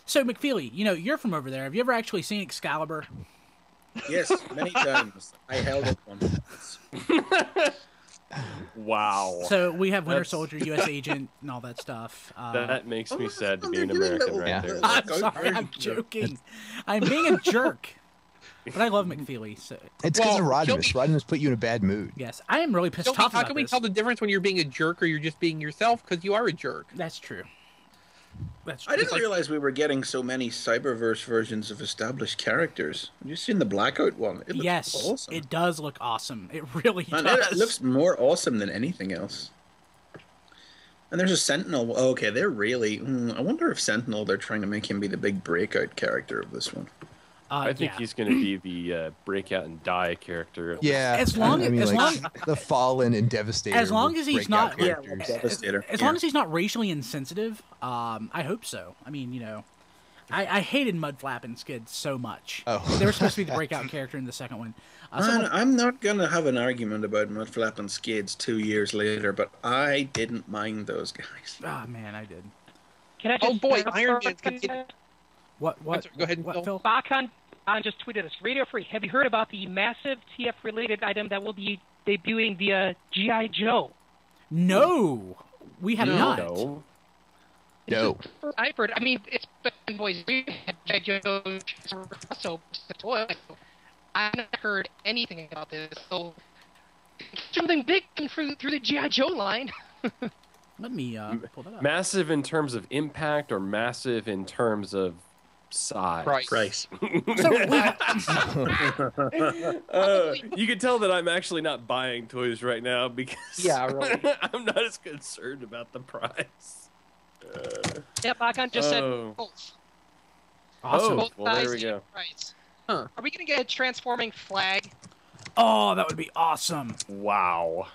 So McFeely, you're from over there. Have you ever actually seen Excalibur? Yes, many times. I held it once. Wow. So we have Winter Soldier, U.S. Agent, and all that stuff. That makes me sad to be an American right there. I'm sorry, I'm joking. I'm being a jerk. But I love McFeely. So. It's because of Rodimus. Rodimus put you in a bad mood. Yes, I am really pissed off about this. How can we tell the difference when you're being a jerk or you're just being yourself? Because you are a jerk. That's true. I didn't realize we were getting so many Cyberverse versions of established characters. Have you seen the Blackout one? It looks awesome. It does look awesome. It really does. It looks more awesome than anything else. And there's a Sentinel. Okay, they're really... I wonder if Sentinel, they're trying to make him be the big breakout character of this one. I think he's going to be the breakout and die character. Yeah, as long as the Fallen and Devastator. As long as he's not, Devastator. As long as he's not racially insensitive, I hope so. I mean, I hated Mudflap and Skid so much. Oh, they were supposed to be the breakout character in the second one. I'm not going to have an argument about Mudflap and Skids 2 years later, but I didn't mind those guys. Ah, man, I did. Can I just Iron Man's continue. What? Sorry, go ahead, Phil. Bakan just tweeted us, Radio Free, have you heard about the massive TF-related item that will be debuting via G.I. Joe? No, we have not. No. I've heard. I mean, it's been boys. We had G.I. Joe, so the toy. I've not heard anything about this. So something big through the G.I. Joe line. Let me pull that up. Massive in terms of impact or massive in terms of size? Price. So you can tell that I'm actually not buying toys right now because really. I'm not as concerned about the price. Yeah, Bakan just said both. Awesome. Both well, there we size go. and price. Are we going to get a transforming flag? Oh, that would be awesome. Wow.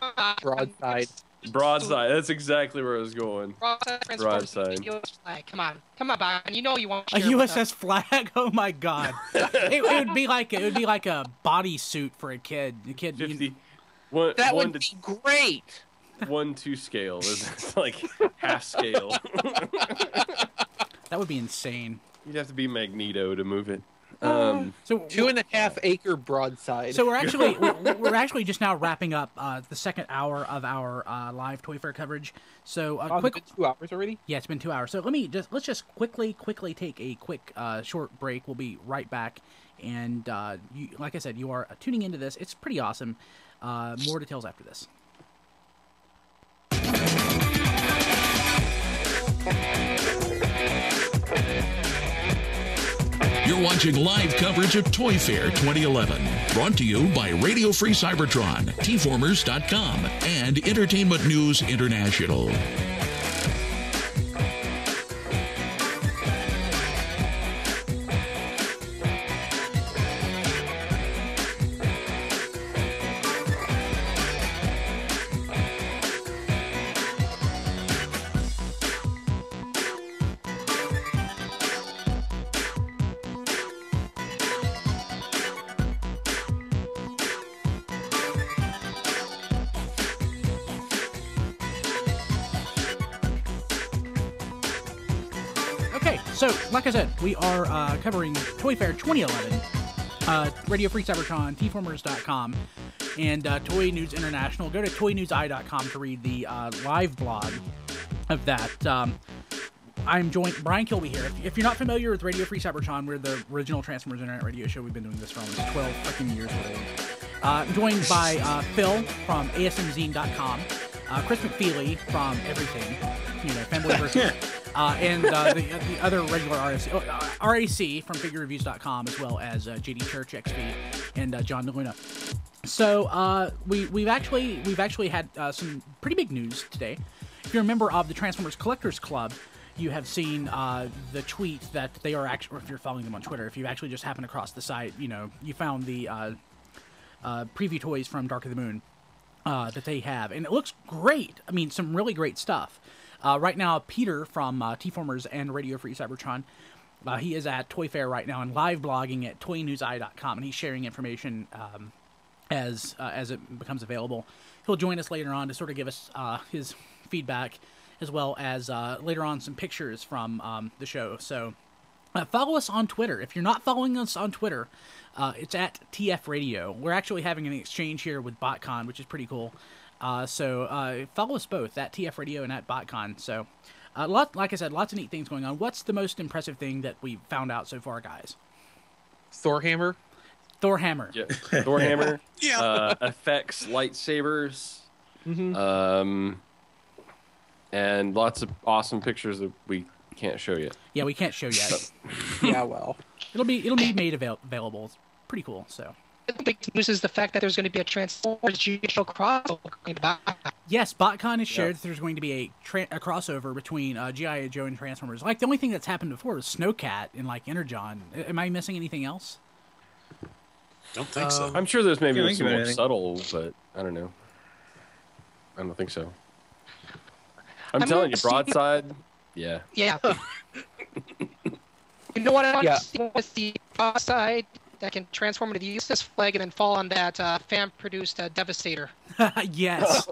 Broadside. Broadside. That's exactly where I was going. Broadside. Flag. Come on, Bakan. You know you want a USS flag. Oh my God. it would be like a bodysuit for a kid. The kid. 50. That would be great. 1-2 scale. It's like half scale. That would be insane. You'd have to be Magneto to move it. So 2.5 acre broadside. So we're actually just now wrapping up the second hour of our live Toy Fair coverage. So it's been 2 hours already. Yeah, it's been 2 hours. So let's just quickly take a quick short break. We'll be right back. And like I said, you are tuning into this. It's pretty awesome. More details after this. You're watching live coverage of Toy Fair 2011. Brought to you by Radio Free Cybertron, Tformers.com, and Entertainment News International. So, like I said, we are covering Toy Fair 2011, Radio Free Cybertron, tformers.com, and Toy News International. Go to toynewseye.com to read the live blog of that. I'm joined, Brian Kilby here. If you're not familiar with Radio Free Cybertron, we're the original Transformers Internet radio show. We've been doing this for almost 12 freaking years old. I'm joined by Phil from ASMzine.com, Chris McFeely from everything, Fanboy Versus, and the other regular RAC from FigureReviews.com, as well as JD Church XP and John DeLuna. So we've actually had some pretty big news today. If you're a member of the Transformers Collectors Club, you have seen the tweet that they are actually, or if you're following them on Twitter, if you actually just happen across the site, you found the preview toys from Dark of the Moon that they have, and it looks great. I mean, some really great stuff. Right now, Peter from T-Formers and Radio Free Cybertron, he is at Toy Fair right now and live blogging at toynewseye.com, and he's sharing information as it becomes available. He'll join us later on to sort of give us his feedback, as well as later on some pictures from the show. So follow us on Twitter. If you're not following us on Twitter, it's at TF Radio. We're actually having an exchange here with BotCon, which is pretty cool. So follow us both, at TF Radio and at BotCon. So like I said, lots of neat things going on. What's the most impressive thing that we've found out so far, guys? Thor hammer. Yeah. Thor hammer. Yeah. Effects, lightsabers. Mm-hmm. And lots of awesome pictures that we can't show yet. Yeah, we can't show yet. Yeah, well, it'll be made available. It's pretty cool. So the big news is the fact that there's going to be a Transformers GHO crossover. Yes, BotCon has shared that there's going to be a crossover between G.I. Joe and Transformers. Like, the only thing that's happened before was Snowcat and, like, Energon. Am I missing anything else? Don't think so. I'm sure there's maybe some more subtle, but I don't know. I don't think so. I'm telling you, Broadside, yeah. Yeah. You know what I want to see was the Broadside that can transform into the useless flag and then fall on that fan-produced Devastator. Yes.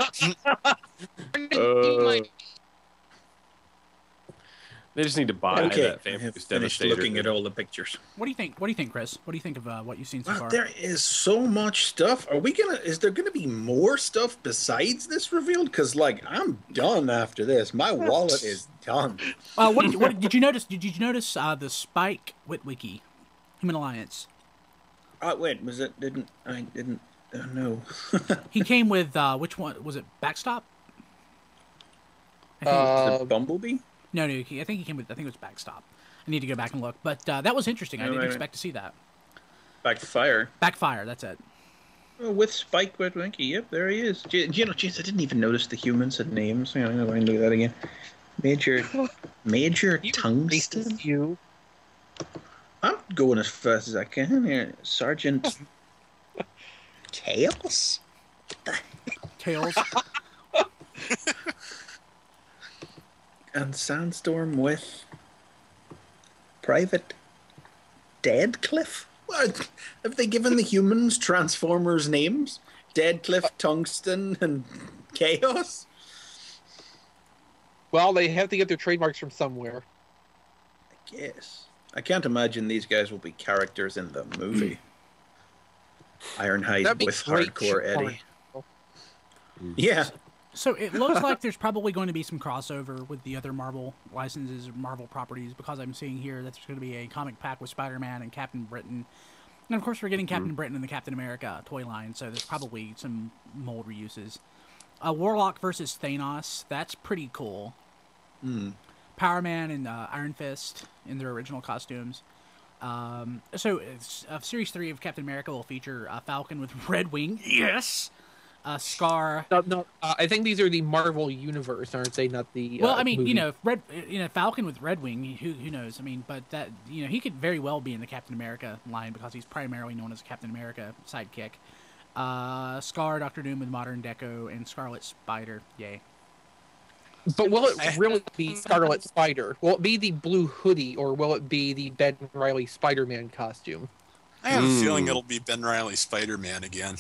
They just need to buy that fan-produced Devastator. Looking at all the pictures. What do you think? What do you think, Chris? What do you think of what you've seen so far? There is so much stuff. Is there gonna be more stuff besides this revealed? Because I'm done after this. My wallet is done. What did you notice? Did you notice the Spike Witwicky, Human Alliance? Wait, was it? I didn't know. He came with which one was it? Backstop? Bumblebee? No, I think he came with. I think it was Backstop. I need to go back and look, but that was interesting. I didn't expect to see that. Backfire. Backfire. That's it. Oh, with Spike Witwicky. Yep, there he is. Jeez, I didn't even notice the humans had names. I'm going to do that again. Major Tungsten. You. I'm going as fast as I can here. Sergeant Tails? Tails. And Sandstorm with Private Deadcliff? What? Have they given the humans Transformers names? Deadcliff, Tungsten, and Chaos? Well, they have to get their trademarks from somewhere. I guess. I can't imagine these guys will be characters in the movie. Ironhide with Hardcore Eddie. Yeah. So it looks like there's probably going to be some crossover with the other Marvel licenses or Marvel properties, because I'm seeing here that there's going to be a comic pack with Spider-Man and Captain Britain. And of course we're getting Captain Britain in the Captain America toy line, so there's probably some mold reuses. Warlock versus Thanos, that's pretty cool. Power Man and Iron Fist in their original costumes. So Series 3 of Captain America will feature Falcon with Red Wing. Yes! Scar. No, I think these are the Marvel Universe, aren't they? Not the. Well, I mean, movie. Falcon with Red Wing. Who knows? I mean, but that he could very well be in the Captain America line, because he's primarily known as a Captain America sidekick. Scar, Doctor Doom with Modern Deco, and Scarlet Spider. Yay. But will it really be Scarlet Spider? Will it be the blue hoodie, or will it be the Ben Reilly Spider-Man costume? I have a feeling it'll be Ben Reilly Spider-Man again.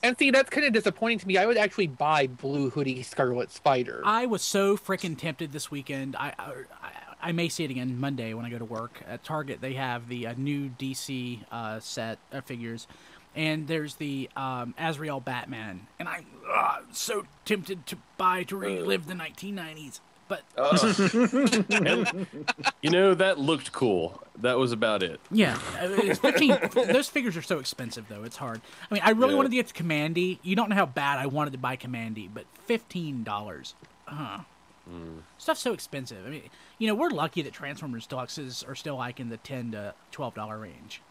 And see, that's kind of disappointing to me. I would actually buy blue hoodie Scarlet Spider. I was so freaking tempted this weekend. I I may see it again Monday when I go to work. At Target, they have the new DC set of figures, and there's the Azrael Batman, and I'm so tempted to buy to relive the 1990s. But you know, that looked cool. That was about it. Yeah, it's 15. Those figures are so expensive, though. It's hard. I mean, I really wanted to get to Commandy. You don't know how bad I wanted to buy Commandy, but $15. Stuff's so expensive. I mean, you know, we're lucky that Transformers Deluxes are still like in the $10 to $12 range.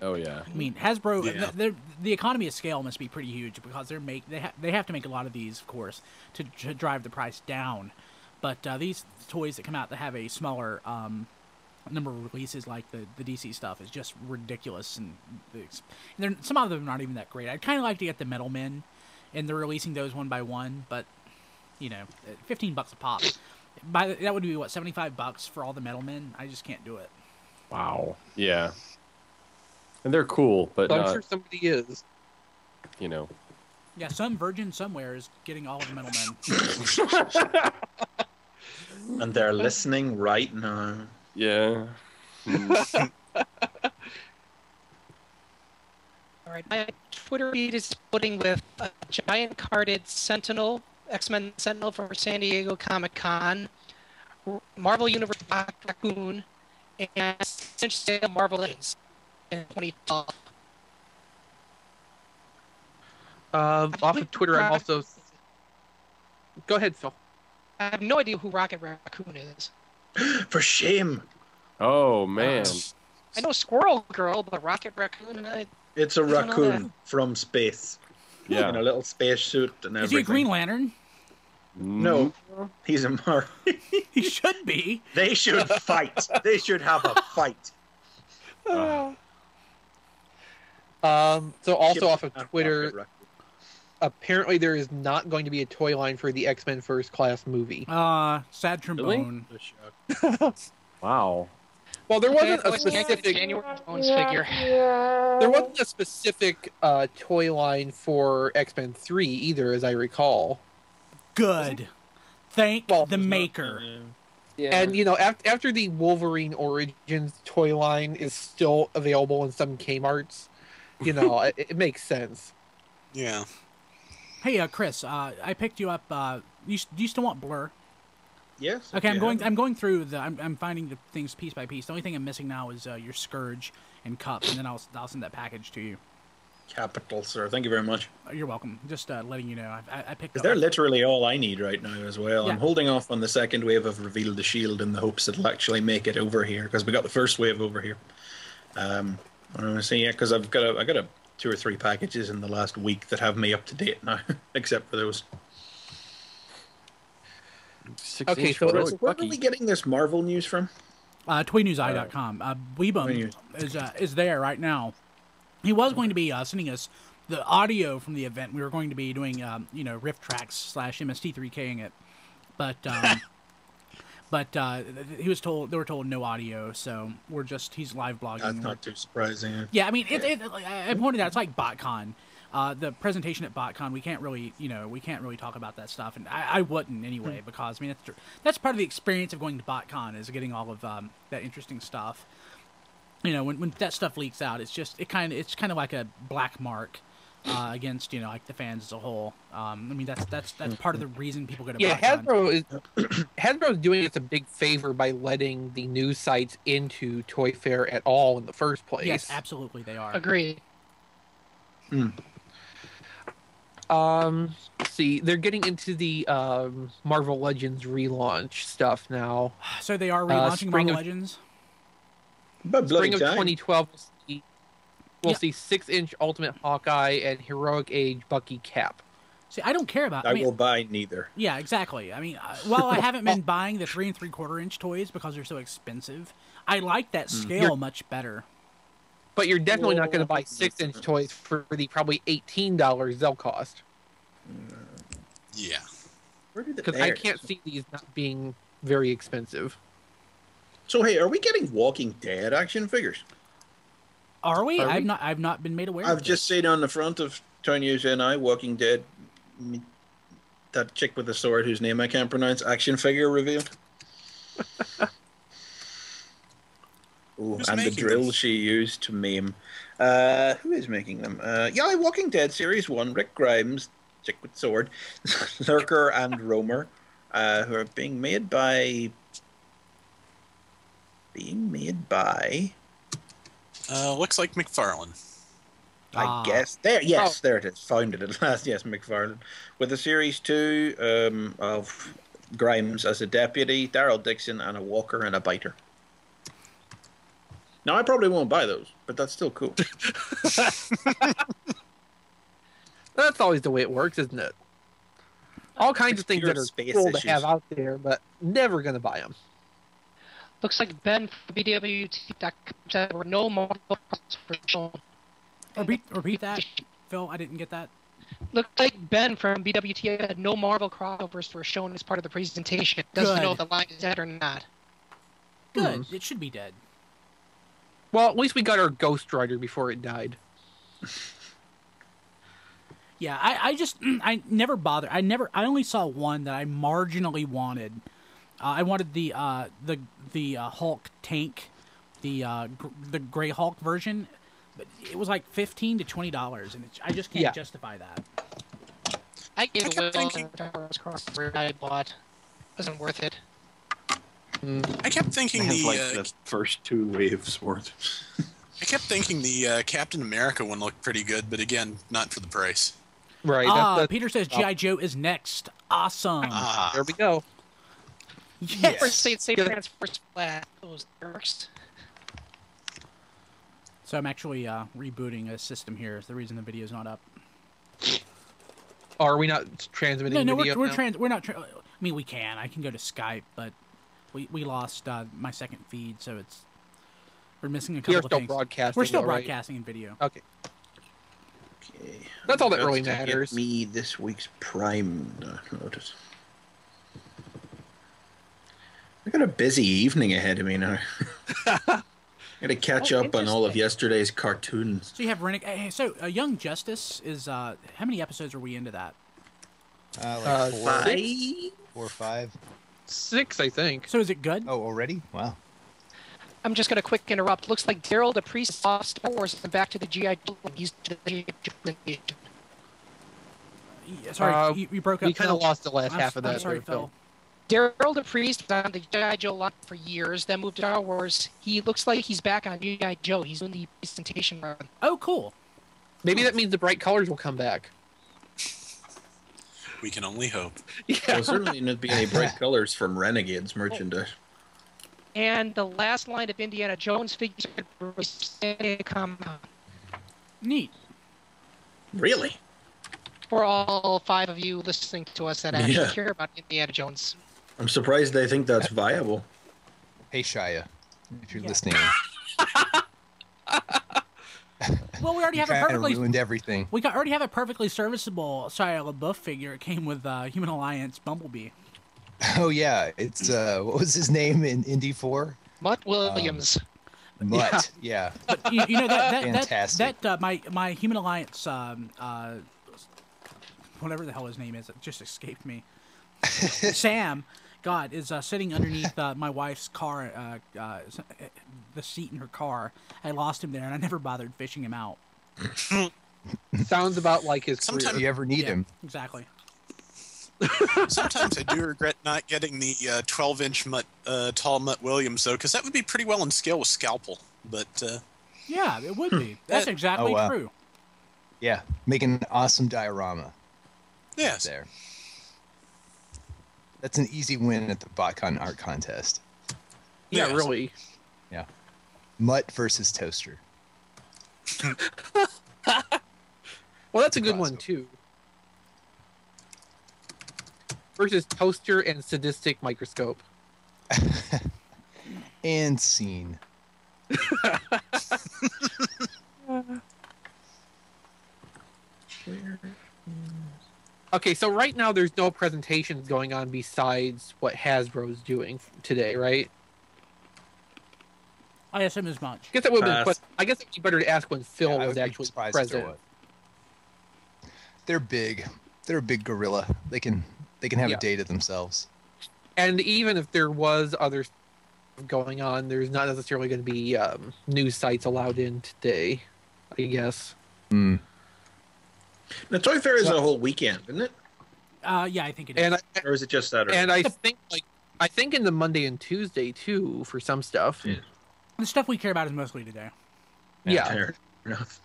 Oh yeah. I mean, Hasbro, the economy of scale must be pretty huge because they have to make a lot of these, of course, to drive the price down. But these toys that come out that have a smaller number of releases, like the DC stuff, is just ridiculous. And some of them are not even that great. I'd kind of like to get the Metal Men, and they're releasing those one by one. But you know, $15 a pop. That would be what, $75 for all the Metal Men. I just can't do it. Wow. Yeah. And they're cool, but I'm sure somebody is. You know. Yeah, some virgin somewhere is getting all of the Metal Men. And they're listening right now. Yeah. All right, my Twitter feed is putting with a giant carded Sentinel, X-Men Sentinel for San Diego Comic-Con, Marvel Universe Raccoon, and 6-inch scale Marvel Legends in 2012. Off of Twitter, I'm also... Go ahead, Phil. I have no idea who Rocket Raccoon is. For shame. Oh, man. I know Squirrel Girl, but Rocket Raccoon... It's a raccoon from space. Yeah. In a little space suit and everything. Is he a Green Lantern? No. He's a He should be. They should fight. They should have a fight. So also off of Twitter, apparently there is not going to be a toy line for the X-Men First Class movie. Sad trombone. Wow. Well, there wasn't a specific January Jones figure. There wasn't a specific toy line for X-Men 3 either, as I recall. Good. Thank the maker. Yeah. And, you know, after the Wolverine Origins toy line is still available in some Kmarts, you know, it makes sense. Yeah. Hey, Chris, I picked you up. Do you still want Blur? Yes. Okay, I'm going through I'm finding the things piece by piece. The only thing I'm missing now is your Scourge and Cup, and then I'll send that package to you. Capital, sir. Thank you very much. You're welcome. Just letting you know, I picked up. They're literally all I need right now as well. Yeah. I'm holding off on the second wave of Reveal the Shield in the hopes it'll actually make it over here, because we got the first wave over here. I want to see, because I got 2 or 3 packages in the last week that have me up to date now, except for those. Okay, so where are we getting this Marvel news from? ToyNewsEye.com. Weebum is there right now. He was going to be sending us the audio from the event. We were going to be doing, riff tracks / MST3King it, but they were told no audio, so he's live blogging. That's not too surprising. Yeah, I mean, I pointed out it's like BotCon. The presentation at BotCon, we can't really talk about that stuff, and I wouldn't anyway, because I mean that's part of the experience of going to BotCon is getting all of that interesting stuff. You know, when that stuff leaks out, it's kind of like a black mark against like the fans as a whole. I mean that's part of the reason people go to BotCon. Hasbro is doing us a big favor by letting the news sites into Toy Fair at all in the first place. Yes, absolutely they are. Agreed. See, they're getting into the Marvel Legends relaunch stuff now. So they are relaunching Marvel Legends? Spring of 2012, we'll see 6-inch Ultimate Hawkeye and Heroic Age Bucky Cap. See, I don't care about... I will buy neither. Yeah, exactly. I mean, while I haven't been buying the 3 3/4-inch toys because they're so expensive, I like that scale much better. But you're definitely not going to buy 6-inch toys for the probably $18 they'll cost. Yeah. Because I can't see these not being very expensive. So hey, are we getting Walking Dead action figures? Are we? I've not been made aware. I've just seen on the front of Toy News NI Walking Dead, that chick with the sword whose name I can't pronounce, action figure revealed. Ooh, Who's and the making drill them? she used to meme. Who is making them? Walking Dead Series 1, Rick Grimes, Chick with Sword, Lurker, and Romer, who are being made by... Looks like McFarlane. I guess. There it is. Found it at last. Yes, McFarlane. With a Series 2 of Grimes as a deputy, Daryl Dixon, and a walker and a biter. Now, I probably won't buy those, but that's still cool. That's always the way it works, isn't it? All kinds of things that are cool to have out there, but never going to buy them. Looks like Ben from BWT said there were no Marvel crossovers shown. Repeat that, Phil. I didn't get that. Looks like Ben from BWT had no Marvel crossovers were shown as part of the presentation. Doesn't Good. know if the line is dead or not. Good. It should be dead. Well, at least we got our Ghost Rider before it died. Yeah, I never bothered. I only saw one that I marginally wanted. I wanted the Hulk tank, the Gray Hulk version, but it was like $15 to $20, and I just can't justify that. I gave it away crossover I bought. Wasn't worth it. I kept thinking the first 2 waves worth. I kept thinking the Captain America one looked pretty good, but again, not for the price. Right. Peter says G.I. Joe is next. Awesome. There we go. Yes. Say transfer splat. Those works. So I'm actually rebooting a system here. Is the reason the video is not up. Are we not transmitting video? We're not. I mean, we can. I can go to Skype, but we lost my second feed, so we're missing a couple of things. We're still broadcasting. We're still broadcasting in video. Okay. That's all that really matters. Get me this week's Prime notice. I got a busy evening ahead of me now. Got to catch up on all of yesterday's cartoons. So you have Renegade. Hey, so Young Justice is how many episodes are we into that? Like 4, 5? 4 or 5. 6, I think. So is it good? Oh, already? Wow. I'm just going to quick interrupt. Looks like Daryl the Priest lost Star Wars and back to the G.I. Joe. He's to the G.I. Sorry, you broke up. We kind of lost the last half of that. I'm sorry, Phil. Daryl the Priest was on the G.I. Joe line for years, then moved to Star Wars. He looks like he's back on G.I. Joe. He's doing the presentation run. Oh, cool. Maybe that means the bright colors will come back. We can only hope. Yeah. There'll certainly not be any bright colors from Renegades merchandise. And the last line of Indiana Jones figures come out. Neat. Really? For all 5 of you listening to us that actually care about Indiana Jones. I'm surprised they think that's viable. Hey, Shia, if you're listening. Well, we already have a perfectly ruined everything. We already have a perfectly serviceable Shia LaBeouf figure. It came with Human Alliance Bumblebee. Oh yeah, it's what was his name in Indy 4? Mutt Williams. Mutt, yeah. But you know that Fantastic. my Human Alliance whatever the hell his name is, it just escaped me. Sam, God, is sitting underneath my wife's car, the seat in her car. I lost him there, and I never bothered fishing him out. Sounds about like his career. If you ever need him. Exactly. Sometimes I do regret not getting the 12-inch tall Mutt Williams, though, because that would be pretty well in scale with Scalpel. But yeah, it would be. That's exactly true. Yeah, make an awesome diorama. Yes. There. That's an easy win at the BotCon art contest. Yeah, really. Yeah. Mutt versus Toaster. Well, that's a good one, too. Versus Toaster and Sadistic Microscope. And scene. Okay, so right now there's no presentations going on besides what Hasbro's doing today, right? I assume as much. I guess that would I guess it'd be better to ask when Phil was actually present. They're big. They're a big gorilla. They can have a day to themselves. And even if there was other going on, there's not necessarily going to be news sites allowed in today, I guess. The Toy Fair is a whole weekend, isn't it? Yeah, I think it is. Or is it just Saturday? And I think in the Monday and Tuesday too for some stuff. Yeah. The stuff we care about is mostly today. Yeah. Fair enough.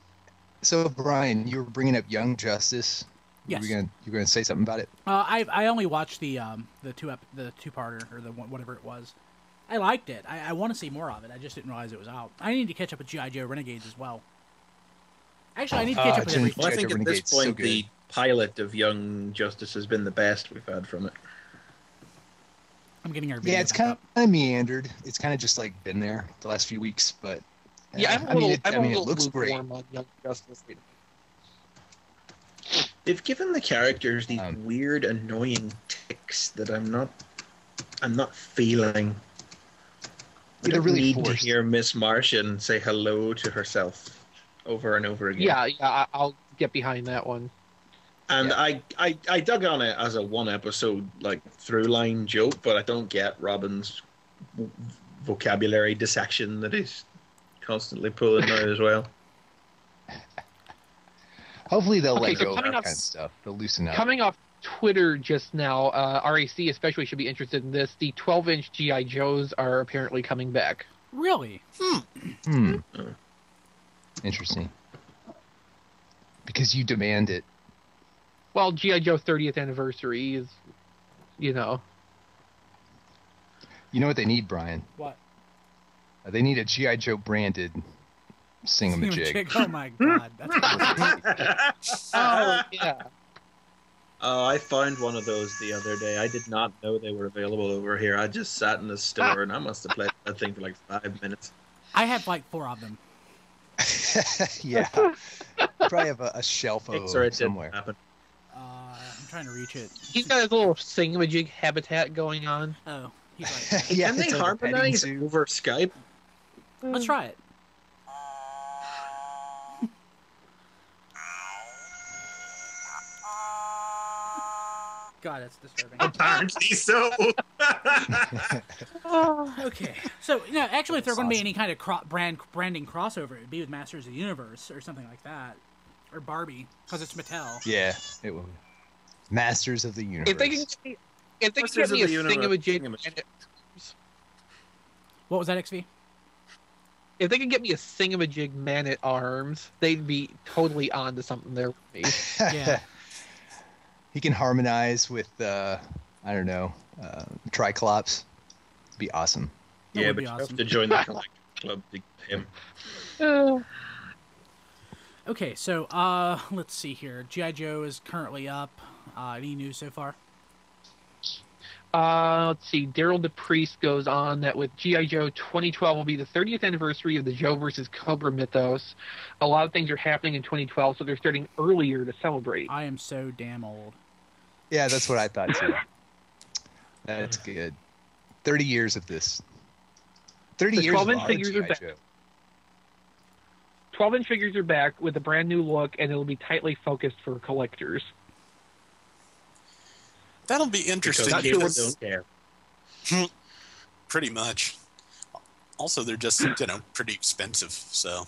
So Brian, you were bringing up Young Justice. Yes. You're gonna say something about it? I only watched the two-parter or the one, whatever it was. I liked it. I want to see more of it. I just didn't realize it was out. I need to catch up with G.I. Joe Renegades as well. Actually, I need to catch up with everything. Well, I think at this point, the pilot of Young Justice has been the best we've had from it. I'm getting our video. Yeah, it's kind of meandered. It's kind of just like been there the last few weeks, but yeah, it looks great. On Young Justice. They've given the characters these weird, annoying tics that I'm not feeling. I don't really need forced. to hear Miss Martian say hello to herself over and over again. Yeah, I'll get behind that one. And I dug on it as a one episode through line joke, but I don't get Robin's vocabulary dissection that he's constantly pulling out as well. Hopefully they'll let go of that kind of stuff. They'll loosen up. Coming off Twitter just now, RAC especially should be interested in this. The 12-inch G.I. Joes are apparently coming back. Really? Interesting. Because you demand it. Well, G.I. Joe 30th anniversary is, You know what they need, Brian? What? They need a G.I. Joe branded Singamajig. Oh my god, that's oh yeah. Oh, I found one of those the other day. I did not know they were available over here. I just sat in the store and I must have played that thing for 5 minutes. I have 4 of them. Yeah. Probably have a shelf of somewhere. I'm trying to reach it. He's got his little Singamajig habitat going on. Oh, he's like, yeah, can they harmonize over Skype? Let's try it. God, that's disturbing. Apparently so. Okay, so actually, if there are going to be any kind of branding crossover, it would be with Masters of the Universe or something like that, or Barbie, because it's Mattel. Yeah, it will. Masters of the Universe. If they can get me a Singamajig. What was that, XV? If they could get me a Singamajig Man at Arms, they'd be totally on to something there with me. Yeah. He can harmonize with, Triclops. It'd be awesome. Yeah, but you have to join the collector club to get him. Okay, so let's see here. G.I. Joe is currently up. Any news so far? Let's see. Daryl DePriest goes on that with G.I. Joe 2012 will be the 30th anniversary of the Joe versus Cobra mythos. A lot of things are happening in 2012, so they're starting earlier to celebrate. I am so damn old. Yeah, that's what I thought too. That's good. 30 years of this. 30 years of 12-inch figures are back. 12-inch figures are back with a brand new look, and it'll be tightly focused for collectors. That'll be interesting. Don't care. Pretty much. Also, they're just pretty expensive, so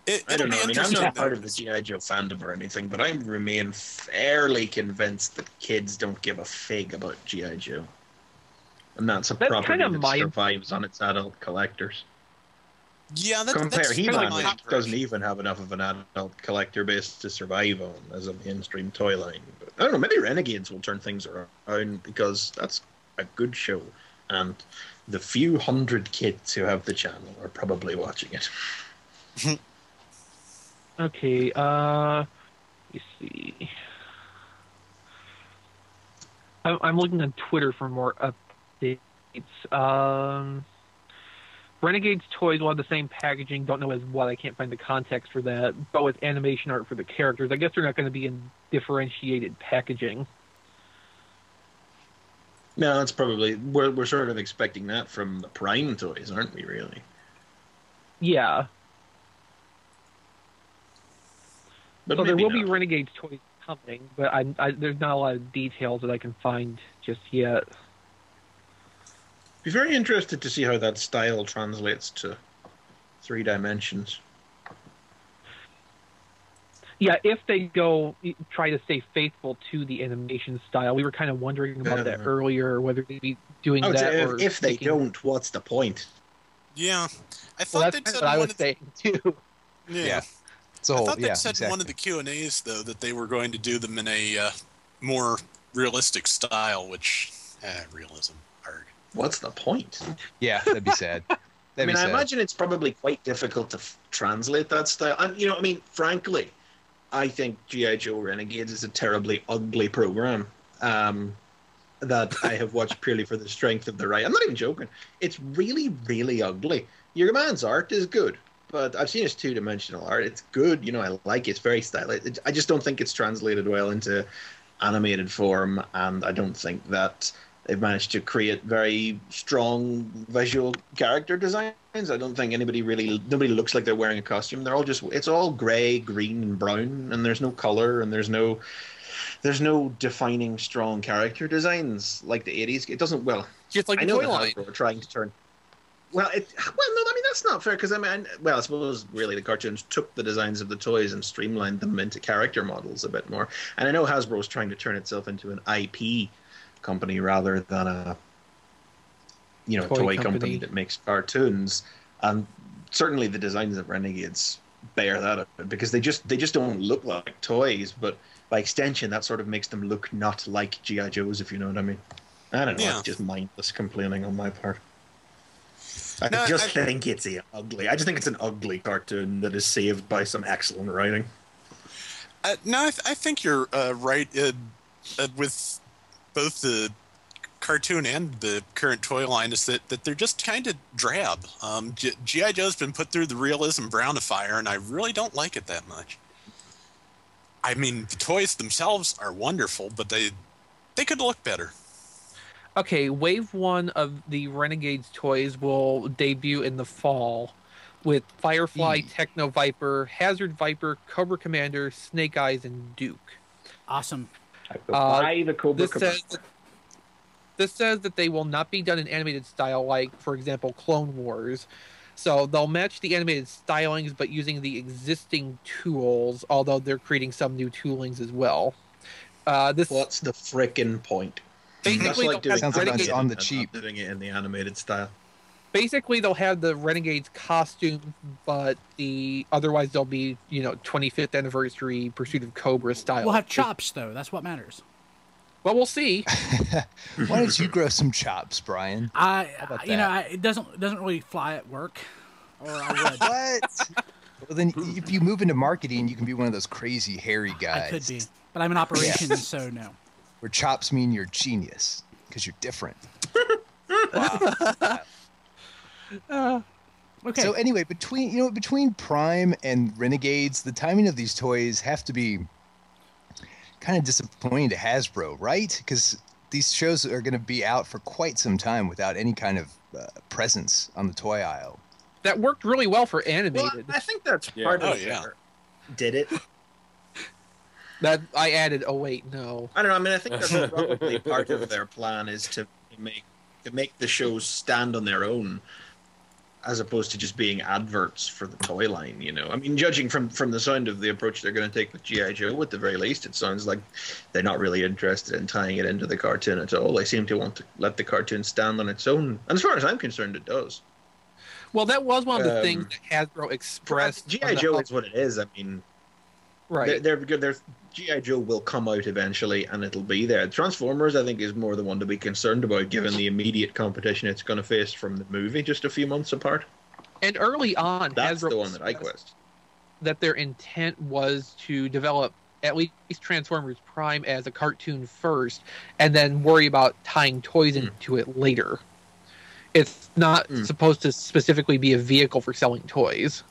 I don't know. Be I mean, I'm not part of the G.I. Joe fandom or anything, but I remain fairly convinced that kids don't give a fig about G.I. Joe, and that's a property that survives on its adult collectors. Yeah, compare He-Man doesn't even have enough of an adult collector base to survive on as a mainstream toy line. But I don't know. Maybe Renegades will turn things around because that's a good show, and the few hundred kids who have the channel are probably watching it. Okay, let me see. I'm looking on Twitter for more updates. Renegades toys will have the same packaging. Don't know as what. I can't find the context for that. But with animation art for the characters, I guess they're not going to be in differentiated packaging. No, that's probably we're sort of expecting that from the Prime toys, aren't we? Really? Yeah. But so there will be Renegades toys coming, but there's not a lot of details that I can find just yet. Be very interested to see how that style translates to 3 dimensions. Yeah, if they try to stay faithful to the animation style. We were kind of wondering about that earlier, whether they'd be doing that. Or if they don't, what's the point? Yeah, I thought that's they'd said what I one was of the, saying too. Yeah, it's a I whole, thought they yeah, said in exactly. one of the Q&As though that they were going to do them in a more realistic style, which realism. Arg. What's the point? Yeah, that'd be sad. I mean, I imagine it's probably quite difficult to translate that style. And I mean, frankly, I think G.I. Joe Renegades is a terribly ugly program that I have watched purely for the strength of the right. I'm not even joking. It's really, really ugly. Your man's art is good, but I've seen his 2-dimensional art. It's good. I like it. It's very stylish. I just don't think it's translated well into animated form, and I don't think that they've managed to create very strong visual character designs. I don't think nobody looks like they're wearing a costume. They're all it's all gray, green, and brown, and there's no color, and there's no defining strong character designs like the 80s. It doesn't, well, just like I the know toy line. Hasbro are trying to turn. No, I mean, that's not fair, because I suppose really the cartoons took the designs of the toys and streamlined them into character models a bit more. And I know Hasbro is trying to turn itself into an IP company rather than a toy company that makes cartoons, and certainly the designs of Renegades bear that out, because they just don't look like toys, but by extension that sort of makes them look not like G.I. Joes, if you know what I mean. I don't know. Yeah. It's just mindless complaining on my part. I think it's ugly. I just think it's an ugly cartoon that is saved by some excellent writing. I think you're right with both the cartoon and the current toy line, is that they're just kind of drab. G.I. Joe's been put through the realism brownifier, and I really don't like it that much. I mean, the toys themselves are wonderful, but they could look better. Okay, Wave 1 of the Renegades toys will debut in the fall with Firefly, Techno Viper, Hazard Viper, Cobra Commander, Snake Eyes, and Duke. Awesome. Buy the Cobra Commander. This says that they will not be done in animated style like, for example, Clone Wars. So they'll match the animated stylings, but using the existing tools, although they're creating some new toolings as well. What's the frickin' point? Basically, sounds like it's on the cheap. Doing it in the animated style. Basically, they'll have the Renegades costume, but otherwise they'll be 25th anniversary Pursuit of Cobra style. We'll have chops though. That's what matters. Well, we'll see. Why don't you grow some chops, Brian? It doesn't really fly at work, or I would. What? Well, then if you move into marketing, you can be one of those crazy hairy guys. I could be, but I'm in operations, so no. Where chops mean you're genius because you're different. Wow. Okay. So anyway, between Prime and Renegades, the timing of these toys have to be kind of disappointing to Hasbro, right? Because these shows are going to be out for quite some time without any kind of presence on the toy aisle. That worked really well for animated. Well, I think that's part of it. Did it? That I added. Oh wait, no. I don't know. I mean, I think that's probably part of their plan is to make the shows stand on their own, as opposed to just being adverts for the toy line. I mean, judging from the sound of the approach they're going to take with G.I. Joe, at the very least, it sounds like they're not really interested in tying it into the cartoon at all. They seem to want to let the cartoon stand on its own, and as far as I'm concerned, it does. Well, that was one of the things that Hasbro expressed. G.I. Joe is what it is. I mean, right? They're good. G.I. Joe will come out eventually, and it'll be there. Transformers, I think, is more the one to be concerned about, given the immediate competition it's going to face from the movie just a few months apart. And early on, that's Hasbro the one that I question. That their intent was to develop at least Transformers Prime as a cartoon first, and then worry about tying toys into it later. It's not supposed to specifically be a vehicle for selling toys.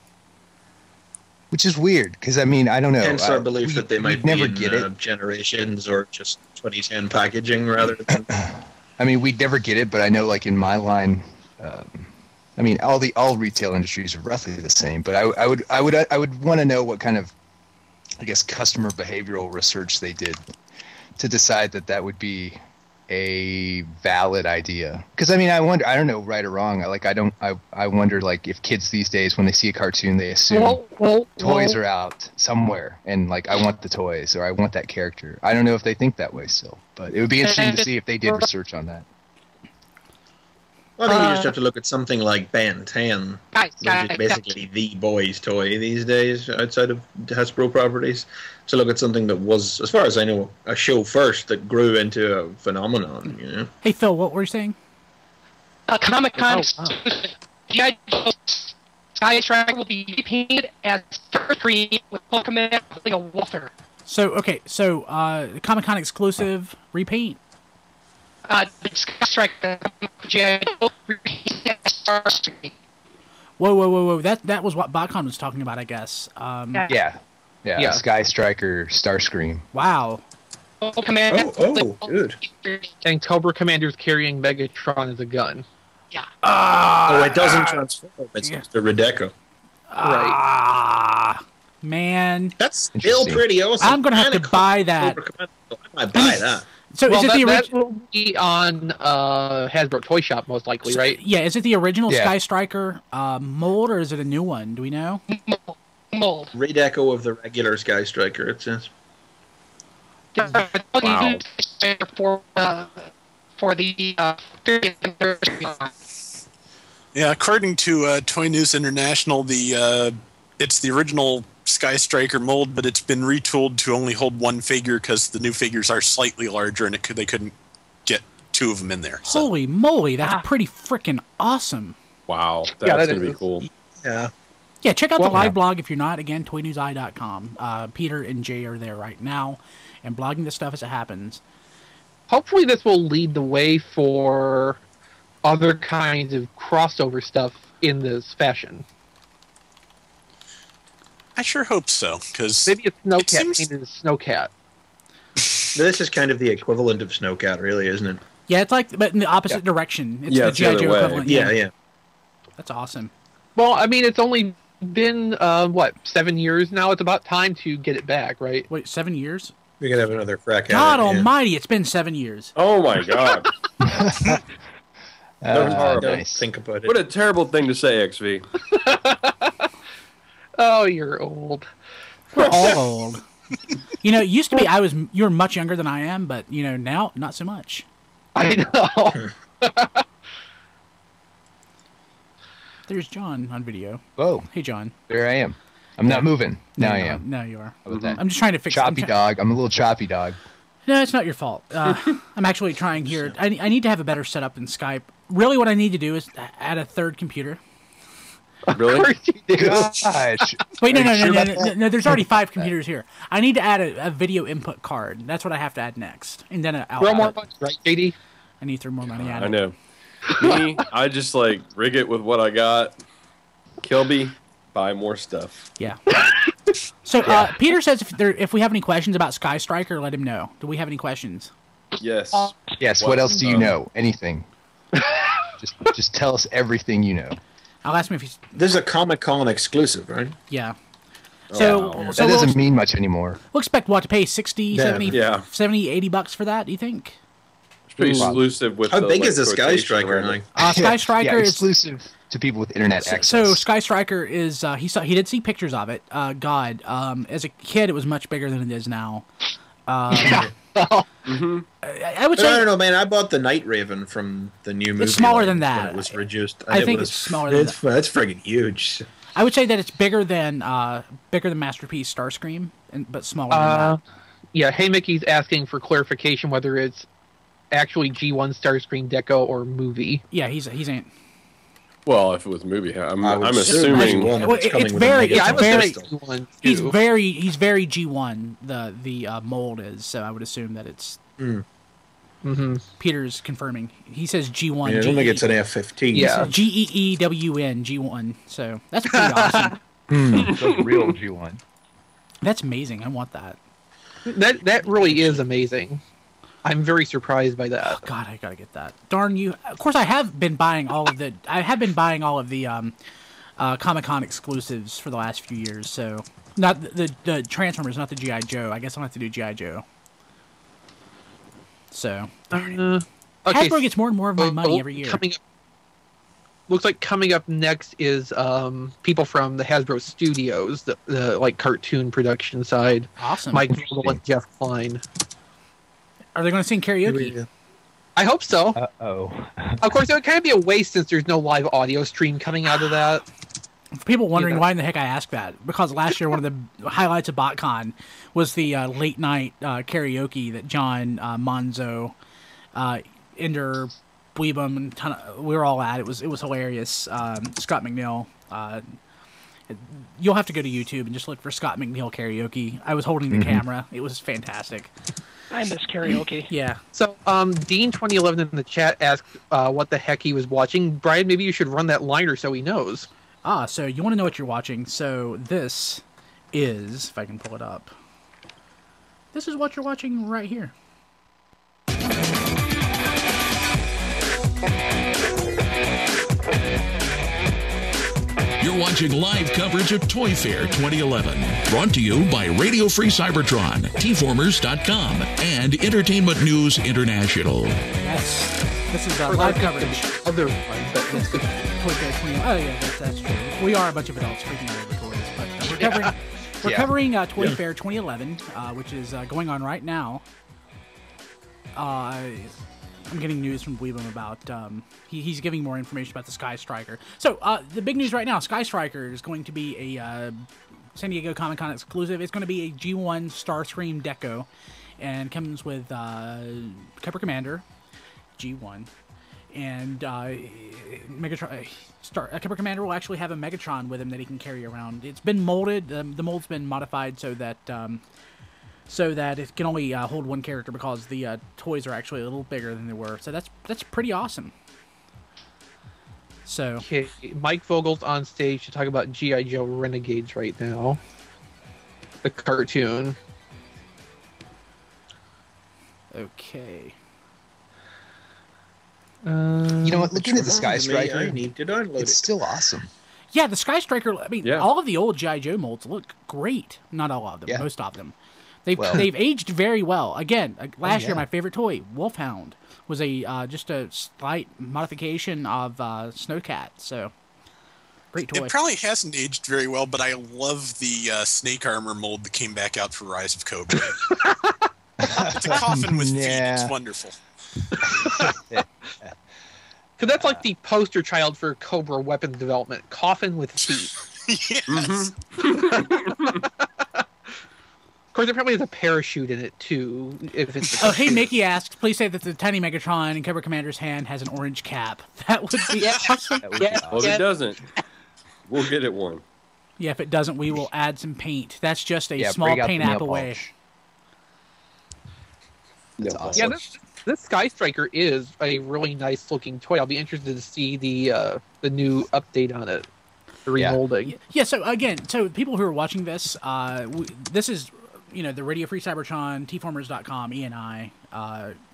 Which is weird, because I mean, I don't know. Hence our belief that they might never get it. Generations or just 2010 packaging rather than. I mean, we'd never get it, but I know, like in my line, I mean, all retail industries are roughly the same. But I would want to know what kind of, I guess, customer behavioral research they did to decide that would be a valid idea. Because I mean, I wonder. I don't know, right or wrong. I wonder, like, if kids these days, when they see a cartoon, they assume toys are out somewhere, and like, I want the toys or I want that character. I don't know if they think that way still, but it would be interesting to see if they did research on that. Well, I think you just have to look at something like Ben 10, which is basically the boys' toy these days outside of Hasbro properties. To look at something that was, as far as I know, a show first that grew into a phenomenon. You know. Hey Phil, what were you saying? Comic-Con G.I. Joe Cybertron will be repainted as Starscream with Pokemon holding a Walther. So Comic-Con exclusive repaint. Whoa! That was what BotCon was talking about, I guess. Yeah. Sky Striker, Starscream. Wow. Good. And Cobra Commander's carrying Megatron as a gun. Yeah. It doesn't transform. It's the Redeco. Right. Man. That's still pretty awesome. I'm going to have to buy that. I might buy that. So is it the original? That will be on Hasbro Toy Shop, most likely, right? Yeah, is it the original Sky Striker mold, or is it a new one? Do we know? Mold. Redeco of the regular Sky Striker, it says. Wow. For the Yeah, according to Toy News International, it's the original Sky Striker mold, but it's been retooled to only hold one figure because the new figures are slightly larger, and they couldn't get two of them in there. So. Holy moly, that's pretty freaking awesome! Wow, that's gonna be cool. Yeah. Yeah, check out the live blog if you're not. Again, toynewseye.com. Peter and Jay are there right now and blogging this stuff as it happens. Hopefully this will lead the way for other kinds of crossover stuff in this fashion. I sure hope so, because maybe a Snowcat painted a Snowcat. This is kind of the equivalent of Snowcat, really, isn't it? Yeah, it's like, but in the opposite direction. It's the G.I. Joe equivalent. Yeah. That's awesome. Well, I mean, it's only been 7 years now. It's about time to get it back, right? Wait, 7 years? We could have another crack at it. God almighty, it's been 7 years. Oh my God. That was horrible. Nice. Think about it. What a terrible thing to say, XV. Oh, you're old. We're all old. You know, it used to be you were much younger than I am, but you know, now not so much. I know. There's John on video. Whoa. Hey, John. There I am. I'm not moving. Now I am. Now you are. How about that? I'm just trying to fix Choppy dog. I'm a little choppy dog. No, it's not your fault. I'm actually trying here. I need to have a better setup in Skype. Really, what I need to do is add a third computer. Really? Gosh. Wait, no. There's already 5 computers here. I need to add a video input card. That's what I have to add next. And then throw more money, right, JD? I need to throw more money at it. I know. Me, I just rig it with what I got. Kilby, buy more stuff. Yeah. So Peter says if we have any questions about Sky Striker, let him know. Do we have any questions? Yes. Yes. What else do you know? Anything. Just tell us everything you know. I'll ask him if he's... This is a Comic-Con exclusive, right? Yeah. So that doesn't mean much anymore. We'll expect to pay 60, 70, 70, 80 bucks for that, do you think? It's pretty exclusive with how big is the Sky Striker? Sky Striker is exclusive to people with internet access. So Sky Striker is he did see pictures of it. As a kid it was much bigger than it is now. I would say I don't know, man. I bought the Night Raven from the new movie. It's smaller than that. It was reduced. I think it's smaller than that. That's friggin' huge. I would say that it's bigger than Masterpiece Starscream, but smaller than that. Yeah, Hey Mickey's asking for clarification whether it's actually G1 Starscream Deco or movie. Yeah, he's ain't. Well, if it was a movie, I'm assuming it's very. He's very G1. The mold is, so I would assume that it's. Peter's confirming. He says G1. Yeah, I don't think it's an F-15. Yeah, GEEWN G1. So that's pretty awesome. That's real G1. That's amazing. I want that. That really is amazing. I'm very surprised by that. Oh, God, I gotta get that. Darn you! Of course, I have been buying all of the. Comic-Con exclusives for the last few years. So not the Transformers, not the GI Joe. I guess I'll have to do GI Joe. So okay, Hasbro gets more and more of my money every year. Looks like coming up next is people from the Hasbro Studios, the like cartoon production side. Awesome. Mike Vogel and Jeff Klein. Are they going to sing karaoke? I hope so. Uh-oh. Of course, it would kind of be a waste since there's no live audio stream coming out of that. For people wondering why in the heck I asked that, because last year one of the highlights of BotCon was the late night karaoke that John Monzo, Ender, Weebum, and we were all at. It was hilarious. Scott McNeil. You'll have to go to YouTube and just look for Scott McNeil karaoke. I was holding the camera. It was fantastic. I miss karaoke. Yeah. So, Dean2011 in the chat asked what the heck he was watching. Brian, maybe you should run that liner so he knows. So you want to know what you're watching. So this is, if I can pull it up, this is what you're watching right here. You're watching live coverage of Toy Fair 2011. Brought to you by Radio Free Cybertron, Tformers.com, and Entertainment News International. Yes. This is live coverage. Other one, but Toy Fair 2011. Oh, yeah, that's true. We are a bunch of adults freaking out over toys. But we're covering Toy Fair 2011, which is going on right now. I'm getting news from Weebum about he's giving more information about the Sky Striker. So the big news right now, Sky Striker is going to be a San Diego Comic-Con exclusive. It's going to be a G1 Starscream Deco, and comes with Kepler Commander, G1, and Megatron. Kepler Commander will actually have a Megatron with him that he can carry around. It's been molded. The mold's been modified so that it can only hold one character, because the toys are actually a little bigger than they were. So that's pretty awesome. So okay, Mike Vogel's on stage to talk about G.I. Joe Renegades right now. The cartoon. Okay. You know what? Looking at the Sky Striker, I need to download it. It's still awesome. Yeah, the Sky Striker. I mean, all of the old G.I. Joe molds look great. Not all of them, most of them. They've aged very well. Again, last year my favorite toy, Wolfhound, was just a slight modification of Snowcat. So great toy. It probably hasn't aged very well, but I love the snake armor mold that came back out for Rise of Cobra. It's a coffin with feet. It's wonderful. Because that's like the poster child for Cobra weapon development. Coffin with feet. Yes. Of course, it probably has a parachute in it, too. If it's hey, Mickey asks, please say that the tiny Megatron in Cobra Commander's hand has an orange cap. That would be awesome. That would be awesome. Well, if it doesn't, we'll get it one. Yeah, if it doesn't, we will add some paint. That's just a small paint app away. That's awesome. Yeah, this Sky Striker is a really nice-looking toy. I'll be interested to see the new update on it. The remolding. Yeah, so again, people who are watching this, this is... the Radio Free Cybertron, Tformers.com, E&I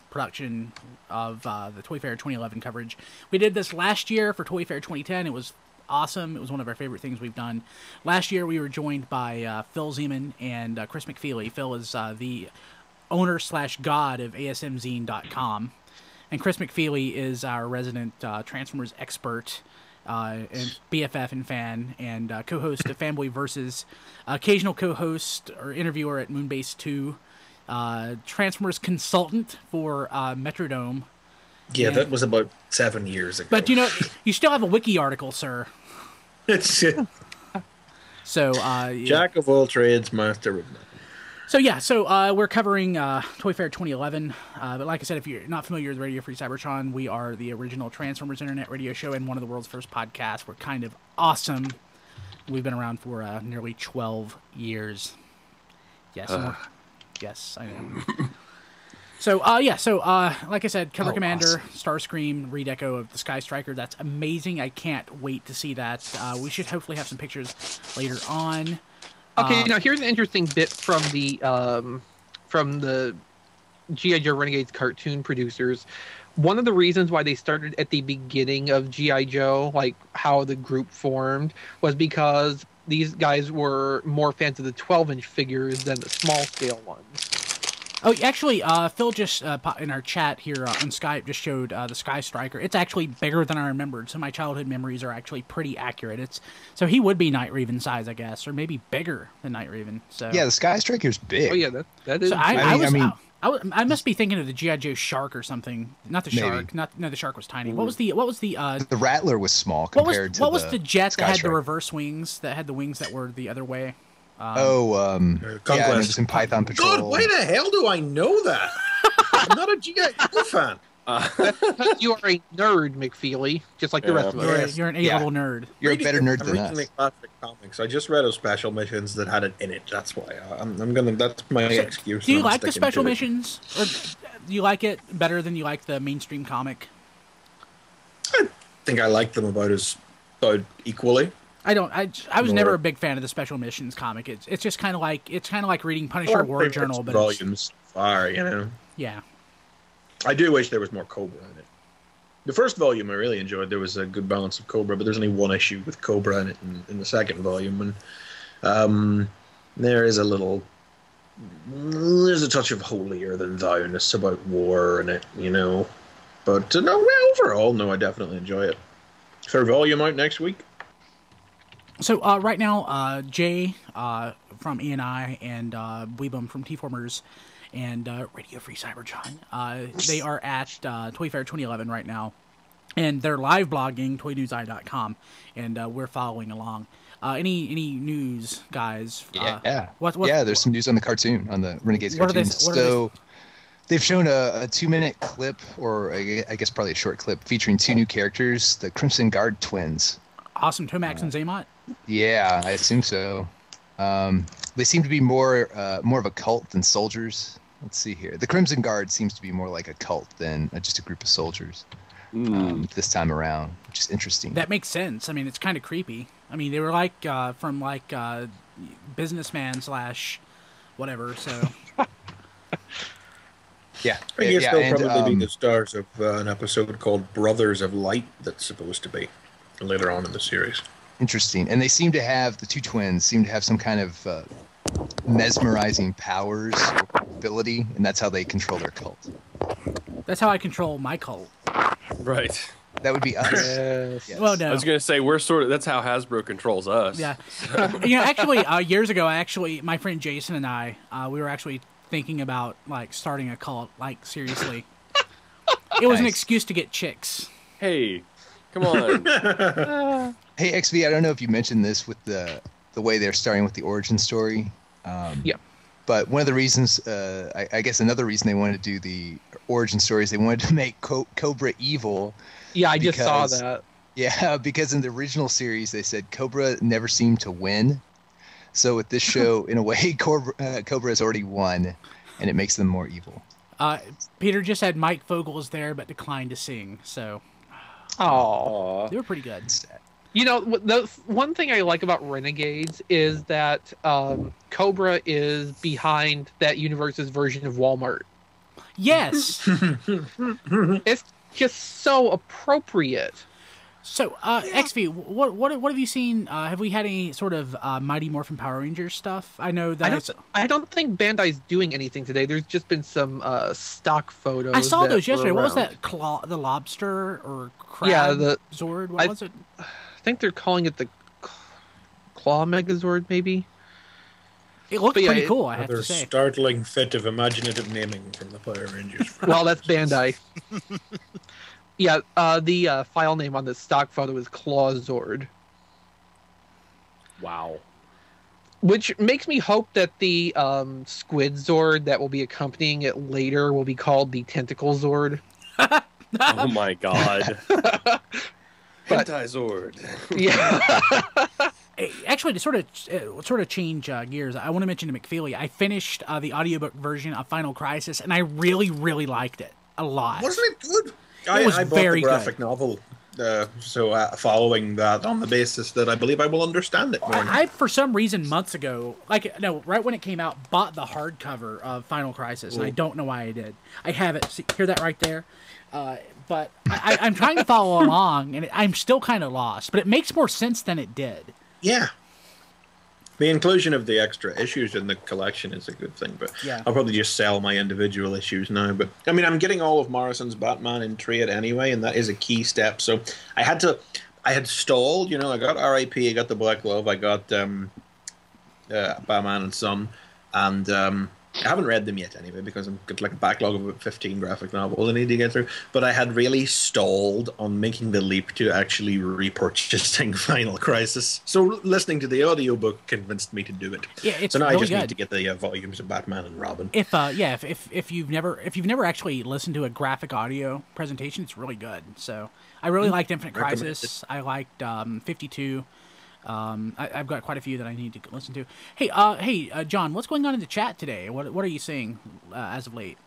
production of the Toy Fair 2011 coverage. We did this last year for Toy Fair 2010. It was awesome. It was one of our favorite things we've done. Last year we were joined by Phil Zeman and Chris McFeely. Phil is the owner/god of ASMzine.com. And Chris McFeely is our resident Transformers expert, and BFF and fan, and co-host of Fanboy Versus, occasional co-host or interviewer at Moonbase 2, Transformers consultant for Metrodome. Yeah, that was about 7 years ago. But you still have a wiki article, sir. It's so Jack of all trades, master of none. So we're covering Toy Fair 2011. But like I said, if you're not familiar with Radio Free Cybertron, we are the original Transformers internet radio show and one of the world's first podcasts. We're kind of awesome. We've been around for nearly 12 years. Yes, yes, I know. So like I said, Cobra Commander, awesome. Starscream, redeco of the Sky Striker. That's amazing. I can't wait to see that. We should hopefully have some pictures later on. Okay, now here's an interesting bit from the G.I. Joe Renegades cartoon producers. One of the reasons why they started at the beginning of G.I. Joe, like how the group formed, was because these guys were more fans of the 12-inch figures than the small-scale ones. Oh, actually, Phil just in our chat here on Skype just showed the Sky Striker. It's actually bigger than I remembered, so my childhood memories are actually pretty accurate. So he would be Night Raven size, I guess, or maybe bigger than Night Raven. So yeah, the Sky Striker's big. Oh yeah, that is. So I must be thinking of the G.I. Joe Shark or something. Not the Shark. No, the Shark was tiny. What was the the Rattler was small compared to what was the jet Sky that had Striker. the reverse wings, that had the wings that were the other way? Yeah, and it was in Python Patrol. God, why the hell do I know that? I'm not a G.I. Joe fan. You are a nerd, McFeely, just like the rest of us. You're an A-level nerd. You're a better nerd than us. I'm reading the classic comics. I just read those special missions that had it in it. That's why that's my excuse. Do you like the special missions, or do you like it better than you like the mainstream comic? I think I like them about equally. I don't. I was never a big fan of the special missions comic. It's just kind of like reading Punisher War Journal, but volumes far, you know. Yeah. I do wish there was more Cobra in it. The first volume I really enjoyed. There was a good balance of Cobra, but there's only one issue with Cobra in it in the second volume, and there's a touch of holier than thou-ness about war in it, you know. But overall, I definitely enjoy it. Third volume out next week. So right now, Jay from ENI and Weebum from T-Formers and Radio Free Cybertron, they are at Toy Fair 2011 right now, and they're live blogging toynewseye.com, and we're following along. Any news, guys? Yeah, there's some news on the cartoon, on the Renegades cartoon. They've shown a 2-minute clip, or I guess probably a short clip, featuring 2 new characters, the Crimson Guard twins. Awesome, Tomax and Zaymot? Yeah, I assume so. They seem to be more of a cult than soldiers. Let's see here. The Crimson Guard seems to be more like a cult than just a group of soldiers this time around, which is interesting. That makes sense. I mean, it's kind of creepy. I mean, they were from businessman / whatever, so... Yeah. I guess they'll probably be the stars of an episode called Brothers of Light that's supposed to be later on in the series. Interesting. And they seem to have, the 2 twins seem to have some kind of mesmerizing powers or ability, and that's how they control their cult. That's how I control my cult. Right. That would be us. Yes. Well, no. I was going to say, that's how Hasbro controls us. Yeah. Actually, years ago, my friend Jason and I, we were actually thinking about, starting a cult, seriously. It was an excuse to get chicks. Hey, come on. Hey, XV, I don't know if you mentioned this with the way they're starting with the origin story. Yeah. But one of the reasons, I guess another reason they wanted to do the origin story is they wanted to make Cobra evil. Yeah, I just saw that. Yeah, because in the original series, they said Cobra never seemed to win. So with this show, in a way, Cobra has already won, and it makes them more evil. Peter just said Mike Vogel is there, but declined to sing. So, oh, they were pretty good. You know, the one thing I like about Renegades is that Cobra is behind that universe's version of Walmart. Yes, it's just so appropriate. So, XV, what have you seen? Have we had any sort of Mighty Morphin Power Rangers stuff? I know that I don't think Bandai's doing anything today. There's just been some stock photos. I saw those yesterday. What was that? The lobster or crab? the Zord. What was it? I think they're calling it the Claw Megazord, maybe. It looked pretty cool, I have to say. Startling fit of imaginative naming from the Power Rangers. Well, that's Bandai. Yeah, the file name on the stock photo is Clawzord. Wow. Which makes me hope that the Squid Zord that will be accompanying it later will be called the Tentacle Zord. Oh my god. Hentai Zord. Yeah. Actually, to sort of change gears, I want to mention to McFeely, I finished the audiobook version of Final Crisis, and I really, really liked it a lot. Wasn't it good? I bought the graphic novel, so following that on the basis that I believe I will understand it more. I for some reason, months ago, right when it came out, bought the hardcover of Final Crisis, and I don't know why I did. I have it. See, hear that right there? But I'm trying to follow along, and I'm still kind of lost. But it makes more sense than it did. Yeah. The inclusion of the extra issues in the collection is a good thing, but Yeah. I'll probably just sell my individual issues now. But I mean, I'm getting all of Morrison's Batman in trade anyway, and that is a key step. So I had stalled. I got R.I.P. I got the Black Glove. I got Batman and Son, and I haven't read them yet anyway because I've got like a backlog of about 15 graphic novels I need to get through. But I had really stalled on making the leap to actually repurchasing Final Crisis. So listening to the audiobook convinced me to do it. Yeah, it's so now really I just good. need to get the volumes of Batman and Robin. If you've never actually listened to a graphic audio presentation, it's really good. So I really liked Infinite Crisis. I liked 52. I've got quite a few that I need to listen to. Hey, John, what's going on in the chat today? What are you seeing as of late?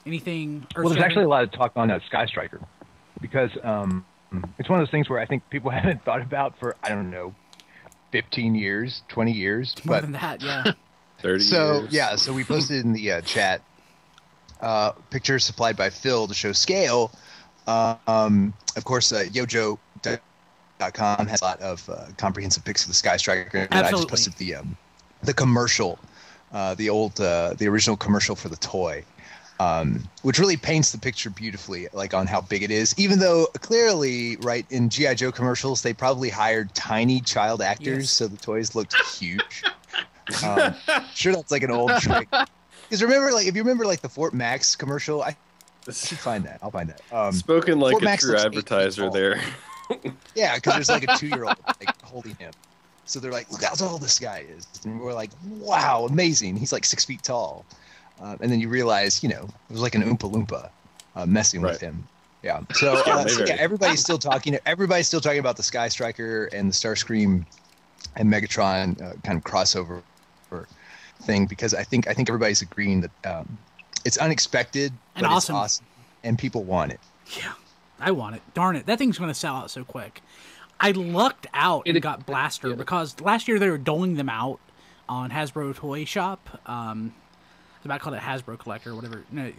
Anything? Well, there's actually a lot of talk on Sky Striker because it's one of those things where I think people haven't thought about for, I don't know, 15 years, 20 years. More than that, yeah. 30 years. Yeah, so we posted in the chat pictures supplied by Phil to show scale. Of course, Yojo.com has a lot of comprehensive pics of the Sky Striker. And I just posted the commercial, the original commercial for the toy, which really paints the picture beautifully, like on how big it is. Even though clearly, right, in G.I. Joe commercials, they probably hired tiny child actors, so the toys looked huge. Sure, that's like an old trick. Because remember, like if you remember, like the Fort Max commercial, I should find that. I'll find that. Spoken like Fort a Max true advertiser there. Yeah, because there's like a 2-year-old like holding him. So they're like, look how tall this guy is. And we're like, wow, amazing. He's like 6 feet tall. And then you realize, it was like an Oompa Loompa messing with him. Yeah. So everybody's still talking. Everybody's still talking about the Sky Striker and the Starscream and Megatron kind of crossover thing, because I think everybody's agreeing that it's unexpected and but awesome. It's awesome, and people want it. Yeah, I want it. Darn it, that thing's going to sell out so quick. I lucked out and got Blaster because last year they were doling them out on Hasbro Toy Shop. They might call it Hasbro Collector or whatever. No,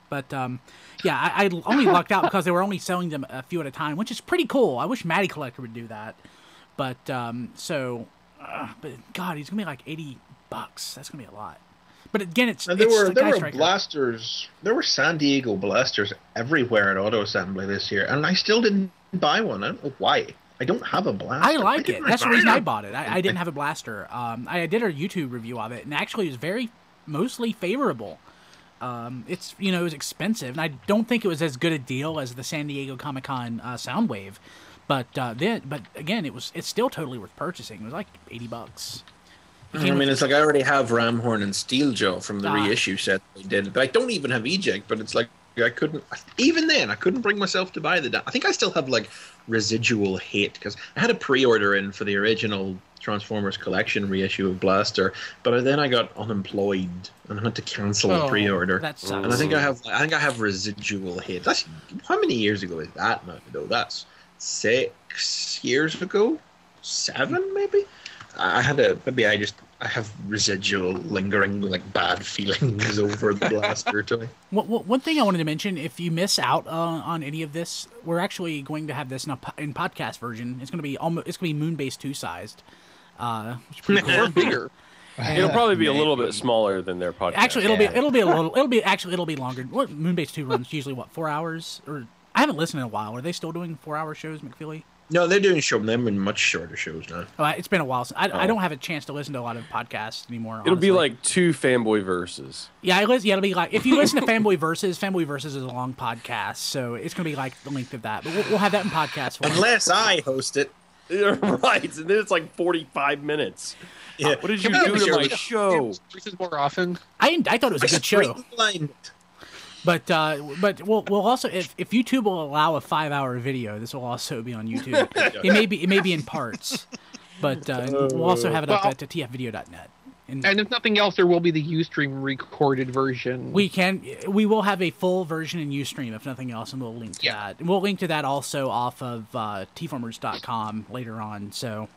but yeah, I only lucked out because they were only selling them a few at a time, which is pretty cool. I wish Matty Collector would do that. But but God, he's gonna be like $80. That's gonna be a lot. But again, there were blasters. There were San Diego blasters everywhere at Auto Assembly this year, and I still didn't buy one. I don't know why. I don't have a blaster. I like it. That's the reason I bought it. I didn't have a blaster. I did a YouTube review of it, and actually it was mostly favorable. It was expensive, and I don't think it was as good a deal as the San Diego Comic-Con Soundwave. But again, it's still totally worth purchasing. It was like $80. I mean, it's like I already have Ramhorn and Steeljaw from the reissue set they did, but I don't even have Eject. But it's like I couldn't bring myself to buy the. I think I still have like residual hate because I had a pre-order in for the original Transformers Collection reissue of Blaster, but then I got unemployed and I had to cancel the pre-order. That sucks. And I think I have residual hate. That's how many years ago is that now? Though that's 6 years ago, 7 maybe. I have residual lingering like bad feelings over the Blaster toy. One thing I wanted to mention, if you miss out on any of this, we're actually going to have this in podcast version. It's going to be Moonbase 2 sized. Which is pretty cool. Or bigger. It'll probably be a little bit smaller than their podcast. Actually, it'll be longer. What Moonbase 2 runs usually 4 hours? Or I haven't listened in a while. Are they still doing 4-hour shows, McFeely? No, they're doing them in much shorter shows now. Oh, it's been a while. I don't have a chance to listen to a lot of podcasts anymore. It'll be like 2 Fanboy Verses. Yeah, it'll be like if you listen to Fanboy Versus is a long podcast, so it's going to be like the length of that. But we'll have that in podcast form. Unless I host it. Right, and then it's like 45 minutes. Yeah. What did you do to my show? More often. I thought it was a good show. But we'll also if YouTube will allow a 5-hour video, this will also be on YouTube. It may be in parts, but we'll also have it up at tfvideo.net. And if nothing else, there will be the Ustream recorded version. We will have a full version in Ustream if nothing else, and we'll link to that. And we'll link to that also off of tformers.com later on. So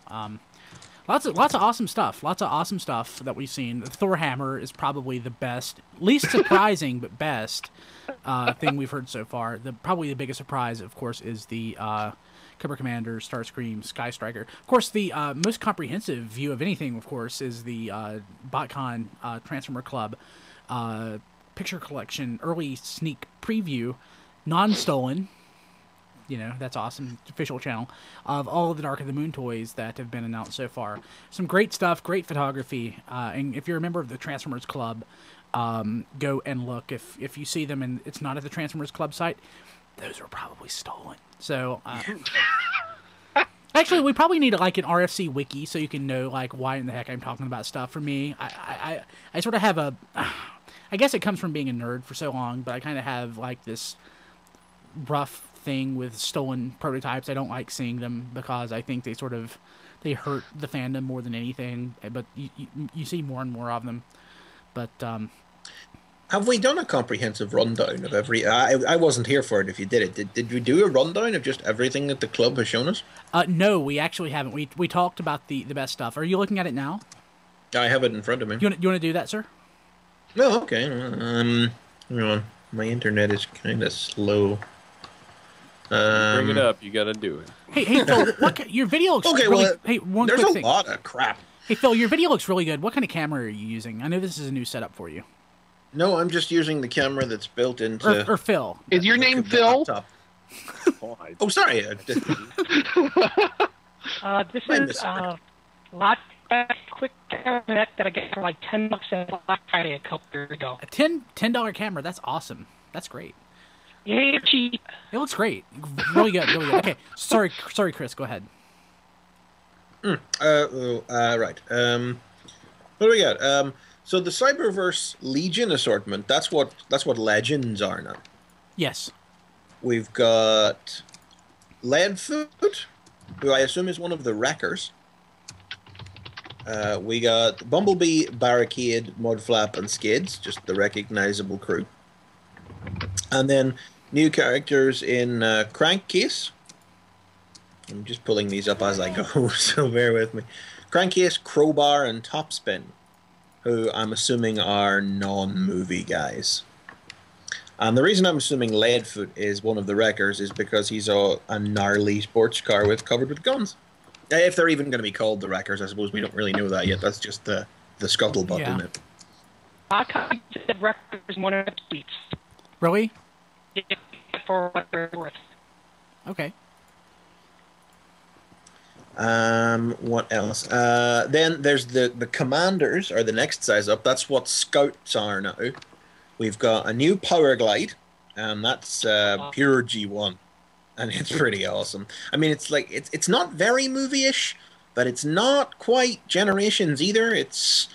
Lots of awesome stuff. Lots of awesome stuff that we've seen. The Thor hammer is probably the best, least surprising but best thing we've heard so far. Probably the biggest surprise, of course, is the Cobra Commander, Starscream, Sky Striker. Of course, the most comprehensive view of anything, of course, is the BotCon Transformer Club picture collection early sneak preview, non-stolen. You know, that's awesome. Official channel of all of the Dark of the Moon toys that have been announced so far. Some great stuff, great photography. And if you're a member of the Transformers Club, go and look. If you see them and it's not at the Transformers Club site, those are probably stolen. So, actually, we probably need like an RFC wiki so you can know like why in the heck I'm talking about stuff. For me, I sort of have I guess it comes from being a nerd for so long, but I kind of have like this rough thing with stolen prototypes. I don't like seeing them because I think they hurt the fandom more than anything. But you see more and more of them. But have we done a comprehensive rundown of every? I wasn't here for it. If you did it, did we do a rundown of just everything that the club has shown us? No, we actually haven't. We talked about the best stuff. Are you looking at it now? I have it in front of me. You want to do that, sir? Oh, okay. Hang on. My internet is kind of slow. Bring it up. You got to do it. Hey, Phil, your video looks hey, one there's quick a thing. lot of crap. Hey, Phil, your video looks really good. What kind of camera are you using? I know this is a new setup for you. No, I'm just using the camera that's built into... Or Phil. Is your name Phil? Oh, sorry. This is quick camera that I got for like $10 at Black Friday a couple years ago. A $10 camera. That's awesome. That's great. Yeah, cheap. It looks great. Really good. Really good. Okay. Sorry, Chris. Go ahead. Right. What do we got? So the Cyberverse Legion assortment. That's what Legends are now. Yes. We've got Leadfoot, who I assume is one of the Wreckers. We got Bumblebee, Barricade, Mudflap, and Skids, just the recognizable crew. And then new characters in Crankcase. I'm just pulling these up as I go, so bear with me. Crankcase, Crowbar, and Topspin, who I'm assuming are non-movie guys. And the reason I'm assuming Leadfoot is one of the Wreckers is because he's a gnarly sports car covered with guns. If they're even going to be called the Wreckers, I suppose we don't really know that yet. That's just the scuttlebutt, isn't it? I kind of Wreckers one of the tweets. Really? Yeah, for what they're worth. Okay. What else? Then there's the Commanders, are the next size up. That's what Scouts are now. We've got a new Power Glide, and that's pure G1, and it's pretty awesome. I mean, it's like it's not very movie-ish, but it's not quite Generations either. It's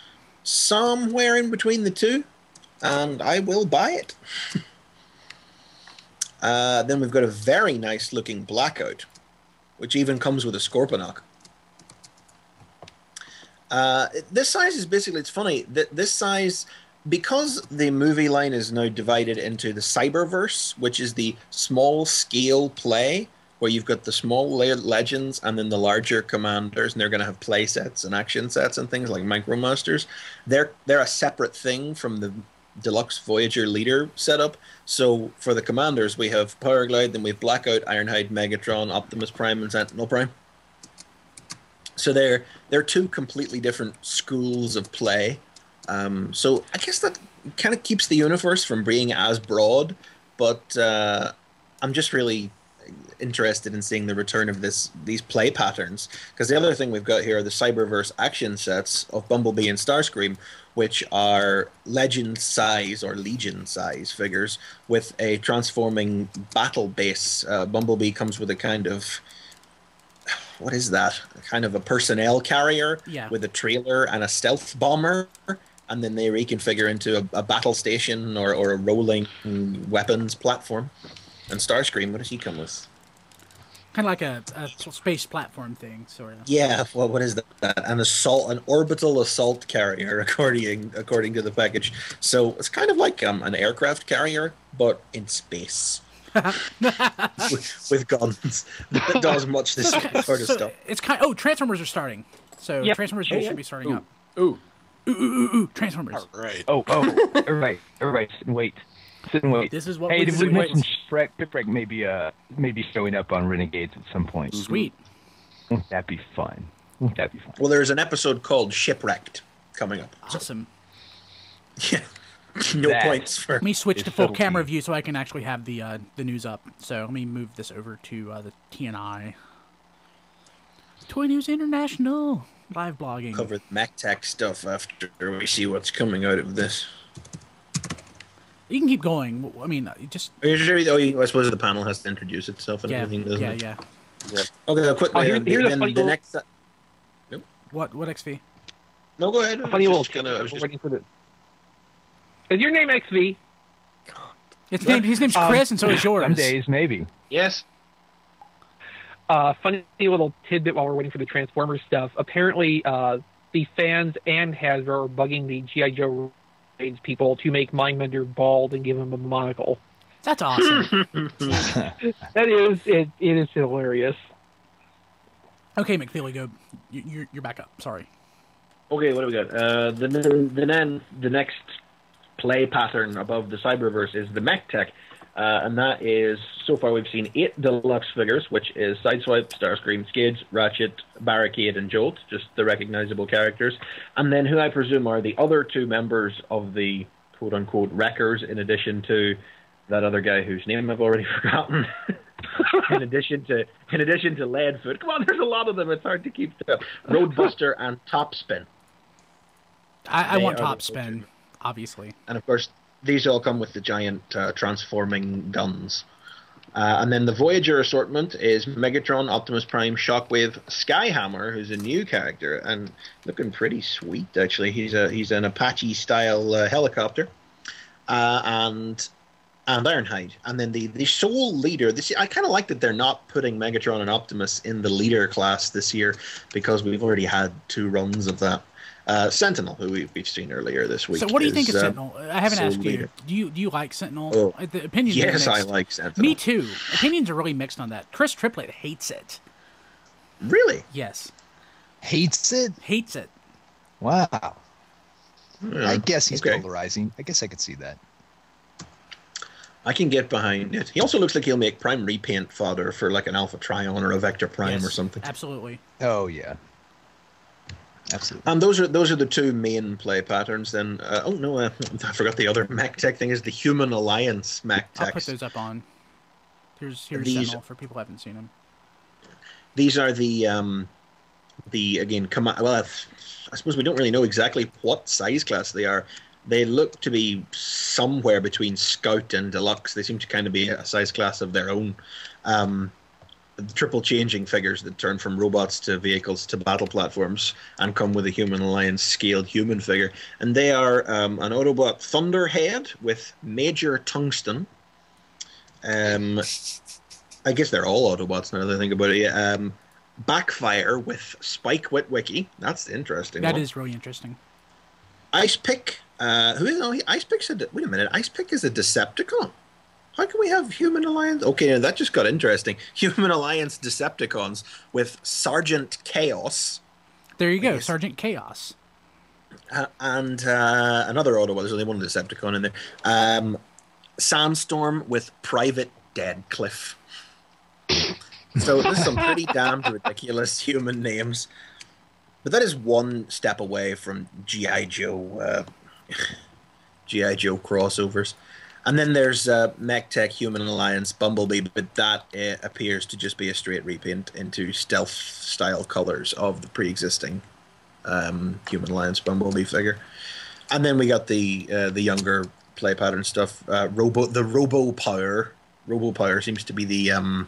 somewhere in between the two, and I will buy it. Then we've got a very nice looking Blackout, which even comes with a Scorponok. This size is basically, it's funny, that this size, because the movie line is now divided into the Cyberverse, which is the small scale play, where you've got the small Legends and then the larger Commanders, and they're going to have play sets and action sets and things like Micromasters. They're a separate thing from the Deluxe Voyager Leader setup. So for the Commanders, we have Power Glide, then we have Blackout, Ironhide, Megatron, Optimus Prime, and Sentinel Prime. So they're two completely different schools of play. So I guess that kind of keeps the universe from being as broad, but I'm just really interested in seeing the return of these play patterns, because the other thing we've got here are the Cyberverse action sets of Bumblebee and Starscream, which are Legend size or Legion size figures with a transforming battle base. Bumblebee comes with a kind of, what is that? Kind of a personnel carrier with a trailer and a stealth bomber, and then they reconfigure into a battle station or a rolling weapons platform. And Starscream, what does he come with? Kind of like a space platform thing, sort of. Yeah, well, what is that? An orbital assault carrier, according to the package. So it's kind of like an aircraft carrier, but in space. with guns that does much this sort of stuff. It's Transformers are starting. So Transformers should be starting up. Ooh, Transformers. All right. Oh, everybody, sit and wait. This is what Hey, we did we mention Shipwreck maybe showing up on Renegades at some point? Sweet. Won't that be fun? Well, there's an episode called Shipwrecked coming up. Awesome. Yeah. No points for. Let me switch to full camera view so I can actually have the news up. So let me move this over to the TNI. Toy News International live blogging. Cover the MacTac stuff after we see what's coming out of this. You can keep going. I mean, just. I suppose the panel has to introduce itself and everything, doesn't it? Yeah. Okay, I'll quickly. Here's a funny the next. Nope. What XV? No, go ahead. Funny little. Waiting for the. Is your name XV? His name's Chris, and so is yours. Some days, maybe. Yes. Funny little tidbit while we're waiting for the Transformers stuff. Apparently, the fans and Hasbro are bugging the G.I. Joe people to make Mindbender bald and give him a monocle. That's awesome. It is hilarious. Okay, McFeely, go. You're back up. Sorry. Okay, what do we got? The next play pattern above the Cyberverse is the MechTech, and that is, so far we've seen 8 deluxe figures, which is Sideswipe, Starscream, Skids, Ratchet, Barricade, and Jolt, just the recognizable characters, and then who I presume are the other 2 members of the quote-unquote Wreckers, in addition to that other guy whose name I've already forgotten. in addition to Leadfoot. Come on, there's a lot of them. It's hard to keep track. Roadbuster and Topspin. I want Topspin, obviously. And of course, these all come with the giant transforming guns. And then the Voyager assortment is Megatron, Optimus Prime, Shockwave, Skyhammer, who's a new character and looking pretty sweet. Actually, he's an Apache style helicopter, and Ironhide. And then the sole leader. I kind of like that they're not putting Megatron and Optimus in the leader class this year, because we've already had 2 runs of that. Sentinel, who we've seen earlier this week. So what do you think of Sentinel? I haven't asked you. Do you like Sentinel? The opinions are mixed. I like Sentinel. Me too. Opinions are really mixed on that. Chris Triplett hates it. Really? Yes. Hates it? Hates it. Wow. Yeah, I guess he's polarizing. I guess I could see that. I can get behind it. He also looks like he'll make Prime repaint fodder for like an Alpha Trion or a Vector Prime or something. Absolutely. Oh yeah. Absolutely. And those are the 2 main play patterns. Then, I forgot the other MechTech thing is the Human Alliance MechTech. I'll put those up on. Here's Sentinel for people who haven't seen them. These are the again I suppose we don't really know exactly what size class they are. They look to be somewhere between Scout and Deluxe. They seem to kind of be a size class of their own. Triple changing figures that turn from robots to vehicles to battle platforms and come with a Human Alliance scaled human figure. And they are an Autobot Thunderhead with Major Tungsten. I guess they're all Autobots now that I think about it. Yeah. Backfire with Spike Witwicky. That's interesting. That is really interesting. Ice Pick. Ice Pick's wait a minute. Ice Pick is a Decepticon. How can we have Human Alliance? Okay, that just got interesting. Human Alliance Decepticons with Sergeant Chaos. There you go, Sergeant Chaos. And another Autobot. There's only one Decepticon in there. Sandstorm with Private Deadcliff. So there's some pretty damned ridiculous human names. But that is one step away from G.I. Joe crossovers. And then there's MechTech, Human Alliance, Bumblebee, but that appears to just be a straight repaint into stealth-style colors of the pre-existing Human Alliance Bumblebee figure. And then we got the younger play pattern stuff. Robo Power. Robo Power seems to be the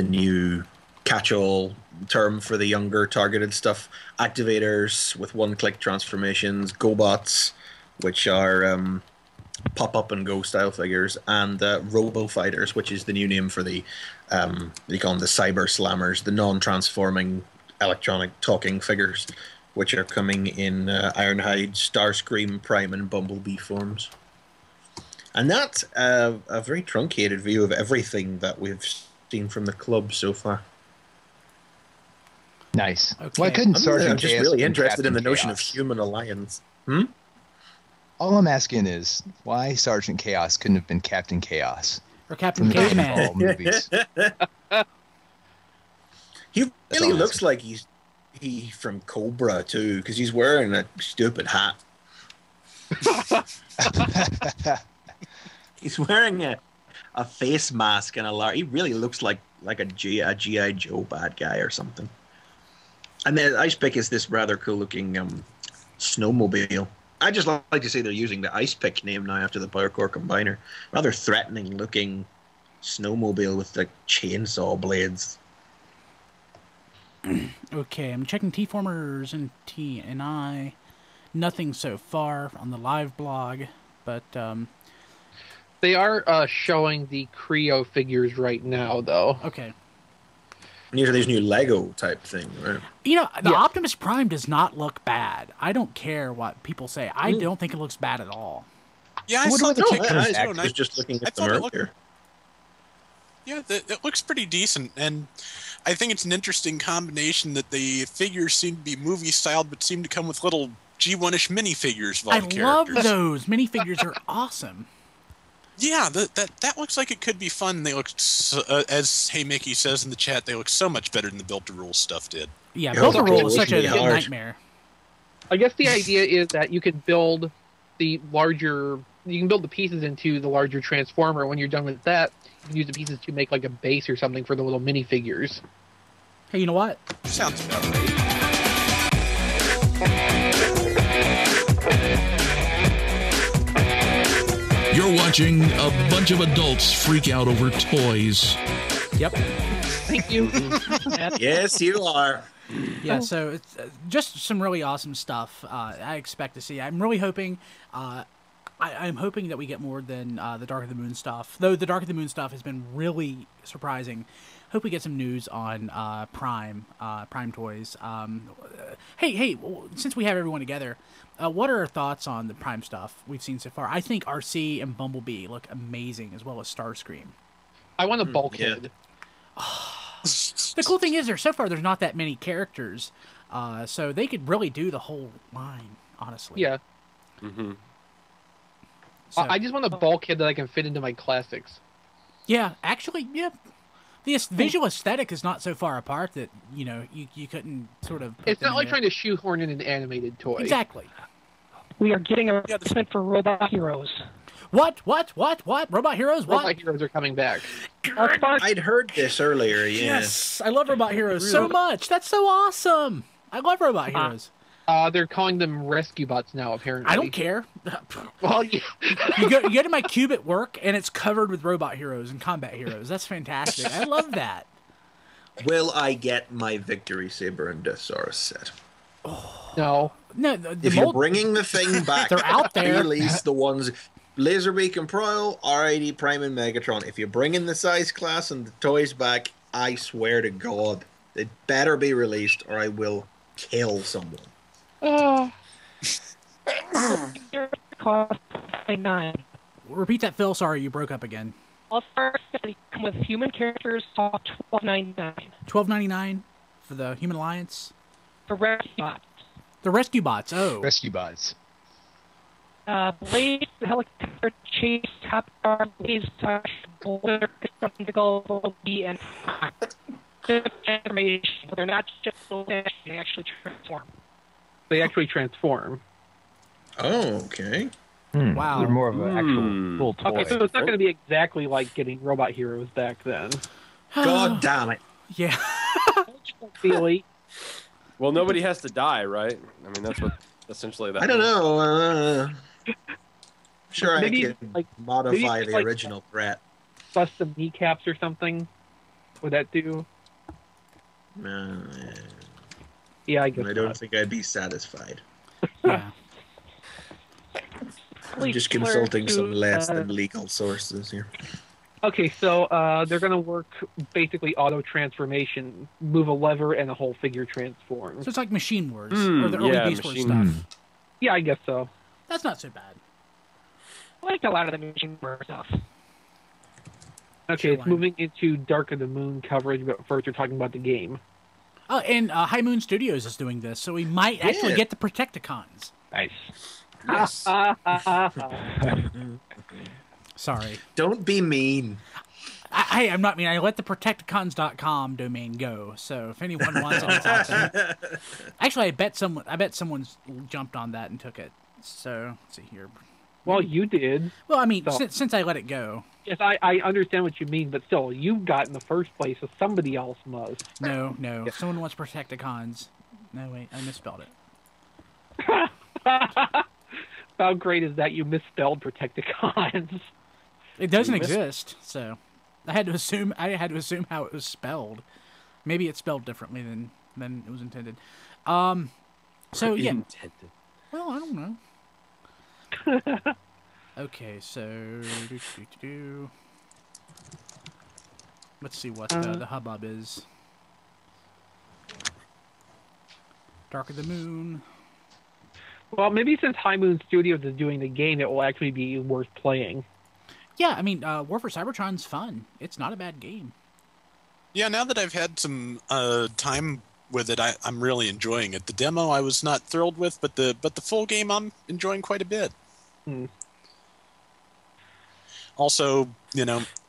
new catch-all term for the younger targeted stuff. Activators with one-click transformations, GoBots, which are pop-up and go style figures, and Robo Fighters, which is the new name for the they call them the Cyber Slammers, the non-transforming electronic talking figures, which are coming in Ironhide, Starscream, Prime, and Bumblebee forms. And that's a very truncated view of everything that we've seen from the club so far. Nice. Okay. Why couldn't Sergeant I'm just Chaos really be interested in the Captain notion of Chaos? human alliance. All I'm asking is why Sergeant Chaos couldn't have been Captain Chaos Or Captain from the Caveman. All movies. He really looks like he's from Cobra too, because he's wearing a stupid hat. He's wearing a face mask and he really looks like a G.I. Joe bad guy or something. And the Ice Pick is this rather cool looking snowmobile. I just like to say they're using the Ice Pick name now after the Power Core Combiner. Rather threatening looking snowmobile with the chainsaw blades. Okay, I'm checking T-Formers and T&I. Nothing so far on the live blog, but they are showing the Creo figures right now, though. Okay. And these are these new Lego type thing, right? You know, the Optimus Prime does not look bad. I don't care what people say. I don't think it looks bad at all. Yeah, I saw the picture. I was just looking at them earlier. Yeah, it looks pretty decent, and I think it's an interesting combination that the figures seem to be movie-styled, but seem to come with little G1-ish minifigures of all the characters. I love those. Minifigures are awesome. Yeah, that looks like it could be fun. They look, as Hey Mickey says in the chat, they look so much better than the Built-to-Rule stuff did. Yeah, Built-to-Rule is such a nightmare. I guess the idea is that you can build the pieces into the larger Transformer. When you're done with that, you can use the pieces to make like a base or something for the little minifigures. Hey, you know what? Sounds about right. You're watching a bunch of adults freak out over toys. Yep. Thank you. Yes, you are. Yeah, so it's just some really awesome stuff I expect to see. I'm really hoping... I'm hoping that we get more than the Dark of the Moon stuff. Though the Dark of the Moon stuff has been really surprising. Hope we get some news on Prime toys. Hey, since we have everyone together, what are our thoughts on the Prime stuff we've seen so far? I think RC and Bumblebee look amazing, as well as Starscream. I want a Bulkhead. The cool thing is, so far there's not that many characters, so they could really do the whole line, honestly. Yeah. Mm-hmm. So, I just want a Bulkhead that I can fit into my classics. Yeah, actually, yeah. The visual aesthetic is not so far apart that, you couldn't sort of... It's not like trying to shoehorn in an animated toy. Exactly. We are getting a replacement for Robot Heroes. What? Robot Heroes? What? Robot Heroes are coming back. I'd heard this earlier, yeah. Yes, I love Robot Heroes so much. That's so awesome. I love Robot Heroes. They're calling them rescue bots now, apparently. I don't care. Well, yeah. you go to my cube at work, and it's covered with Robot Heroes and Combat Heroes. That's fantastic. I love that. Will I get my Victory Saber and Deathsaurus set? No. No. If you're bringing the thing back, they're out there. Release the ones... Laserbeak and Proil, R80, Prime, and Megatron. If you're bringing the size class and the toys back, I swear to God, it better be released or I will kill someone. Cost $9. Repeat that, Phil. Sorry, you broke up again. All stars come with human characters. $12.99. $12.99 for the Human Alliance. For rescue bots. The rescue bots. Oh, rescue bots. Blade, the helicopter, Chase, Top Guard, Blaze, Boulder, Bumblebee, and transformation. They're not just they actually transform. They actually transform. Oh, okay. Wow. They're more of an actual full toy. Okay, so it's not going to be exactly like getting Robot Heroes back then. God damn it. Yeah. Really? Well, nobody has to die, right? I mean, that's what essentially that I don't know. Sure, maybe I can modify the original threat. Plus some kneecaps or something. Would that do? Yeah, I guess. I don't think I'd be satisfied. Yeah. I'm just consulting some less than legal sources here. Okay, so they're going to work basically auto transformation, move a lever, and a whole figure transforms. So it's like Machine Wars or the early Beast Wars stuff. Yeah, I guess so. That's not so bad. I like a lot of the Mission stuff. Okay, it's moving into Dark of the Moon coverage, but first we're talking about the game. Oh, and High Moon Studios is doing this, so we might actually get the Protecticons. Nice. Yes. Sorry. Don't be mean. I'm not mean. I let the Protecticons.com domain go, so if anyone wants it, it's out there. Actually, I bet someone's jumped on that and took it. So let's see here. Well, you did. Well, I mean, So- since I let it go. Yes, I understand what you mean, but still, you got in the first place, so somebody else must. No. Someone wants Protecticons. No, wait, I misspelled it. How great is that you misspelled Protecticons? It doesn't exist, so I had to assume how it was spelled. Maybe it's spelled differently than it was intended. So yeah. Intended. Well, I don't know. Okay, so let's see what the hubbub is. Dark of the Moon. Well, maybe since High Moon Studios is doing the game, it will actually be worth playing. Yeah, I mean, War for Cybertron's fun. It's not a bad game. Yeah, now that I've had some time with it, I'm really enjoying it. The demo I was not thrilled with, but the full game I'm enjoying quite a bit. Also,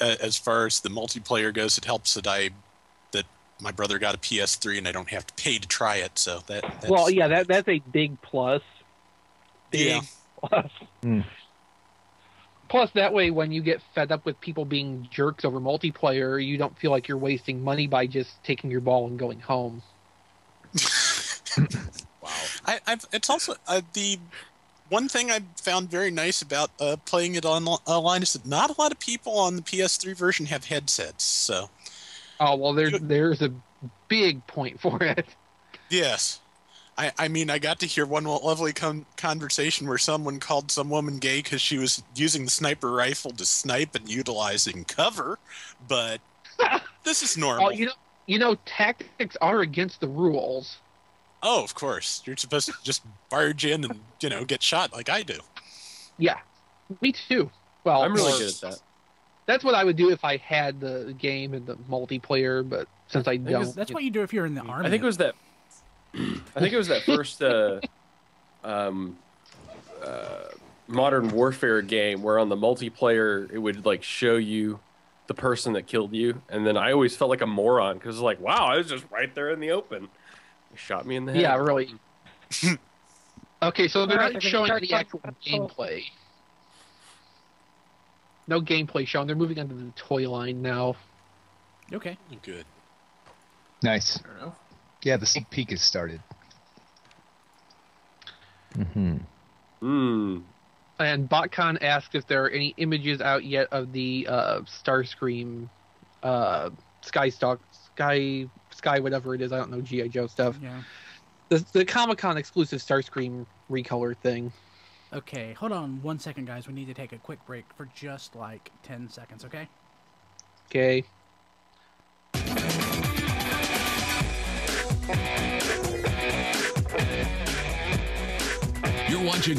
as far as the multiplayer goes, it helps that my brother got a PS3 and I don't have to pay to try it. So that's that's a big plus. Big plus. Plus, that way, when you get fed up with people being jerks over multiplayer, you don't feel like you're wasting money by just taking your ball and going home. Wow. It's also the one thing I found very nice about playing it online is that not a lot of people on the PS3 version have headsets. So, oh well, there's a big point for it. Yes, I mean I got to hear one lovely conversation where someone called some woman gay because she was using the sniper rifle to snipe and utilizing cover, but this is normal. Oh, tactics are against the rules. Oh, of course. You're supposed to just barge in and, get shot like I do. Yeah, me too. Well, I'm really good at that. That's what I would do if I had the game and the multiplayer, but since I don't. That's what you do if you're in the army. I think it was that first Modern Warfare game where on the multiplayer it would like show you the person that killed you, and then I always felt like a moron because like, wow, I was just right there in the open. Shot me in the head. Yeah, really. Okay, so they're not showing the actual gameplay. No gameplay shown. They're moving on to the toy line now. Okay. Good. Nice. Yeah, the sneak peek has started. And BotCon asked if there are any images out yet of the Starscream, Sky, whatever it is. I don't know G.I. Joe stuff. Yeah. The Comic-Con exclusive Starscream recolor thing. Okay, hold on 1 second, guys. We need to take a quick break for just like 10 seconds, okay? Okay. You're watching